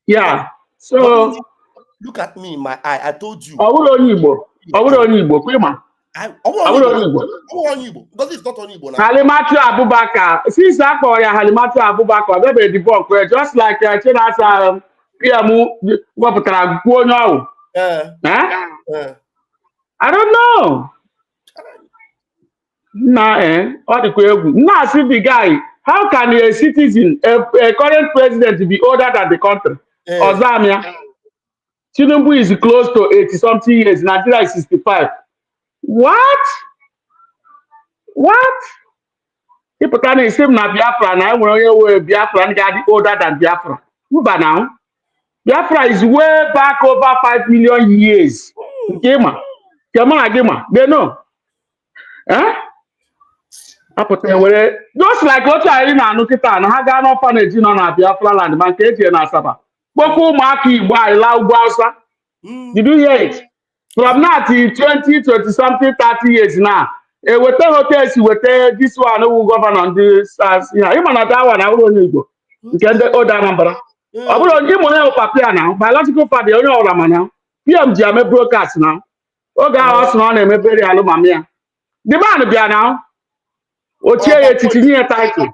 yeah. So look at me in my eye. I told you. Because it's not on Igbo now. Halimatu Abubakar. Since I call Halimatu Abubakar, they be the book just like Chinasa PMU Wapatra Guono. I don't know. What the question? Now, see the guy. How can a citizen, a current president, be older than the country? Ozamia. Tinubu is close to 80-something years. Nigeria is 65. What? People can say na Biafra now. When Biafra and get older than Biafra. But now, Biafra is way back over 5 million years. They know. Just like what I in Anukita and Hagan orphanage in Biafra land, Manketi and Asaba. Boku Maki by Laugausa. Did you hear it? From now till 20, 20 something, 30 years now. With this one who govern on this yeah, even at that one I will only go. You can the other number. I will only money paper now. Biological party only all now. PMG broadcast now. Oga house now and maybe alumamia. The man be now. Oche titini title.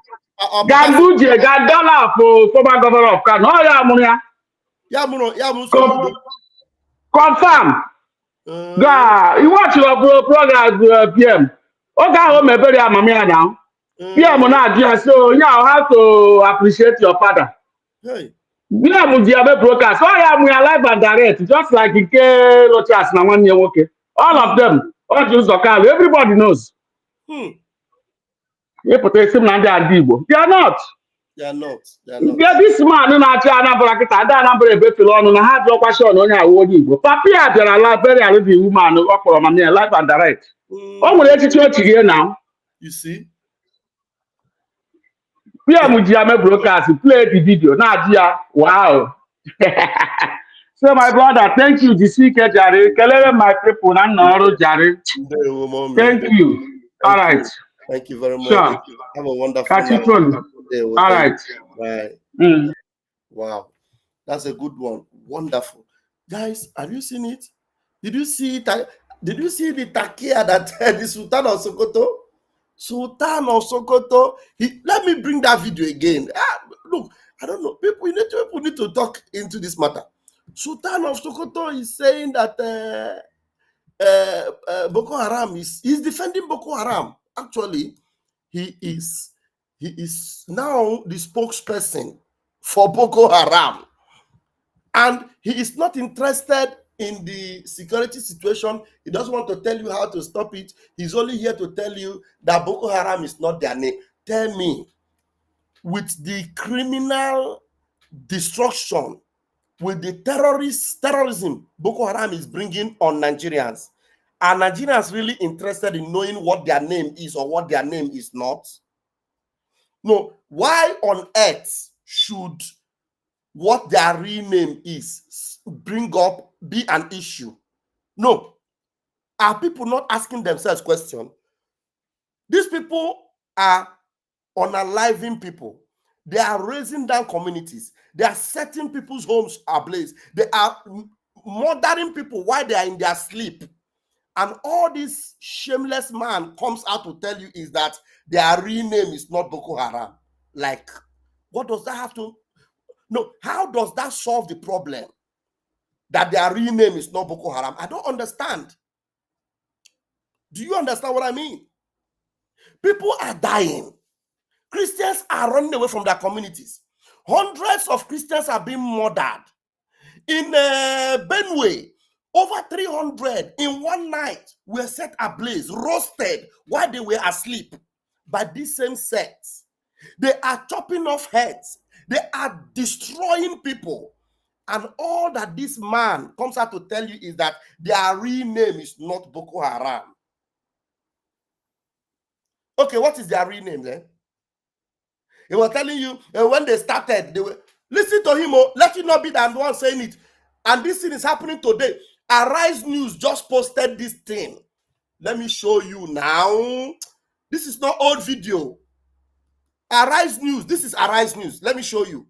Ganduje Gandala for former governor of Kano. Oh yeah, Munia. Yeah, confirm. God, you watch your program, PM. Okay, home very mamia now. PM now, so you have to appreciate your father. Hey. PM broadcast. Oh yeah, we are live and direct, just like Ike Lochas now 1 year okay. All of them, all those local, everybody knows. They are not. They are not. Yeah, this man in our number like that number a bit long and I had no question on your own. Papia, there are like very already woman who offer on my life and direct. Oh, we'll let you here now. You see? Yeah, Mujame broadcast, play the video. Nadia, wow. So, my brother, thank you. This week, Jare. Kelele, my people, and Noro Jare. Thank you. All right. Thank you very much. Sure. Have a wonderful day. All right. Bye. Wow. That's a good one. Wonderful. Guys, have you seen it? Did you see it? Did you see the takia that the Sultan of Sokoto? Sultan of Sokoto. Let me bring that video again. Look, I don't know. People need to talk into this matter. Sultan of Sokoto is saying that Boko Haram is defending Boko Haram. Actually, he is now the spokesperson for Boko Haram, and he is not interested in the security situation. He doesn't want to tell you how to stop it. He's only here to tell you that Boko Haram is not their name. Tell me, with the criminal destruction, with the terrorism Boko Haram is bringing on Nigerians, are Nigerians really interested in knowing what their name is or what their name is not? No. Why on earth should what their real name is be an issue? No. Are people not asking themselves questions? These people are unaliving people. They are raising down communities. They are setting people's homes ablaze. They are murdering people while they are in their sleep. And all this shameless man comes out to tell you is that their real name is not Boko Haram. Like, what does that have to? No, how does that solve the problem that their real name is not Boko Haram? I don't understand. Do you understand what I mean? People are dying. Christians are running away from their communities. Hundreds of Christians are being murdered. In Benue, over 300 in one night were set ablaze, roasted while they were asleep by these same sects. They are chopping off heads. They are destroying people. And all that this man comes out to tell you is that their real name is not Boko Haram. Okay, what is their real name then? He was telling you when they started, they were listen to him. Let it not be that I'm the one saying it. And this thing is happening today. Arise News just posted this thing. Let me show you now. This is not old video. Arise News. This is Arise News. Let me show you.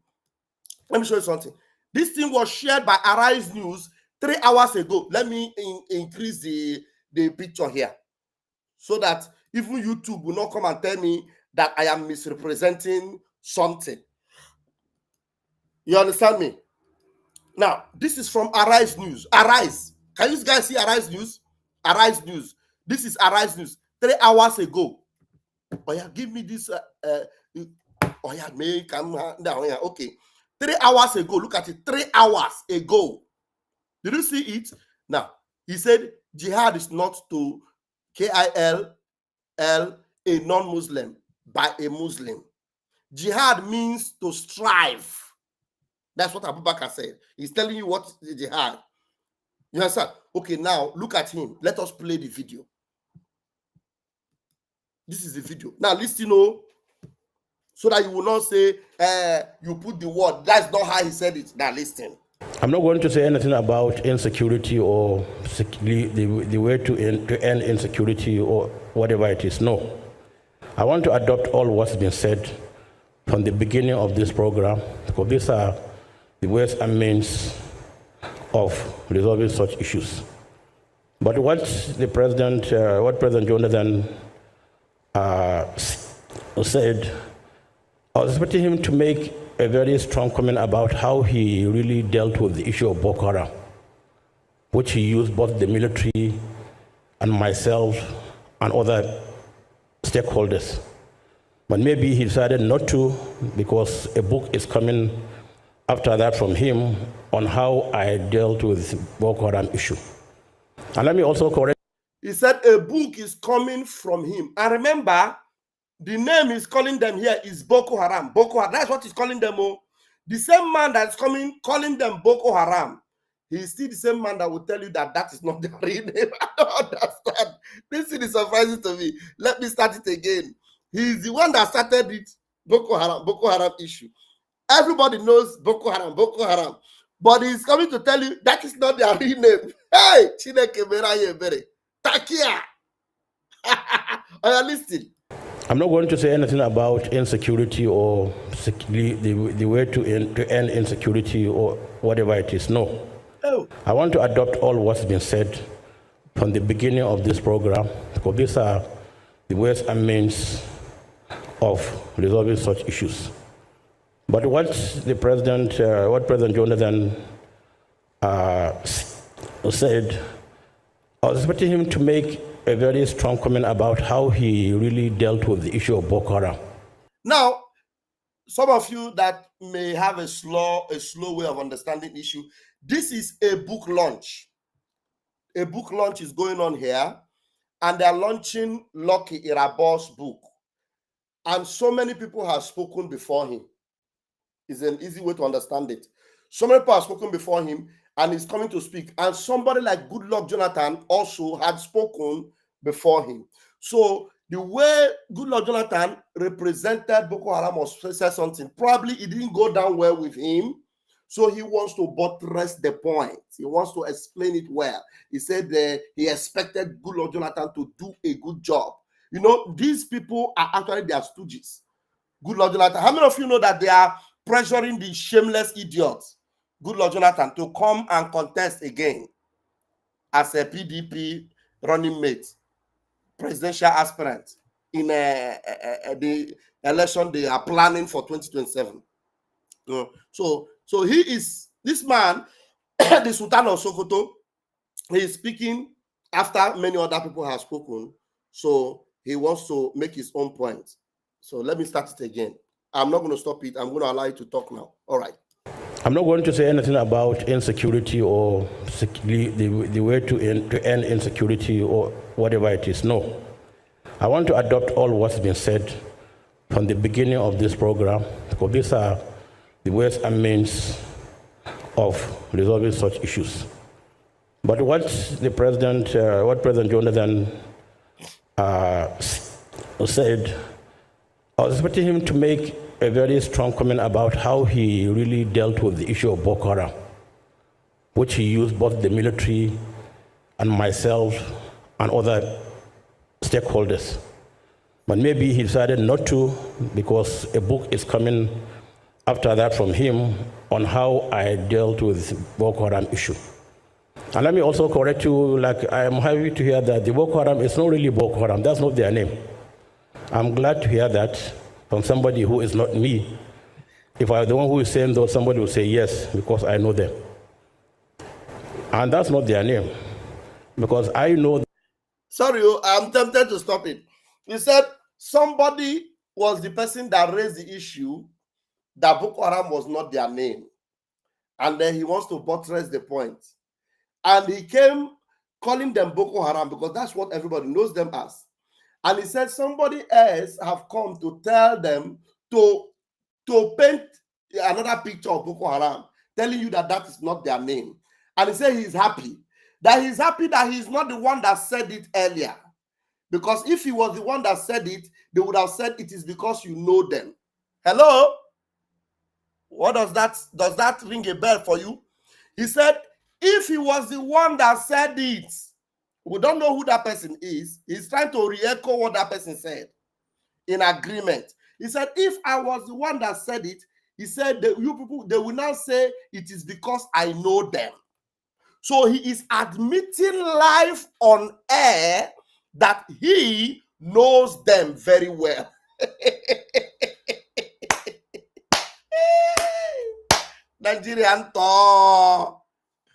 Let me show you something. This thing was shared by Arise News 3 hours ago. Let me increase the picture here so that even YouTube will not come and tell me that I am misrepresenting something. You understand me? Now, this is from Arise News. Arise. Can you guys see Arise News? Arise News. This is Arise News 3 hours ago. Oh yeah, give me this. Oh yeah, me come down here. Okay. 3 hours ago. Look at it. 3 hours ago. Did you see it? Now, he said jihad is not to KILL a non-Muslim by a Muslim. Jihad means to strive. That's what Abu Bakr said. He's telling you what is jihad. You understand? Okay, now look at him. Let us play the video. This is the video. Now listen, so that you will not say you put the word. That's not how he said it. Now listen. I'm not going to say anything about insecurity or the way to end insecurity or whatever it is. No. I want to adopt all what's been said from the beginning of this program, because these are the ways and means of resolving such issues. But what President Jonathan said, I was expecting him to make a very strong comment about how he really dealt with the issue of Boko Haram, which he used both the military and myself and other stakeholders. But maybe he decided not to, because a book is coming after that from him on how I dealt with Boko Haram issue. And let me also correct. He said a book is coming from him. And remember, the name he's calling them here is Boko Haram. Boko Haram, that's what he's calling them. The same man that's calling them Boko Haram, he's still the same man that will tell you that that is not the real name. I don't understand. This thing is surprising to me. Let me start it again. He's the one that started it, Boko Haram issue. Everybody knows Boko Haram. But he's coming to tell you that is not their real name. Hey, Chineke Meraye Bere. Takia. Are you listening? I'm not going to say anything about insecurity or the way to end insecurity or whatever it is. No. Oh. I want to adopt all what's been said from the beginning of this program, because these are the ways and means of resolving such issues. But what President Jonathan said, I was expecting him to make a very strong comment about how he really dealt with the issue of Boko Haram. Now, some of you that may have a slow way of understanding the issue, this is a book launch. A book launch is going on here, and they're launching Lucky Irabo's book. And so many people have spoken before him. It's an easy way to understand it. So many people have spoken before him, and he's coming to speak. And somebody like Goodluck Jonathan also had spoken before him. So the way Goodluck Jonathan represented Boko Haram or said something, probably it didn't go down well with him. So he wants to buttress the point. He wants to explain it well. He said he expected Goodluck Jonathan to do a good job. You know, these people are actually their stooges. Goodluck Jonathan. How many of you know that they are pressuring the shameless idiots, Goodluck Jonathan, to come and contest again as a PDP running mate, presidential aspirant in the election they are planning for 2027? So he is this man, the Sultan of Sokoto. He is speaking after many other people have spoken. So he wants to make his own point. So let me start it again. I'm not going to stop it. I'm going to allow you to talk now. All right. I'm not going to say anything about insecurity or the way to end insecurity or whatever it is. No. I want to adopt all what's been said from the beginning of this program, because these are the ways and means of resolving such issues. But what President Jonathan said, I was expecting him to make a very strong comment about how he really dealt with the issue of Boko Haram, which he used both the military and myself and other stakeholders. But maybe he decided not to, because a book is coming after that from him on how I dealt with Boko Haram issue. And let me also correct you, like I am happy to hear that the Boko Haram is not really Boko Haram. That's not their name. I'm glad to hear that from somebody who is not me. If I were the one who is saying though, somebody will say yes, because I know them. And that's not their name, because I know. Sorry, I'm tempted to stop it. He said somebody was the person that raised the issue that Boko Haram was not their name. And then he wants to buttress the point. And he came calling them Boko Haram because that's what everybody knows them as. And he said somebody else have come to tell them to paint another picture of Boko Haram, telling you that that is not their name. And he said he's happy that he's not the one that said it earlier. Because if he was the one that said it, they would have said it is because you know them. Hello? What does that ring a bell for you? He said, if he was the one that said it, we don't know who that person is. He's trying to re-echo what that person said in agreement. He said, if I was the one that said it, he said, you people, they will now say it is because I know them. So he is admitting live on air that he knows them very well. Nigerian talk.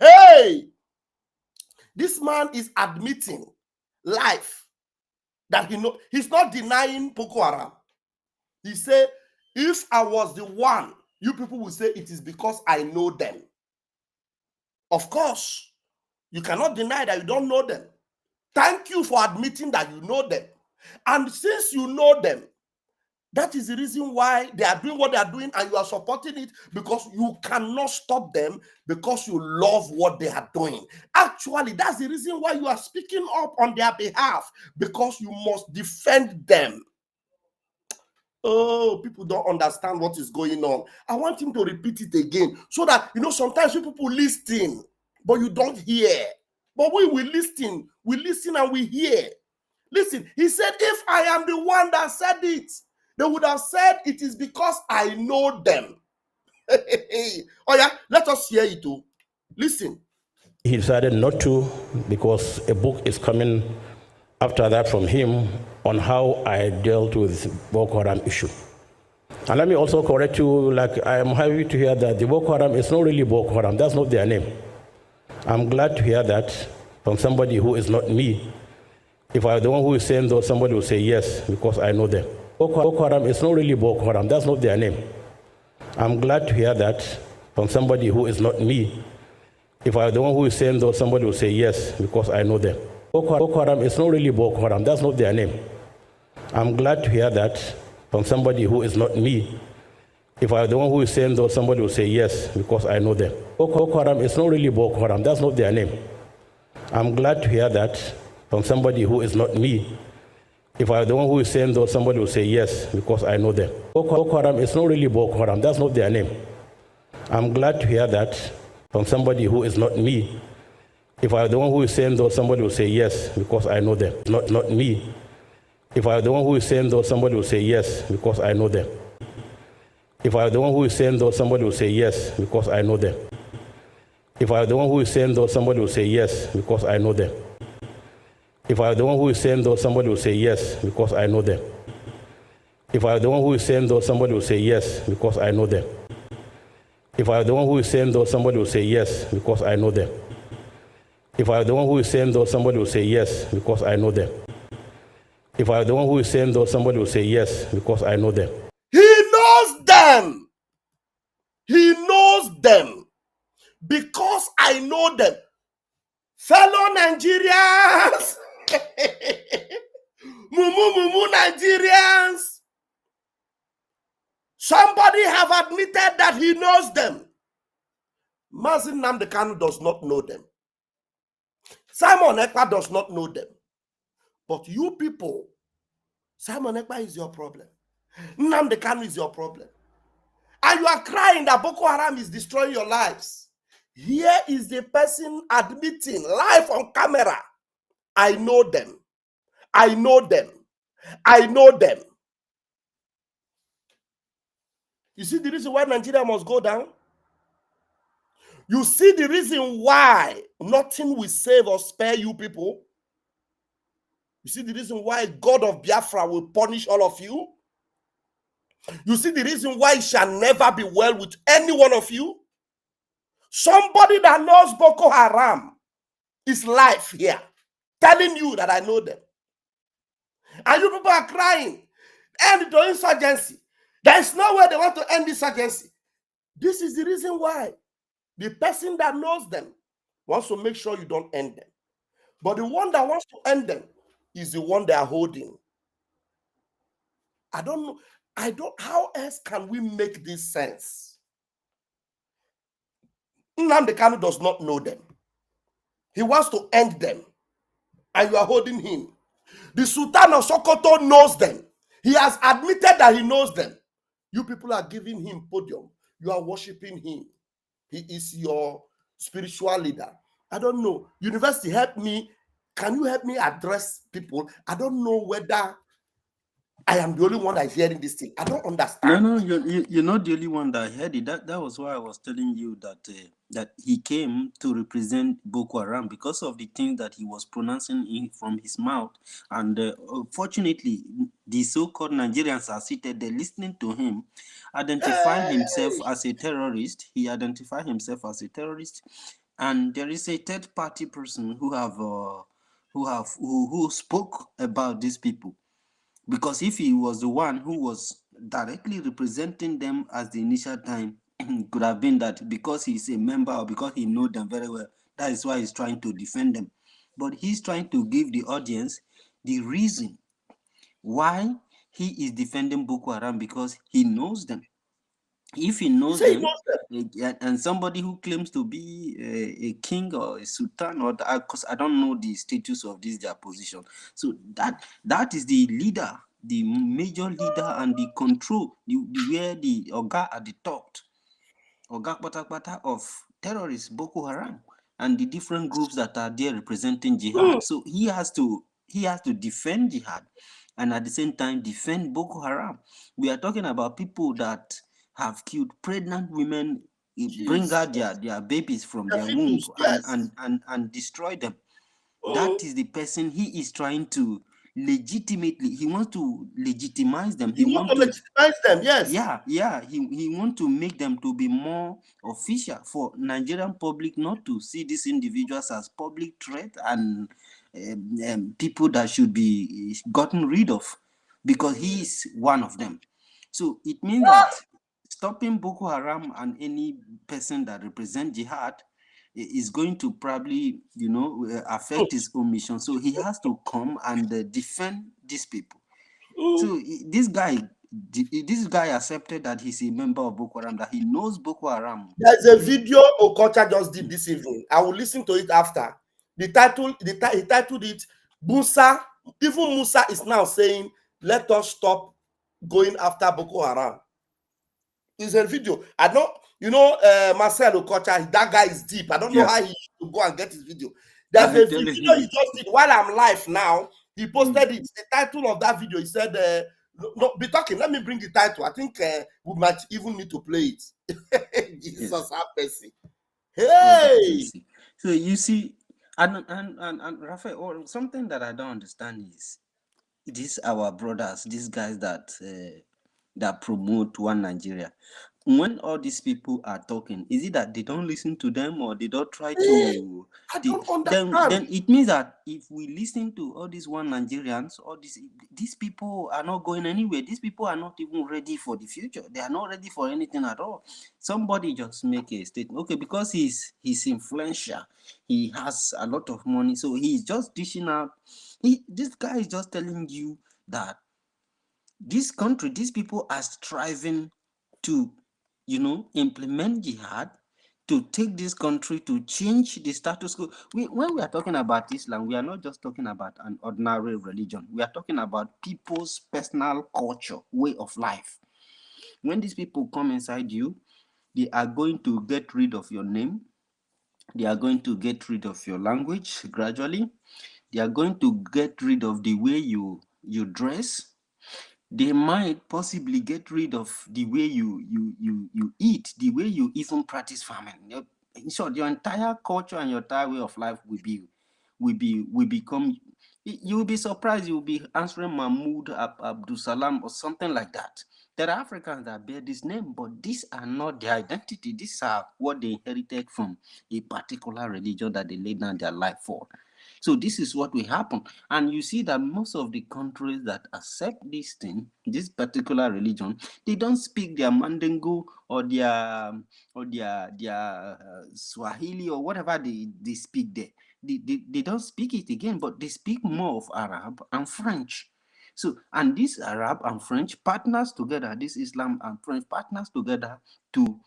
Hey, this man is admitting live that he's not denying Boko Haram. He said, if I was the one, you people will say it is because I know them. Of course, you cannot deny that you don't know them. Thank you for admitting that you know them. And since you know them, that is the reason why they are doing what they are doing, and you are supporting it, because you cannot stop them, because you love what they are doing. Actually, that's the reason why you are speaking up on their behalf, because you must defend them. Oh, people don't understand what is going on. I want him to repeat it again, so that, sometimes you people listen, but you don't hear. But we will listen and we hear. Listen, he said, if I am the one that said it, they would have said it is because I know them. Oh yeah, let us hear it too. Listen. He decided not to, because a book is coming after that from him on how I dealt with Boko Haram issue. And let me also correct you, like I am happy to hear that the Boko Haram is not really Boko Haram. That's not their name. I'm glad to hear that from somebody who is not me. If I were the one who is saying though, somebody will say yes, because I know them. Boko Haram is not really Boko Haram. That's not their name. I'm glad to hear that from somebody who is not me. If I were the one who is saying though, somebody will say yes, because I know them. Boko Haram is not really Boko Haram. That's not their name. I'm glad to hear that from somebody who is not me. If I were the one who is saying though, somebody will say yes, because I know them. Boko Haram is not really Boko Haram. That's not their name. I'm glad to hear that from somebody who is not me. If I were the one who is saying though, somebody will say yes, because I know them. Boko Haram is not really Boko Haram. That's not their name. I'm glad to hear that from somebody who is not me. If I were the one who is saying though, somebody will say yes, because I know them. Not me. If I were the one who is saying though, somebody will say yes, because I know them. If I were the one who is saying though, somebody will say yes, because I know them. If I were the one who is saying though, somebody will say yes, because I know them. If I were the one who is saying though, somebody will say yes, because I know them. If I were the one who is saying though, somebody will say yes, because I know them. If I were the one who is saying though, somebody will say yes, because I know them. If I were the one who is saying though, somebody will say yes, because I know them. If I were the one who is saying though, somebody will say yes, because I know them. He knows them. He knows them. Because I know them. Fellow Nigerians. Mumu Nigerians. Somebody have admitted that he knows them. Mazi Nnamdi Kanu does not know them. Simon Ekpa does not know them. But you people, Simon Ekpa is your problem. Nnamdi Kanu is your problem. And you are crying that Boko Haram is destroying your lives. Here is the person admitting live on camera. I know them. I know them. I know them. You see the reason why Nigeria must go down? You see the reason why nothing will save or spare you people? You see the reason why God of Biafra will punish all of you? You see the reason why it shall never be well with any one of you? Somebody that knows Boko Haram is live here, telling you that I know them. And you people are crying, end the insurgency. There is no way they want to end insurgency. This is the reason why. The person that knows them wants to make sure you don't end them. But the one that wants to end them is the one they are holding. I don't know. How else can we make this sense? Nnamdi Kanu does not know them. He wants to end them. And you are holding him. The Sultan of Sokoto knows them. He has admitted that he knows them. You people are giving him podium. You are worshiping him. He is your spiritual leader. I don't know. University, help me. Can you help me address people? I don't know whether I am the only one that is hearing this thing. I don't understand. No, you're not the only one that heard it. That was why I was telling you that that he came to represent Boko Haram because of the things that he was pronouncing from his mouth. And fortunately, the so-called Nigerians are seated there listening to him, identifying himself as a terrorist. He identified himself as a terrorist, and there is a third-party person who spoke about these people. Because if he was the one who was directly representing them as the initial time, it could have been that because he's a member or because he knows them very well, that is why he's trying to defend them. But he's trying to give the audience the reason why he is defending Boko Haram, because he knows them. If he knows them, and somebody who claims to be a king or a sultan, or because I don't know the status of their position, so that is the leader, the major leader, and the control, where the Oga at the top, Oga Patapata of terrorists, Boko Haram, and the different groups that are there representing jihad. So he has to defend jihad, and at the same time defend Boko Haram. We are talking about people that have killed pregnant women, bring out their babies from their womb, and destroy them. That is the person he is trying to legitimately. He wants to legitimize them. He wants to legitimize them. Yes. Yeah. He wants to make them to be more official for Nigerian public, not to see these individuals as public threat and people that should be gotten rid of, because he is one of them. So it means that stopping Boko Haram and any person that represents jihad is going to probably, affect his own mission. So he has to come and defend these people. So this guy accepted that he's a member of Boko Haram, that he knows Boko Haram. There's a video Okocha just did this evening. I will listen to it after. He titled it, Musa. Even Musa is now saying, let us stop going after Boko Haram. It's a video. I don't, Marcel Okocha, that guy is deep. I don't know how he should go and get his video. There's a video he just did while I'm live now. He posted it. The title of that video, he said, no, be talking. Let me bring the title. I think we might even need to play it. Jesus have mercy. Hey! So you see, and Raphael, something that I don't understand is these our brothers, these guys that promote one Nigeria. when all these people are talking, is it that they don't listen to them or they don't try to? I don't understand. Then it means that if we listen to all these one Nigerians, all these people are not going anywhere. These people are not even ready for the future. They are not ready for anything at all. Somebody just make a statement, okay, because he's influential, he has a lot of money, so he's just dishing out. This guy is just telling you that this country, these people are striving to, implement jihad, to take this country, to change the status quo. When we are talking about Islam, we are not just talking about an ordinary religion. We are talking about people's personal culture, way of life. When these people come inside you, they are going to get rid of your name. They are going to get rid of your language gradually. They are going to get rid of the way you dress. They might possibly get rid of the way you eat, the way you even practice farming. In short, your entire culture and your entire way of life will become. You will be surprised. You will be answering Mahmoud Abdul Salam or something like that. There are Africans that bear this name, but these are not their identity. These are what they inherited from a particular religion that they laid down their life for. So this is what will happen. And you see that most of the countries that accept this thing, this particular religion, they don't speak their Mandingo or their Swahili or whatever they speak there. They don't speak it again, but they speak more of Arab and French. So, and this Arab and French partners together, this Islam and French partners together to,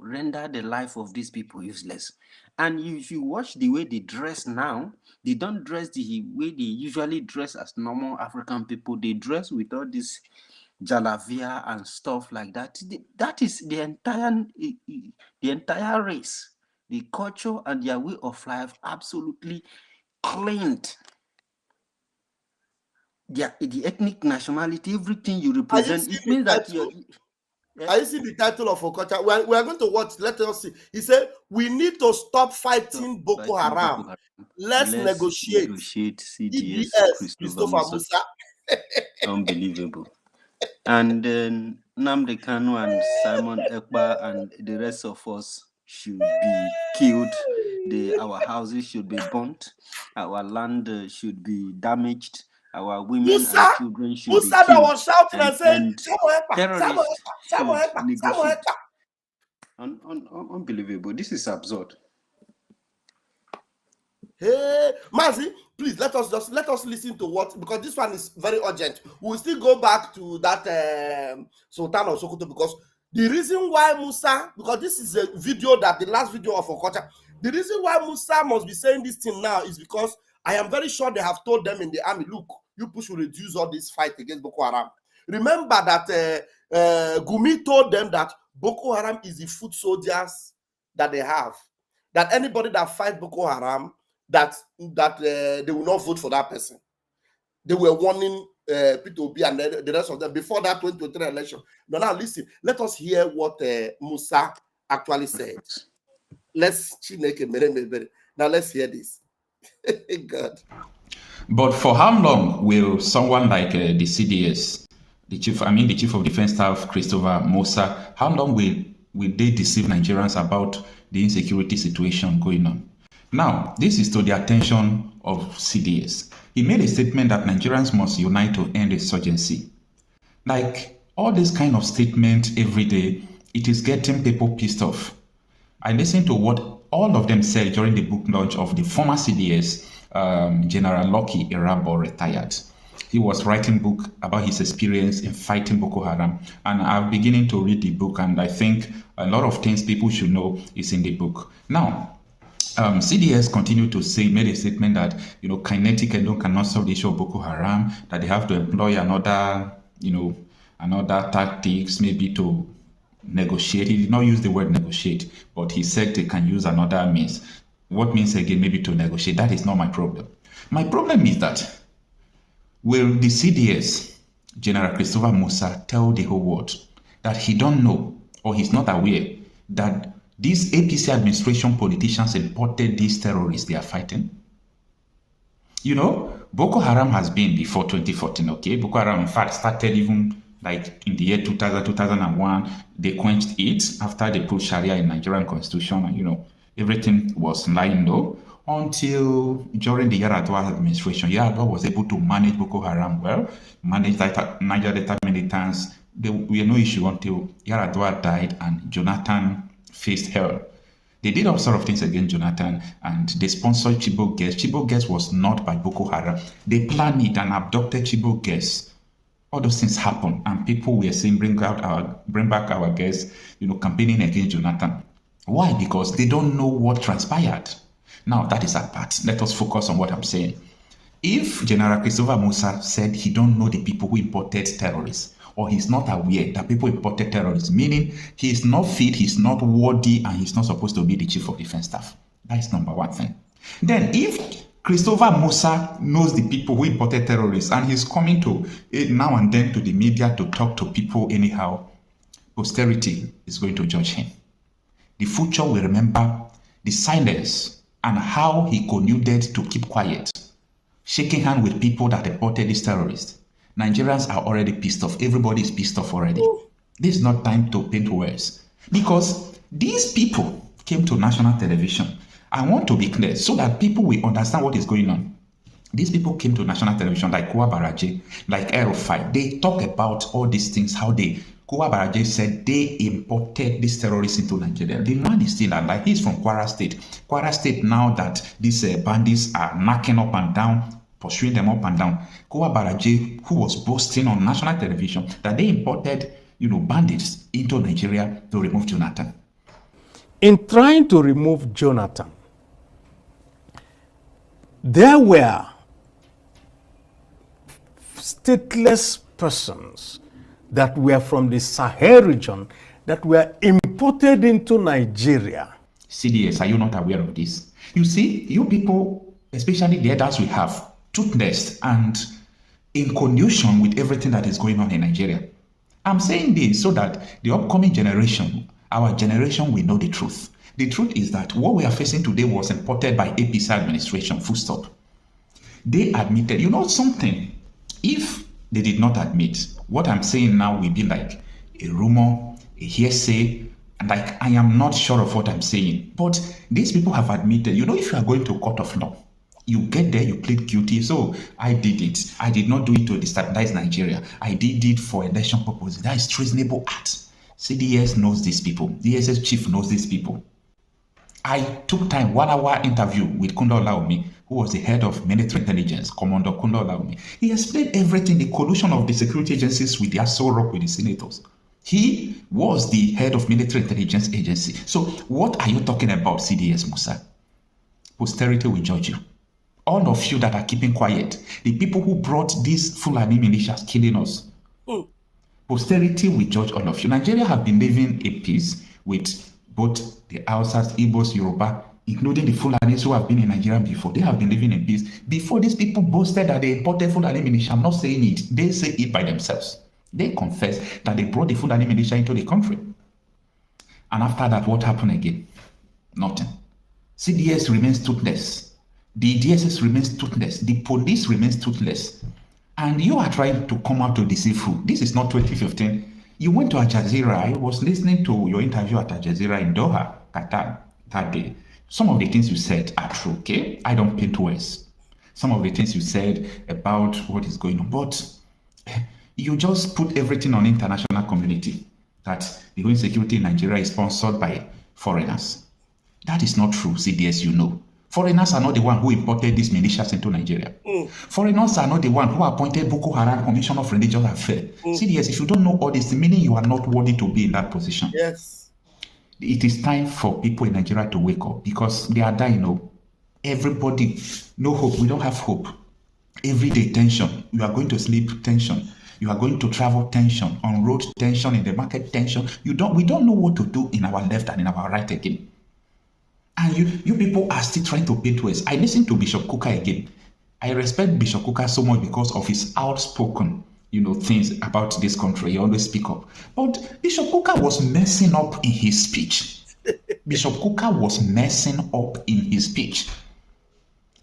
render the life of these people useless. And if you watch the way they dress now, they don't dress the way they usually dress as normal African people. They dress with all this jalabia and stuff like that. That is the entire race, the culture and their way of life absolutely cleaned. The ethnic nationality, everything you represent, it means that you're. I see the title of Okocha. We are going to watch. Let us see. He said, we need to stop fighting Boko Haram. Let's negotiate. CDS, Christopher Musa. Unbelievable. And then Nnamdi Kanu and Simon Ekpa and the rest of us should be killed. Our houses should be burnt. Our land should be damaged. Our women and children should be killed. That was shouting and saying, terrorists should negotiate. Unbelievable. This is absurd. Hey, Mazi, please let us listen to what, because this one is very urgent. We'll still go back to that Sultan of Sokoto, because the reason why Musa, because this is a video that the last video of Okocha, the reason why Musa must be saying this thing now is because I am very sure they have told them in the army, look, you push will reduce all this fight against Boko Haram. Remember that Gumi told them that Boko Haram is the foot soldiers that they have. That anybody that fight Boko Haram, that they will not vote for that person. They were warning P2B and the rest of them before that 2023 election. But now listen, let us hear what Musa actually said. Now let's hear this. God. But for how long will someone like the CDS, the chief of defense staff, Christopher Musa, how long will they deceive Nigerians about the insecurity situation going on? Now, this is to the attention of CDS. He made a statement that Nigerians must unite to end insurgency. Like, all this kind of statement every day, it is getting people pissed off. I listened to what all of them said during the book launch of the former CDS, General Lucky Irabo, retired. He was writing a book about his experience in fighting Boko Haram. And I'm beginning to read the book, and I think a lot of things people should know is in the book. Now, CDS continued to made a statement that, Kinetic alone cannot solve the issue of Boko Haram, that they have to employ another tactics, maybe to negotiate. He did not use the word negotiate, but he said they can use another means. What means again, maybe to negotiate? That is not my problem. My problem is that will the CDS, General Christopher Musa, tell the whole world that he don't know or he's not aware that these APC administration politicians imported these terrorists they are fighting? Boko Haram has been before 2014, okay? Boko Haram, in fact, started even like in the year 2000, 2001, they quenched it after they put Sharia in Nigerian constitution, and everything was lying low until during the Yar'Adua administration. Yar'Adua was able to manage Boko Haram well, manage Niger Delta militants. There were no issue until Yar'Adua died and Jonathan faced hell. They did all sort of things against Jonathan, and they sponsored Chibok girls. Chibok girls was not by Boko Haram. They planned it and abducted Chibok girls. All those things happened, and people were saying, bring back our girls, campaigning against Jonathan. Why? Because they don't know what transpired. Now, that is apart. Let us focus on what I'm saying. If General Christopher Musa said he don't know the people who imported terrorists, or he's not aware that people imported terrorists, meaning he's not fit, he's not worthy, and he's not supposed to be the chief of defense staff. That is number one thing. Then, if Christopher Musa knows the people who imported terrorists, and he's coming to now and then to the media to talk to people anyhow, posterity is going to judge him. The future will remember the silence and how he colluded to keep quiet, shaking hands with people that imported these terrorists. Nigerians are already pissed off. Everybody is pissed off already. This is not time to paint words, because these people came to national television. I want to be clear so that people will understand what is going on. These people came to national television like Kuwa Baraje, like Aerofy. They talk about all these things, how Kuwa Baraje said they imported these terrorists into Nigeria. The man is still alive. He's from Kwara State. Kwara State, now that these bandits are knocking up and down, pursuing them up and down. Kuwa Baraje, who was boasting on national television that they imported, bandits into Nigeria to remove Jonathan. In trying to remove Jonathan, there were stateless persons that were from the Sahel region that were imported into Nigeria. CDS, are you not aware of this? You see, you people, especially the elders we have, toothless and in connection with everything that is going on in Nigeria. I'm saying this so that the upcoming generation, our generation, will know the truth. The truth is that what we are facing today was imported by APC administration, full stop. They admitted, something, if they did not admit, what I'm saying now will be like a rumor, a hearsay, and like I am not sure of what I'm saying. But these people have admitted, if you are going to court of law, you get there, you plead guilty. So I did it. I did not do it to destabilize Nigeria. I did it for election purposes. That is treasonable act. CDS knows these people. DSS chief knows these people. I took time, 1 hour interview with Kunda Olaomi, who was the head of military intelligence, Commander Kunda Olaomi. He explained everything, the collusion of the security agencies with the Aso Rock with the senators. He was the head of military intelligence agency. So what are you talking about, CDS Musa? Posterity will judge you. All of you that are keeping quiet, the people who brought these Fulani militias killing us, posterity will judge all of you. Nigeria have been living in peace with both the Hausas, Igbos, Yoruba, including the Fulanis who have been in Nigeria before. They have been living in peace. Before these people boasted that they imported Fulani militia, I'm not saying it. They say it by themselves. They confess that they brought the Fulani militia into the country. And after that, what happened again? Nothing. CDS remains toothless. The DSS remains toothless. The police remains toothless. And you are trying to come out to deceive who? This is not 2015. You went to Al Jazeera. I was listening to your interview at Al Jazeera in Doha, Qatar, that day. Some of the things you said are true, okay? I don't paint words. Some of the things you said about what is going on, but you just put everything on international community, that the whole security in Nigeria is sponsored by foreigners. That is not true, CDS, Foreigners are not the one who imported these militias into Nigeria. Foreigners are not the one who appointed Boko Haram Commission of Religious Affairs. CDS, if you don't know all this, meaning you are not worthy to be in that position. Yes. It is time for people in Nigeria to wake up, because they are dying. Everybody, no hope. We don't have hope. Everyday tension. You are going to sleep, tension. You are going to travel, tension. On road, tension. In the market, tension. We don't know what to do in our left and in our right again. And you people are still trying to paint words. I listened to Bishop Kuka again. I respect Bishop Kuka so much because of his outspoken, things about this country. He always speak up. But Bishop Kuka was messing up in his speech. Bishop Kuka was messing up in his speech.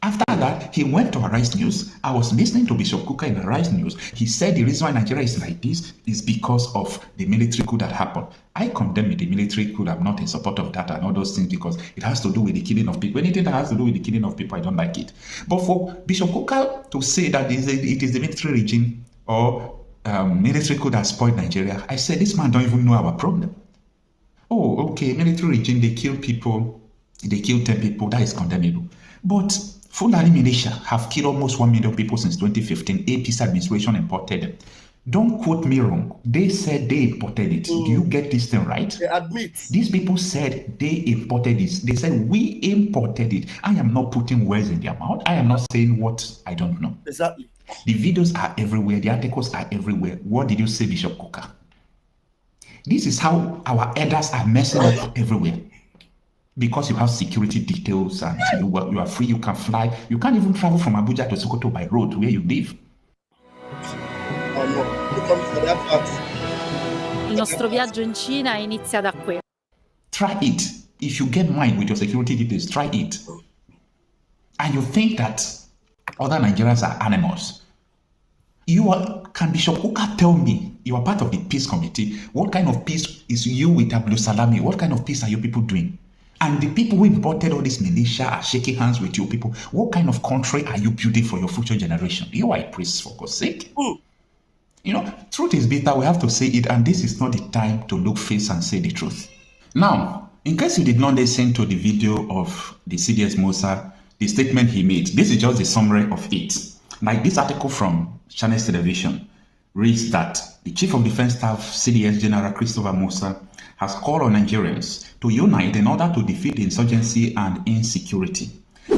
After that, he went to Arise News. I was listening to Bishop Kuka in Arise News. He said the reason why Nigeria is like this is because of the military coup that happened. I condemn the military coup. I'm not in support of that and all those things because it has to do with the killing of people. Anything that has to do with the killing of people, I don't like it. But for Bishop Kuka to say that it is the military regime or military coup that spoiled Nigeria, I said, this man don't even know our problem. Oh, okay, military regime, they kill people, they kill 10 people, that is condemnable. But Fulani militia have killed almost 1 million people since 2015. APC administration imported them. Don't quote me wrong. They said they imported it. Do you get this thing right? They admit. These people said they imported it. They said we imported it. I am not putting words in their mouth. I am not saying what I don't know. Exactly. The videos are everywhere. The articles are everywhere. What did you say, Bishop Kuka? This is how our elders are messing up everywhere. Because you have security details and you are free, you can fly. You can't even travel from Abuja to Sokoto by road where you live. Il nostro viaggio in Cina inizia da qui. Try it. If you get mine with your security details, try it. And you think that other Nigerians are animals. Can Bishop Kuka tell me, you are part of the peace committee, what kind of peace is you with Abdul Salami? What kind of peace are you people doing? And the people who imported all this militia are shaking hands with you people. What kind of country are you building for your future generation? You are a priest, for God's sake. You know, truth is bitter, we have to say it, and this is not the time to look face and say the truth. Now, in case you did not listen to the video of the CDS Musa, the statement he made, this is just the summary of it. Like this article from Channels Television reads that the Chief of Defense Staff, CDS General Christopher Musa, has called on Nigerians to unite in order to defeat the insurgency and insecurity.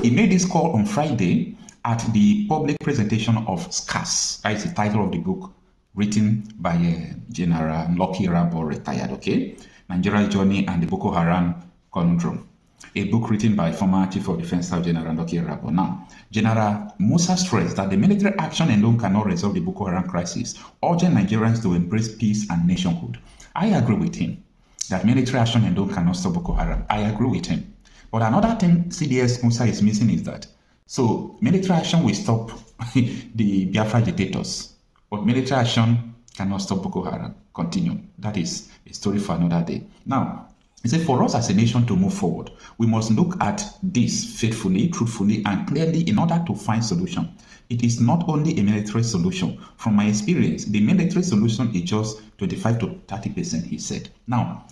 He made this call on Friday at the public presentation of SCAS. That is the title of the book written by General Lucky Rabo, retired, okay? Nigeria's Journey and the Boko Haram Conundrum. A book written by former Chief of Defense Staff General Lucky Rabo. Now, General Musa stressed that the military action alone cannot resolve the Boko Haram crisis, urging Nigerians to embrace peace and nationhood. I agree with him that military action alone cannot stop Boko Haram. I agree with him. But another thing CDS Musa is missing is that, so military action will stop the Biafra agitators, but military action cannot stop Boko Haram. Continue. That is a story for another day. Now, he said, for us as a nation to move forward, we must look at this faithfully, truthfully, and clearly in order to find solution. It is not only a military solution. From my experience, the military solution is just 25 to 30%, he said. Now,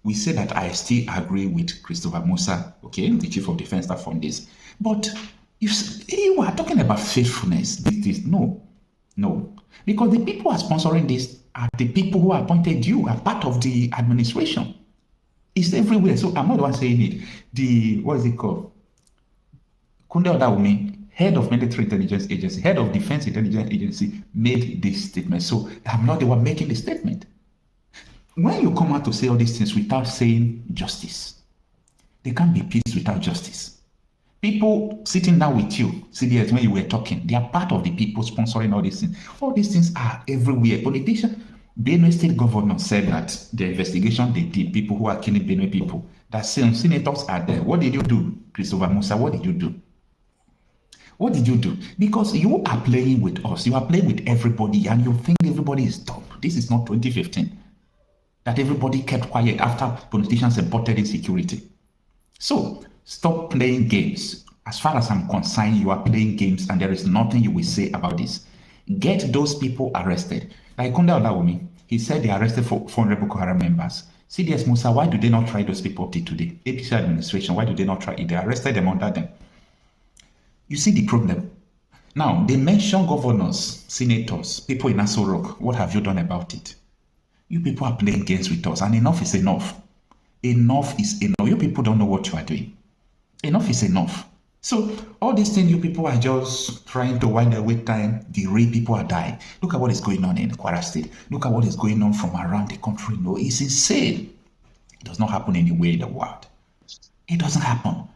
we say that I still agree with Christopher Musa, okay, the Chief of Defense Staff on this. But if you are talking about faithfulness, no. Because the people who are sponsoring this are the people who appointed you, are part of the administration. It's everywhere. So I'm not the one saying it. What is it called? Kunde Odawumi, head of Military Intelligence Agency, head of Defense Intelligence Agency, made this statement. So I'm not the one making the statement. When you come out to say all these things without saying justice, there can't be peace without justice. People sitting down with you, CDS, when you were talking, they are part of the people sponsoring all these things. All these things are everywhere. Politicians, Benue State Governor said that the investigation they did, people who are killing Benue people, that some senators are there. What did you do, Christopher Musa? What did you do? What did you do? Because you are playing with us. You are playing with everybody, and you think everybody is dumb. This is not 2015. That everybody kept quiet after politicians imported insecurity. So, stop playing games. As far as I'm concerned, you are playing games and there is nothing you will say about this. Get those people arrested. Like Kunde Olawumi, he said they arrested 400 Boko Haram members. CDS Musa, why do they not try those people up till today? APC administration, why do they not try it? They arrested them under them. You see the problem. Now, they mention governors, senators, people in Aso Rock. What have you done about it? You people are playing games with us, and enough is enough. Enough is enough. You people don't know what you are doing. Enough is enough. So all these things, you people are just trying to wind away time. The real people are dying. Look at what is going on in Kwara State. Look at what is going on from around the country. No, it's insane. It does not happen anywhere in the world. It doesn't happen.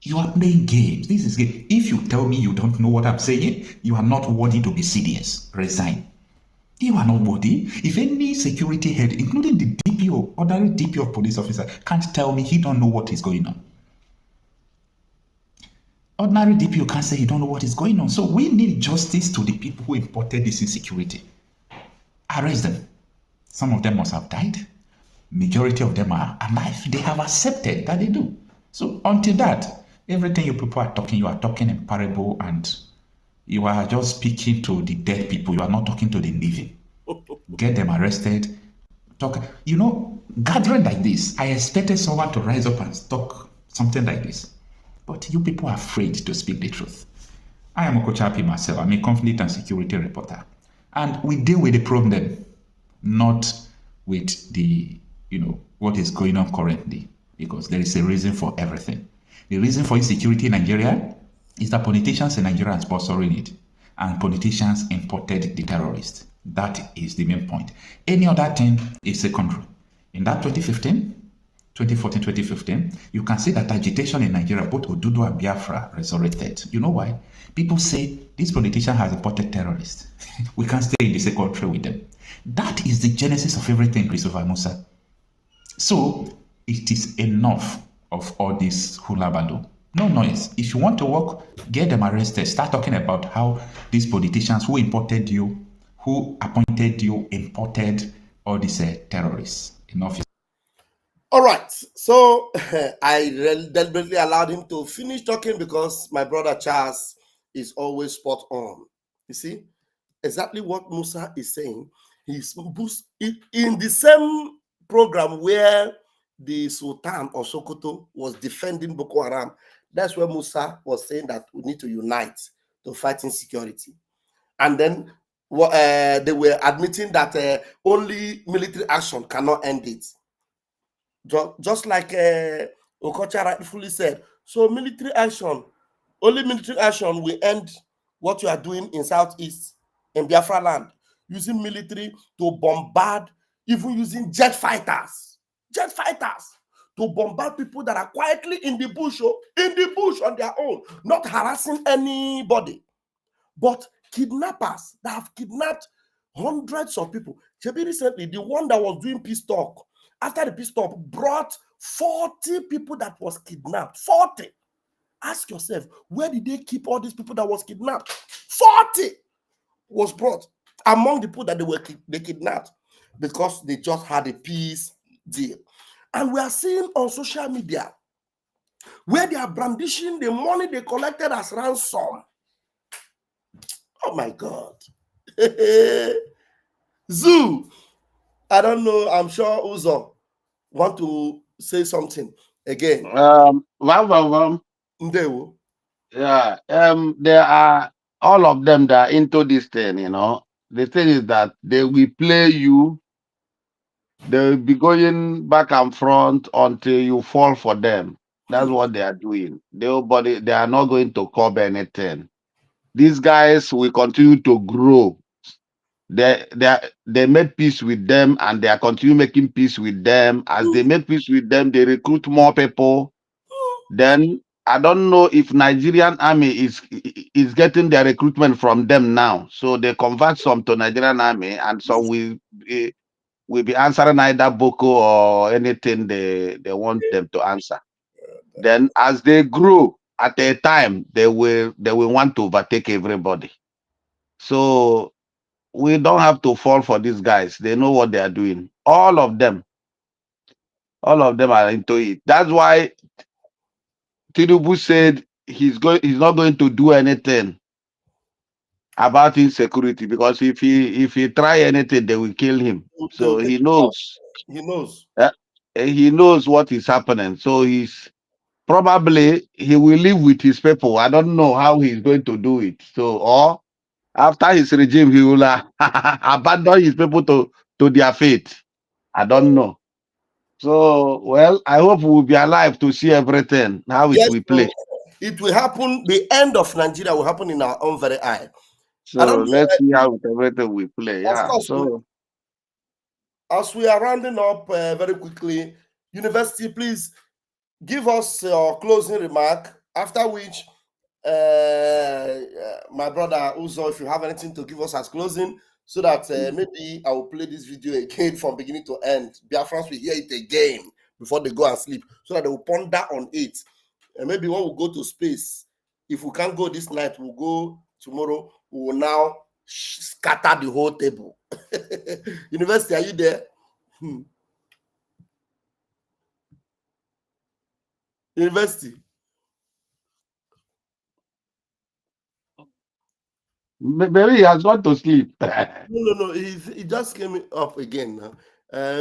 You are playing games. This is game. If you tell me you don't know what I'm saying, you are not worthy to be serious. Resign. You are not worthy. If any security head, including the DPO, ordinary DPO police officer, can't tell me he don't know what is going on. Ordinary DPO can't say he don't know what is going on. So we need justice to the people who imported this insecurity. Arrest them. Some of them must have died. Majority of them are alive. They have accepted that they do. So until that, everything you people are talking in parable, and you are just speaking to the dead people. You are not talking to the living. Get them arrested. Talk. You know, gathering like this, I expected someone to rise up and talk something like this. But you people are afraid to speak the truth. I am Okochapi myself. I'm a conflict and security reporter. And we deal with the problem, not with the, what is going on currently, because there is a reason for everything. The reason for insecurity in Nigeria is that politicians in Nigeria are sponsoring it, and politicians imported the terrorists. That is the main point. Any other thing is secondary. In that 2014-2015, you can see that agitation in Nigeria, both Odudu and Biafra, resurrected. You know why? People say this politician has imported terrorists. We can't stay in the same country with them. That is the genesis of everything, Christopher Musa. So it is enough of all this hula baloo. No noise. If you want to work, get them arrested. Start talking about how these politicians who imported you, who appointed you, imported all these terrorists. Enough. All right. So I deliberately allowed him to finish talking because my brother Charles is always spot on. You see, exactly what Musa is saying. He's in the same program where the Sultan of Sokoto was defending Boko Haram. That's where Musa was saying that we need to unite to fight insecurity. And then they were admitting that only military action cannot end it. Just like Okocha rightfully said. So only military action will end what you are doing in Southeast, in Biafra land, using military to bombard, even using jet fighters to bombard people that are quietly in the bush on their own, not harassing anybody. But kidnappers that have kidnapped hundreds of people. Chebi recently, the one that was doing peace talk, after the peace talk, brought 40 people that was kidnapped. 40. Ask yourself, where did they keep all these people that was kidnapped? 40 was brought among the people that they kidnapped because they just had a peace deal. And we are seeing on social media where they are brandishing the money they collected as ransom. Oh my God. Zoo. I don't know. I'm sure Uzo want to say something again. Vam Vam Vam. Yeah. There are all of them that are into this thing, The thing is that they will play you. They will be going back and front until you fall for them. That's what they are doing. They are not going to curb anything. These guys will continue to grow. They made peace with them, and they are continue making peace with them. As they make peace with them, they recruit more people. Then I don't know if Nigerian army is getting their recruitment from them now. So they convert some to Nigerian army, and some will be answering either Boko or anything they want them to answer. Then as they grow, at a time they will want to overtake everybody. So we don't have to fall for these guys. They know what they are doing. All of them are into it. That's why Tinubu said he's not going to do anything about insecurity, because if he try anything, they will kill him. So he knows. He knows what is happening. So he will live with his people. I don't know how he's going to do it. So, or after his regime, he will abandon his people to their fate. I don't know. So, well, I hope we'll be alive to see everything, how it will play. It will happen. The end of Nigeria will happen in our own very eye. So let's see how everything will play. Yeah. So as we are rounding up very quickly, University, please give us your closing remark, after which my brother Uzo, if you have anything to give us as closing, so that maybe I will play this video again from beginning to end. Biafrans will hear it again before they go and sleep, so that they will ponder on it. And maybe when we go to space, If we can't go this night, we'll go tomorrow. We will now scatter the whole table. University, are you there? University. Maybe he has gone to sleep. No. He just came up again now.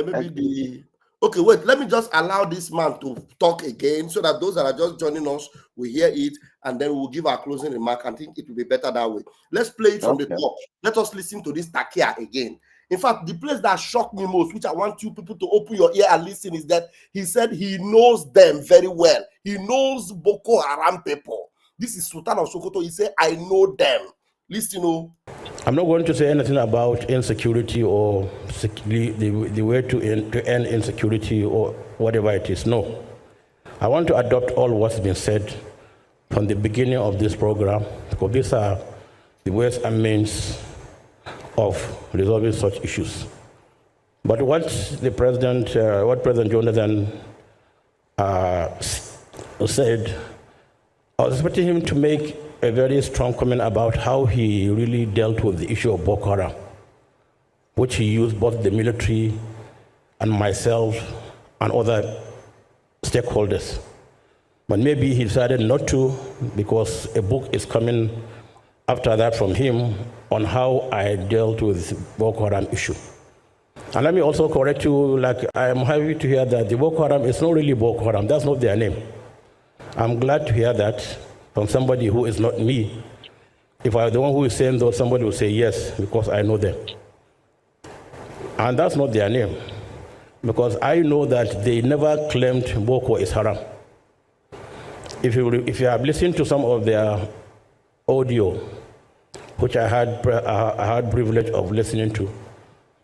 Maybe okay, wait, let me just allow this man to talk again so that those that are just joining us will hear it, and then we'll give our closing remark. I think it will be better that way. Let's play it from the top. Let us listen to this Takia again. In fact, the place that shocked me most, which I want you people to open your ear and listen, is that he said he knows them very well. He knows Boko Haram people. This is Sultan of Sokoto. He said, I know them. Listen, I'm not going to say anything about insecurity or the way to end insecurity or whatever it is. No. I want to adopt all what's been said from the beginning of this program, because these are the ways and means of resolving such issues. But what President Jonathan said, I was expecting him to make a very strong comment about how he really dealt with the issue of Boko Haram, which he used both the military and myself and other stakeholders. But maybe he decided not to, because a book is coming after that from him on how I dealt with Boko Haram issue. And let me also correct you, like I am happy to hear that the Boko Haram is not really Boko Haram, that's not their name. I'm glad to hear that from somebody who is not me. If I were the one who is saying those, somebody will say yes, because I know them. And that's not their name, because I know that they never claimed Boko is haram. If you have listened to some of their audio, which I had privilege of listening to,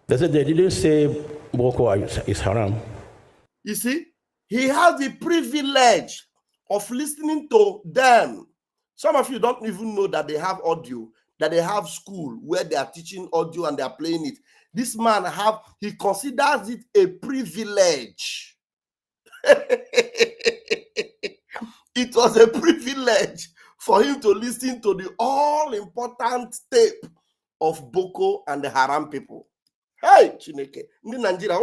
they said they didn't say Boko is haram. You see, he has the privilege of listening to them. Some of you don't even know that they have audio, that they have school where they are teaching audio and they are playing it. This man he considers it a privilege. It was a privilege for him to listen to the all-important tape of Boko and the Haram people. Hey, Chineke, Nigeria,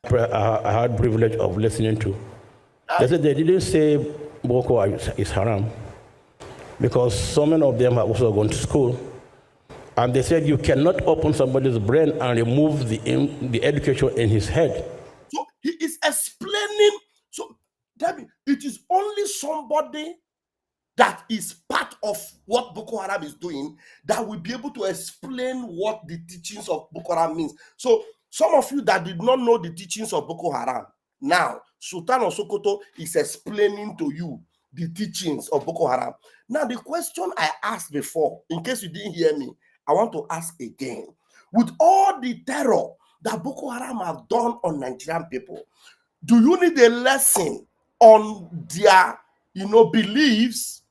I had privilege of listening to. They said they didn't say Boko is haram, because so many of them have also gone to school. And they said you cannot open somebody's brain and remove the education in his head. So he is explaining. So that means it is only somebody that is part of what Boko Haram is doing that will be able to explain what the teachings of Boko Haram means. So some of you that did not know the teachings of Boko Haram, now Sultan of Sokoto is explaining to you the teachings of Boko Haram. Now the question I asked before, in case you didn't hear me, I want to ask again. With all the terror that Boko Haram have done on Nigerian people, do you need a lesson on their beliefs?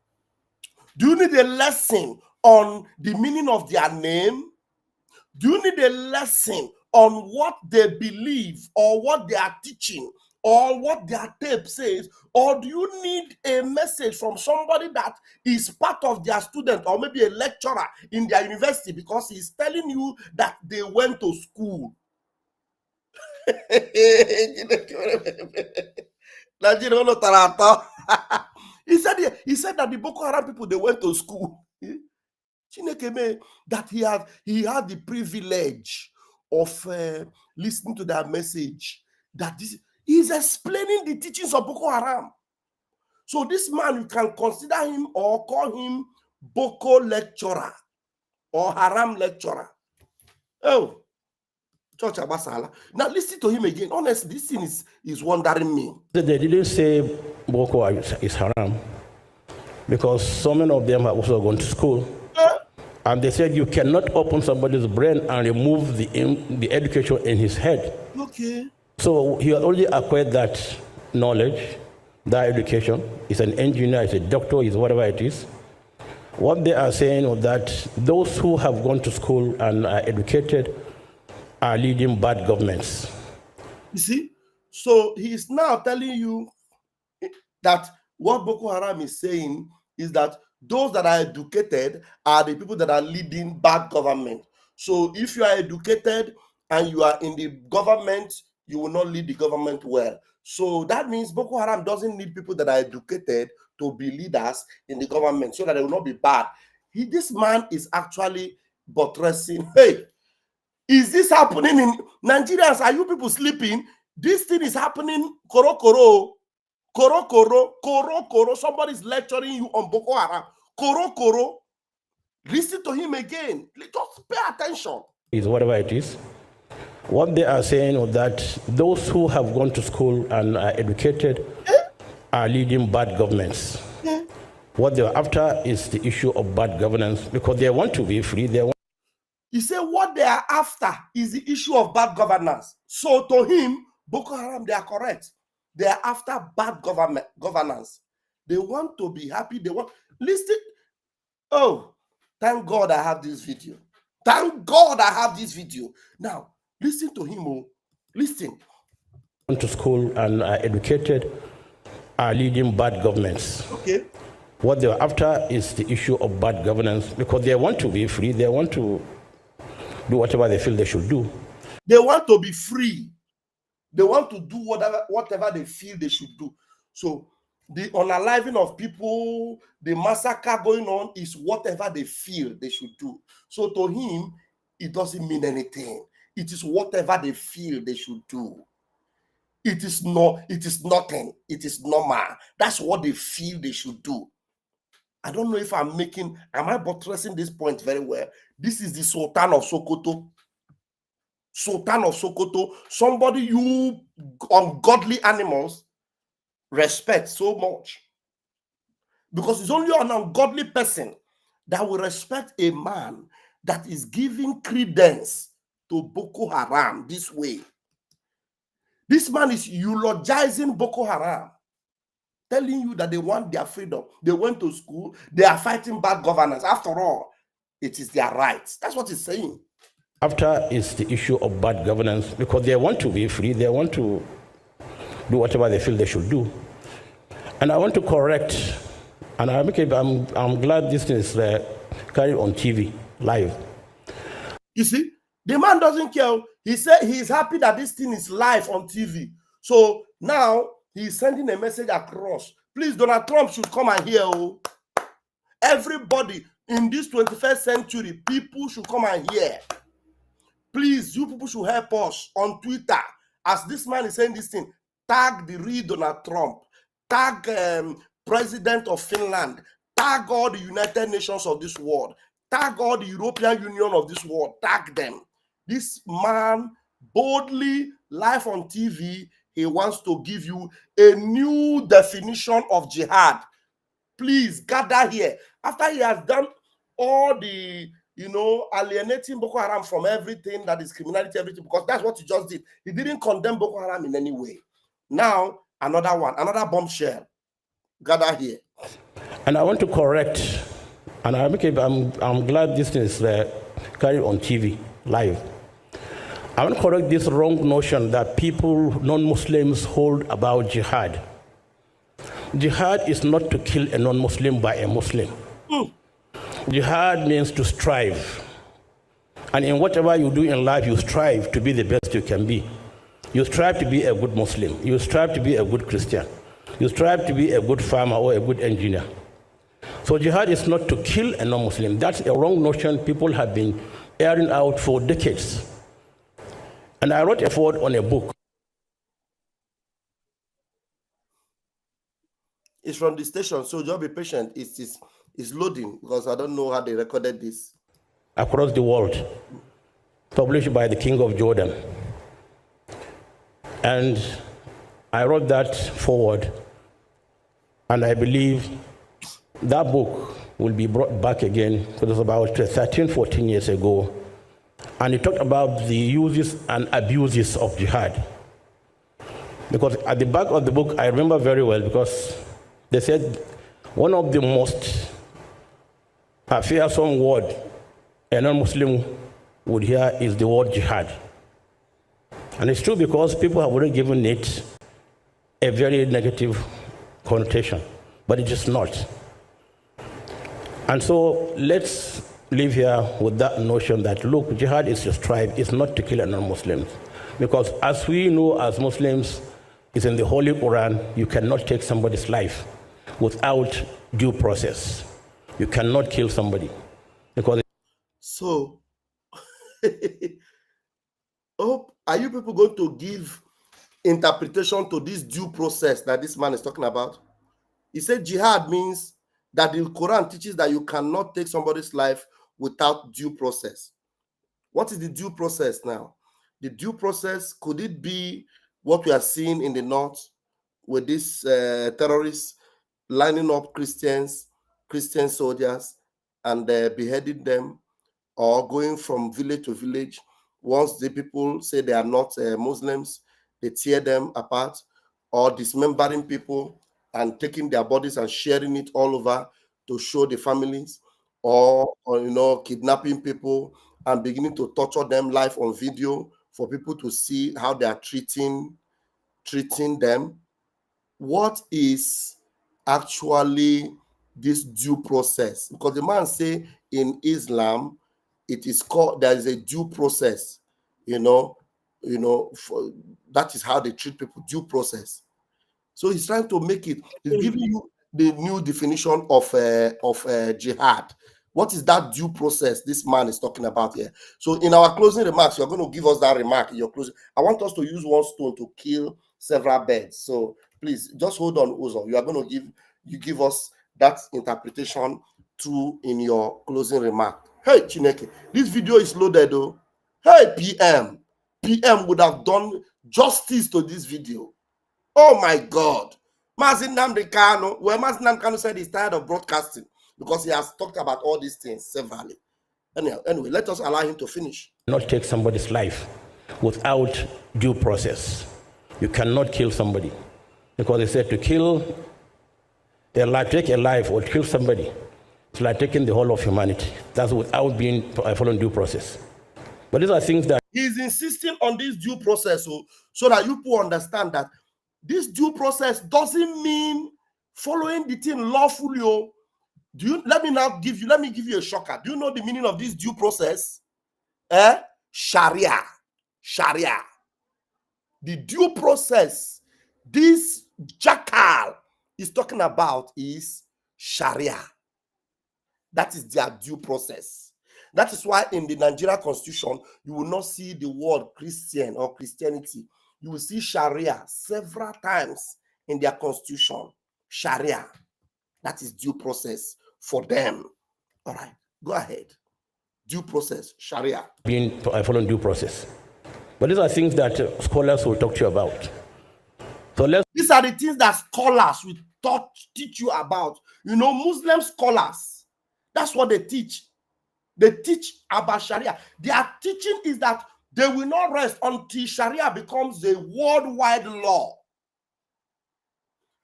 Do you need a lesson on the meaning of their name? Do you need a lesson on what they believe or what they are teaching or what their tape says? Or do you need a message from somebody that is part of their student or maybe a lecturer in their university because he's telling you that they went to school? He said that the Boko Haram people, they went to school. That he had the privilege of listening to their message. That he's explaining the teachings of Boko Haram. So this man, you can consider him or call him Boko lecturer or Haram lecturer. Oh, Church Abasala. Now listen to him again. Honestly, this thing is wondering me. They didn't say Boko is haram, because so many of them have also gone to school. And they said you cannot open somebody's brain and remove the education in his head. Okay. So he has already acquired that knowledge, that education. He's an engineer, he's a doctor, he's whatever it is. What they are saying is that those who have gone to school and are educated are leading bad governments. You see? So he is now telling you that What Boko Haram is saying is that those that are educated are the people that are leading bad government. So if you are educated and you are in the government, you will not lead the government well. So that means Boko Haram doesn't need people that are educated to be leaders in the government so that they will not be bad. This man is actually buttressing. Hey, is this happening in Nigerians? Are you people sleeping? This thing is happening. Koro koro. Koro koro. Koro koro. Somebody's lecturing you on Boko Haram. Koro koro. Listen to him again. Just pay attention. Is whatever it is. What they are saying is that those who have gone to school and are educated are leading bad governments. What they're after is the issue of bad governance because they want to be free. He said what they are after is the issue of bad governance. So to him, Boko Haram, they are correct. They are after bad governance. They want to be happy. They want, listen. Oh, thank God I have this video. Thank God I have this video. Now, listen to him. Oh, listen. Went to school and are educated are leading bad governments. Okay. What they're after is the issue of bad governance because they want to be free. They want to do whatever they feel they should do. They want to be free. They want to do whatever they feel they should do. So the unaliving of people, the massacre going on is whatever they feel they should do. So to him, it doesn't mean anything. It is whatever they feel they should do. It is nothing. It is normal. That's what they feel they should do. I don't know if am I buttressing this point very well? This is the Sultan of Sokoto. Sultan of Sokoto, somebody you ungodly animals respect so much. Because it's only an ungodly person that will respect a man that is giving credence to Boko Haram this way. This man is eulogizing Boko Haram, telling you that they want their freedom. They went to school. They are fighting bad governance. After all, it is their rights. That's what he's saying. After is the issue of bad governance because they want to be free. They want to do whatever they feel they should do. And I want to correct, and I'm glad this thing is carried on TV, live. You see, the man doesn't care. He said he's happy that this thing is live on TV. So now he's sending a message across. Please, Donald Trump should come and hear. Oh. Everybody in this 21st century, people should come and hear. Please, you people should help us on Twitter. As this man is saying this thing, tag the real Donald Trump, tag President of Finland, tag all the United Nations of this world, tag all the European Union of this world, tag them. This man boldly, live on TV, he wants to give you a new definition of jihad. Please gather here. After he has done all the, alienating Boko Haram from everything that is criminality, everything, because that's what he just did. He didn't condemn Boko Haram in any way. Now, another one, another bombshell. Gather here. And I want to correct, and I'm glad this thing is carried on TV, live. I want to correct this wrong notion that people, non-Muslims, hold about jihad. Jihad is not to kill a non-Muslim by a Muslim. Jihad means to strive. And in whatever you do in life, you strive to be the best you can be. You strive to be a good Muslim. You strive to be a good Christian. You strive to be a good farmer or a good engineer. So jihad is not to kill a non-Muslim. That's a wrong notion people have been airing out for decades. And I wrote a foreword on a book. It's from the station, so just be patient. It's loading because I don't know how they recorded this. Across the world, published by the King of Jordan. And I wrote that forward, and I believe that book will be brought back again, because it was about 13, 14 years ago. And it talked about the uses and abuses of jihad. Because at the back of the book, I remember very well, because they said one of the most fearsome word a non-Muslim would hear is the word jihad. And it's true because people have already given it a very negative connotation. but it is not. And so let's live here with that notion that, look, jihad is your strive, is not to kill a non-Muslim. Because as we know as Muslims, it's in the Holy Quran, you cannot take somebody's life without due process. You cannot kill somebody. Because so, are you people going to give interpretation to this due process that this man is talking about? He said jihad means that the Quran teaches that you cannot take somebody's life without due process. What is the due process now? The due process, could it be what we are seeing in the north with these terrorists lining up Christian soldiers and beheading them, or going from village to village? Once the people say they are not Muslims, they tear them apart, or dismembering people and taking their bodies and sharing it all over to show the families, or kidnapping people and beginning to torture them live on video for people to see how they are treating them. What is actually this due process? Because the man say in Islam, it is called, there is a due process, that is how they treat people, due process. So he's trying to make it, he's giving you the new definition of jihad. What is that due process this man is talking about here? So in our closing remarks, you're going to give us that remark in your closing. I want us to use one stone to kill several birds. So please just hold on, Uzo. You are going to give us that interpretation too in your closing remark. Hey, Chineke, this video is loaded though. Hey, PM would have done justice to this video. Oh my God. Mazin Nnamdi Kanu, well, Mazin Nnamdi Kanu said he's tired of broadcasting because he has talked about all these things severally. Anyway, let us allow him to finish. Not take somebody's life without due process. You cannot kill somebody. Because they said to kill a life, take a life or kill somebody, it's like taking the whole of humanity. That's without being following due process. But these are things that he's insisting on this due process so that you people understand that this due process doesn't mean following the thing lawfully. Let me give you a shocker. Do you know the meaning of this due process? Sharia. The due process this jackal is talking about is Sharia. That is their due process. That is why in the Nigeria Constitution, you will not see the word Christian or Christianity. You will see Sharia several times in their constitution. Sharia. That is due process for them. All right, go ahead. Due process, Sharia. Being following due process. But these are things that scholars will talk to you about. So these are the things that scholars will teach you about. Muslim scholars, that's what they teach. They teach about Sharia. Their teaching is that they will not rest until Sharia becomes a worldwide law.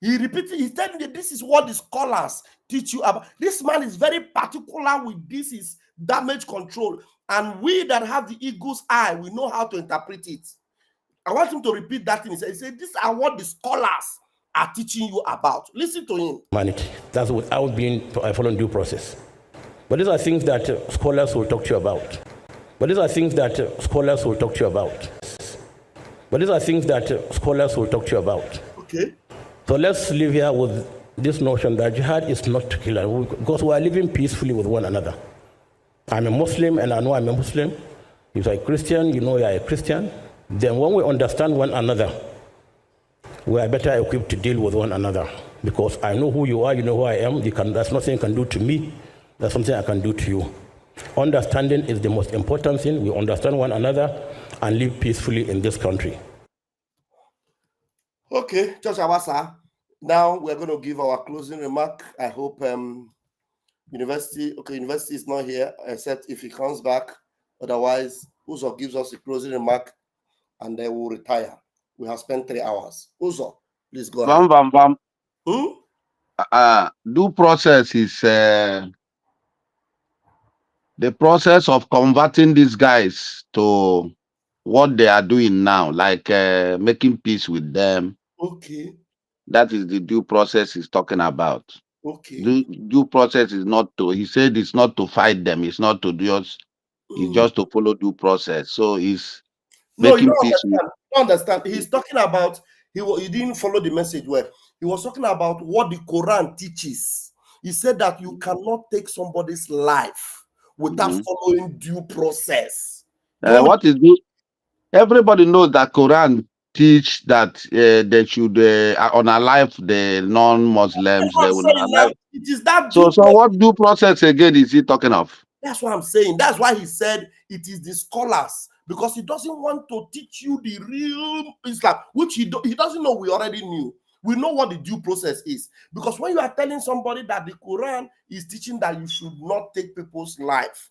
He repeated, he said that this is what the scholars teach you about. This man is very particular with this is damage control. And we that have the eagle's eye, we know how to interpret it. I want him to repeat that thing. He said, these are what the scholars are teaching you about. Listen to him. Humanity. That's without being following due process. But these are things that scholars will talk to you about. But these are things that scholars will talk to you about. But these are things that scholars will talk to you about. Okay. So let's live here with this notion that jihad is not to kill, because we are living peacefully with one another. I'm a Muslim and I know I'm a Muslim. If you're a Christian, you know you're a Christian. Then when we understand one another, we are better equipped to deal with one another. Because I know who you are, you know who I am. That's nothing you can do to me. That's something I can do to you. Understanding is the most important thing. We understand one another and live peacefully in this country. Okay, Judge Awasa. Now we're going to give our closing remark. I hope University is not here, except if he comes back. Otherwise, Uzo gives us a closing remark and they will retire. We have spent 3 hours. Uzo, please go ahead. Vam. Due process is the process of converting these guys to what they are doing now, like making peace with them. Okay. That is the due process he's talking about. Okay. Due process is not to, he said it's not to fight them, it's not to just, it's just to follow due process. So he's No, you making don't peace with. understand. You don't understand. He's talking about he didn't follow the message well. He was talking about what the Quran teaches. He said that you cannot take somebody's life without following due process. What is due? Everybody knows that Quran teach that they should unalive the non-Muslims. That's what They I'm will saying now. unalive. It is that So due process. what due process again is he talking of? That's what I'm saying. That's why he said it is the scholars, because he doesn't want to teach you the real Islam, which he doesn't know we already knew. We know what the due process is. Because when you are telling somebody that the Quran is teaching that you should not take people's life,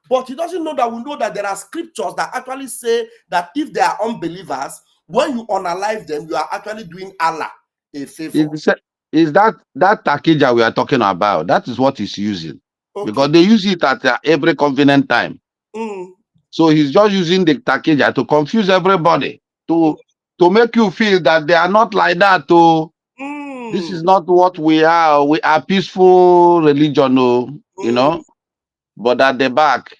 but he doesn't know that we know that there are scriptures that actually say that if they are unbelievers, when you unalive them, you are actually doing Allah a favor. Is that takija we are talking about? That is what he's using. Okay. Because they use it at every convenient time. So he's just using the takija to confuse everybody, to make you feel that they are not like that. This is not what we are. We are peaceful religion, but at the back,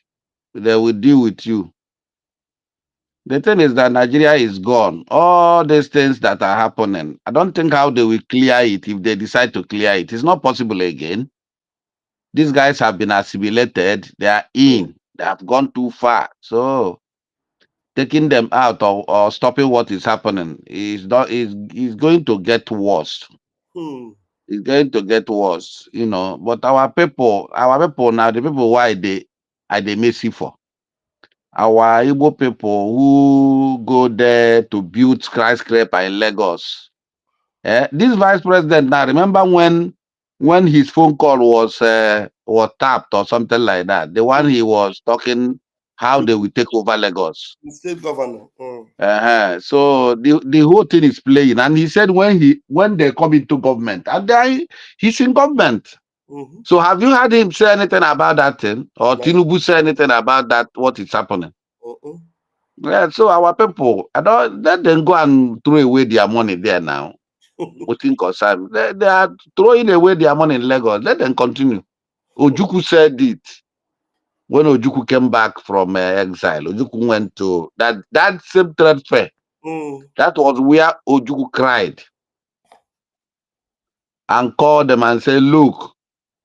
they will deal with you. The thing is that Nigeria is gone. All these things that are happening, I don't think how they will clear it if they decide to clear it. It's not possible again. These guys have been assimilated. They are in. They have gone too far. So taking them out or stopping what is happening is going to get worse. It's going to get worse, But our people now, the people why they mercy for. Our Igbo people who go there to build skyscraper in Lagos. This vice president now, remember when his phone call was tapped or something like that? The one he was talking how they will take over Lagos. The state governor. So the whole thing is playing, and he said when they come into government, and he's in government. So have you heard him say anything about that thing, or Tinubu say anything about that? What is happening? Yeah. So our people, I don't let them go and throw away their money there now. Waiting concern. They are throwing away their money in Lagos. Let them continue. Ojukwu said it. When Ojukwu came back from exile, Ojukwu went to that same trade fair. That was where Ojukwu cried and called them and said, look,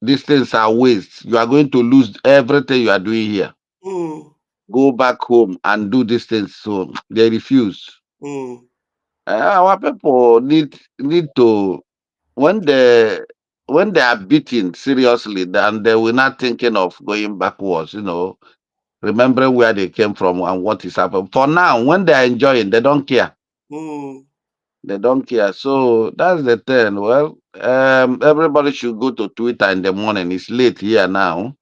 these things are waste. You are going to lose everything you are doing here. Go back home and do these things. So they refuse. Our people need to, when they are beaten seriously, then they will not thinking of going backwards, remembering where they came from and what is happening. For now, when they are enjoying, they don't care. They don't care. So that's the thing. Well, everybody should go to Twitter in the morning. It's late here now.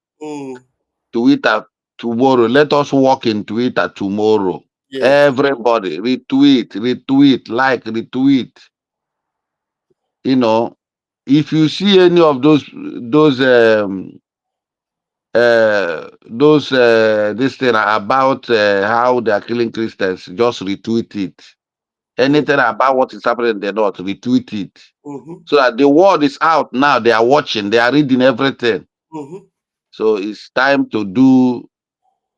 Twitter tomorrow. Let us walk in Twitter tomorrow. Yes. Everybody retweet, like, retweet. If you see any of those this thing about how they are killing Christians, just retweet it. Anything about what is happening in the north, retweet it. So that the word is out now. They are watching, they are reading everything. So it's time to do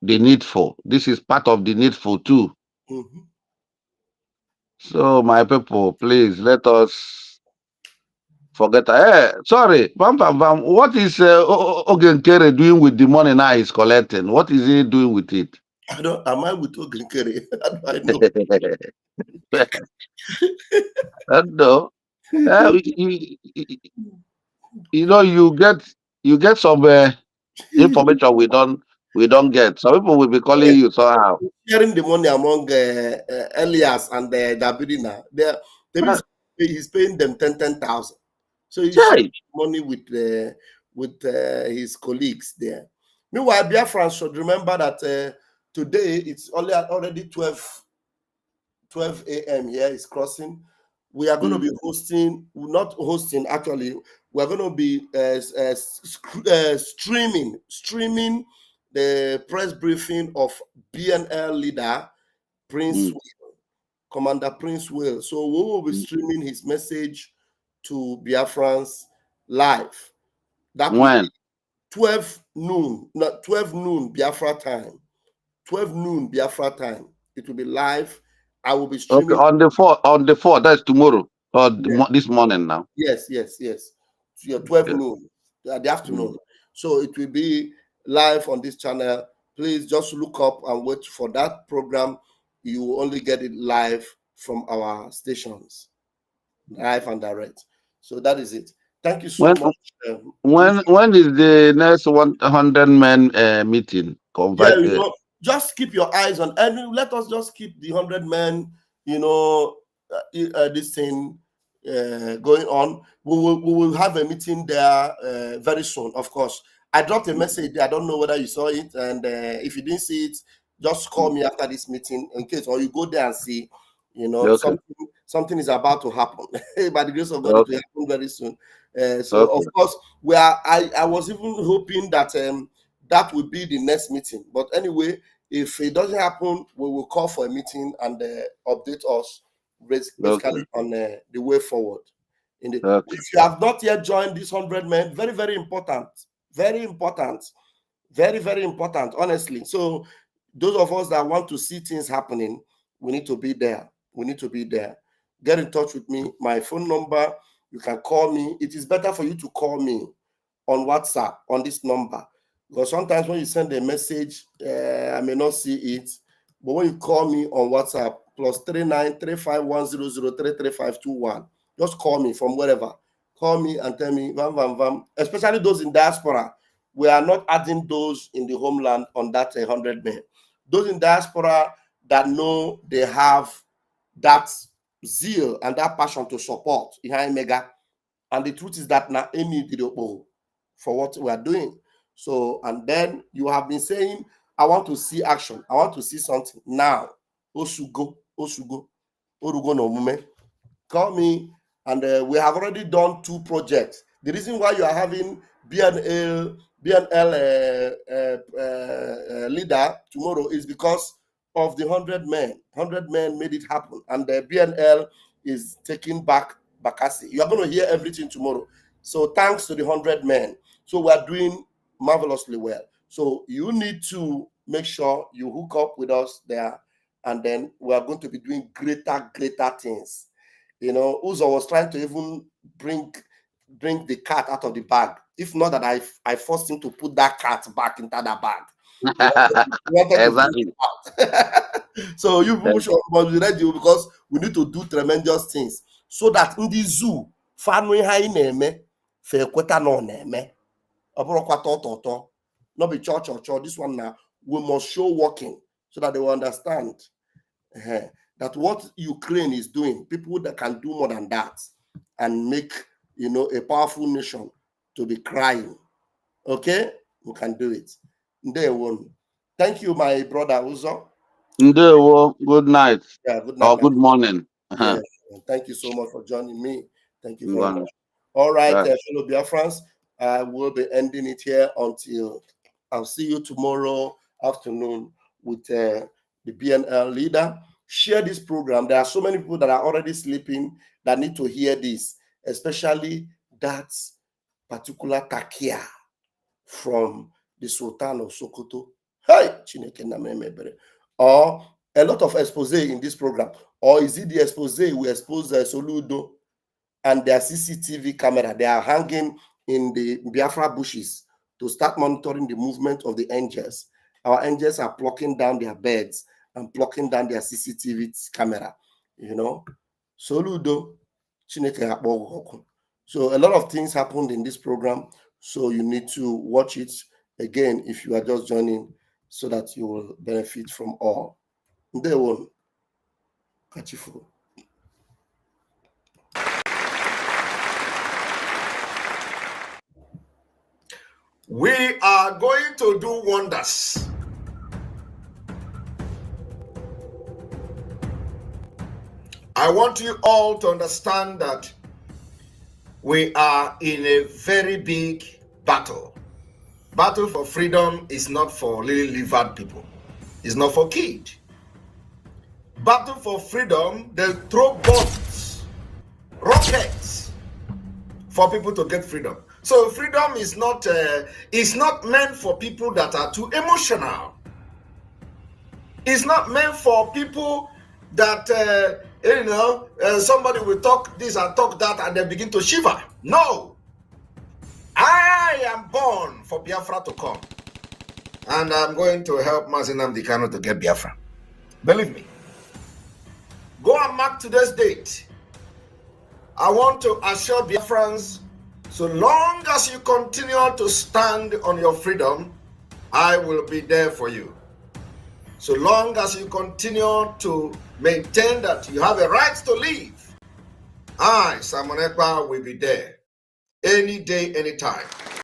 the needful. This is part of the needful too. So my people, please let us forget. Sorry, Vam Vam Vam, what is Ogenkere doing with the money now he's collecting? What is he doing with it? Am I with Ogenkere? How do I know? I don't know. You get some information we don't get. Some people will be calling you somehow. Sharing the money among Elias and Dabirina. He's paying them 10,000. So he's sharing money with his colleagues there. Meanwhile, Biafra should remember that today it's already 12 a.m. here. It's crossing. We are going to be not hosting, actually, we're going to be streaming the press briefing of BNL leader Prince Commander Prince will. So we will be streaming his message to Biafrans live. That when? 12 noon, not 12 noon Biafra time. 12 noon Biafra time. It will be live. I will be streaming. Okay, on the 4th, that's tomorrow. Or this morning now. Yes. So 12 noon, the afternoon. So it will be live on this channel. Please just look up and wait for that program. You will only get it live from our stations, live and direct. So that is it. Thank you so much. When is the next 100 men meeting? Yeah, just keep your eyes on, and let us just keep the 100 men, this thing going on. We will have a meeting there very soon, of course. I dropped a message there. I don't know whether you saw it, and if you didn't see it, just call me after this meeting in case, or you go there and see, something is about to happen. By the grace of God, it will happen very soon. Of course, I was even hoping that that will be the next meeting. But anyway, if it doesn't happen, we will call for a meeting and update us basically on the way forward. If you have not yet joined this 100 men, very, very important. Very important. Very, very important, honestly. So those of us that want to see things happening, we need to be there. We need to be there. Get in touch with me. My phone number, you can call me. It is better for you to call me on WhatsApp on this number. Because sometimes when you send a message, I may not see it. But when you call me on WhatsApp, +39 35100 33521, just call me from wherever. Call me and tell me, Vam Vam Vam, especially those in diaspora. We are not adding those in the homeland on that 100 men. Those in diaspora that know they have that zeal and that passion to support behind Mega. And the truth is that now any for what we are doing. So, and then you have been saying, I want to see action. I want to see something now. Osugo, Orugo no mume. Call me, and we have already done 2 projects. The reason why you are having BNL leader tomorrow is because of the 100 men. 100 men made it happen, and the BNL is taking back Bakassi. You are going to hear everything tomorrow. So thanks to the 100 men. So we are doing marvelously well. So you need to make sure you hook up with us there, and then we are going to be doing greater things. Uzo was trying to even bring the cat out of the bag. If not that I forced him to put that cat back into that bag. Exactly. So you people must be ready, because we need to do tremendous things so that in the zoo, not be church. This one now, we must show working so that they will understand that what Ukraine is doing, people that can do more than that and make a powerful nation to be crying. Okay, we can do it. Thank you, my brother Uzo. Good night. Yeah, good night. Or good morning. Yeah, thank you so much for joining me. Thank you very much. All right, fellow Biafrans, I will be ending it here until I'll see you tomorrow afternoon with the BNL leader. Share this program. There are so many people that are already sleeping that need to hear this, especially that particular takia from the Sultan of Sokoto. Hey, or a lot of expose in this program. Or is it the expose we expose Soludo and their CCTV camera? They are hanging in the Biafra bushes to start monitoring the movement of the angels. Our angels are plucking down their beds and plucking down their CCTV camera. Soludo. So a lot of things happened in this program. So you need to watch it again if you are just joining, so that you will benefit from all. They will catch you. We are going to do wonders. I want you all to understand that we are in a very big battle. Battle for freedom is not for lily-livered people. It's not for kids. battle for freedom, they throw bombs, rockets for people to get freedom. So freedom is not meant for people that are too emotional. It's not meant for people that somebody will talk this and talk that and they begin to shiver. No, I am born for Biafra to come, and I'm going to help Mazi Nnamdi Kanu to get Biafra. Believe me. Go and mark today's date. I want to assure Biafrans, so long as you continue to stand on your freedom, I will be there for you. So long as you continue to maintain that you have a right to live, I, Simon Ekpa, will be there any day, anytime.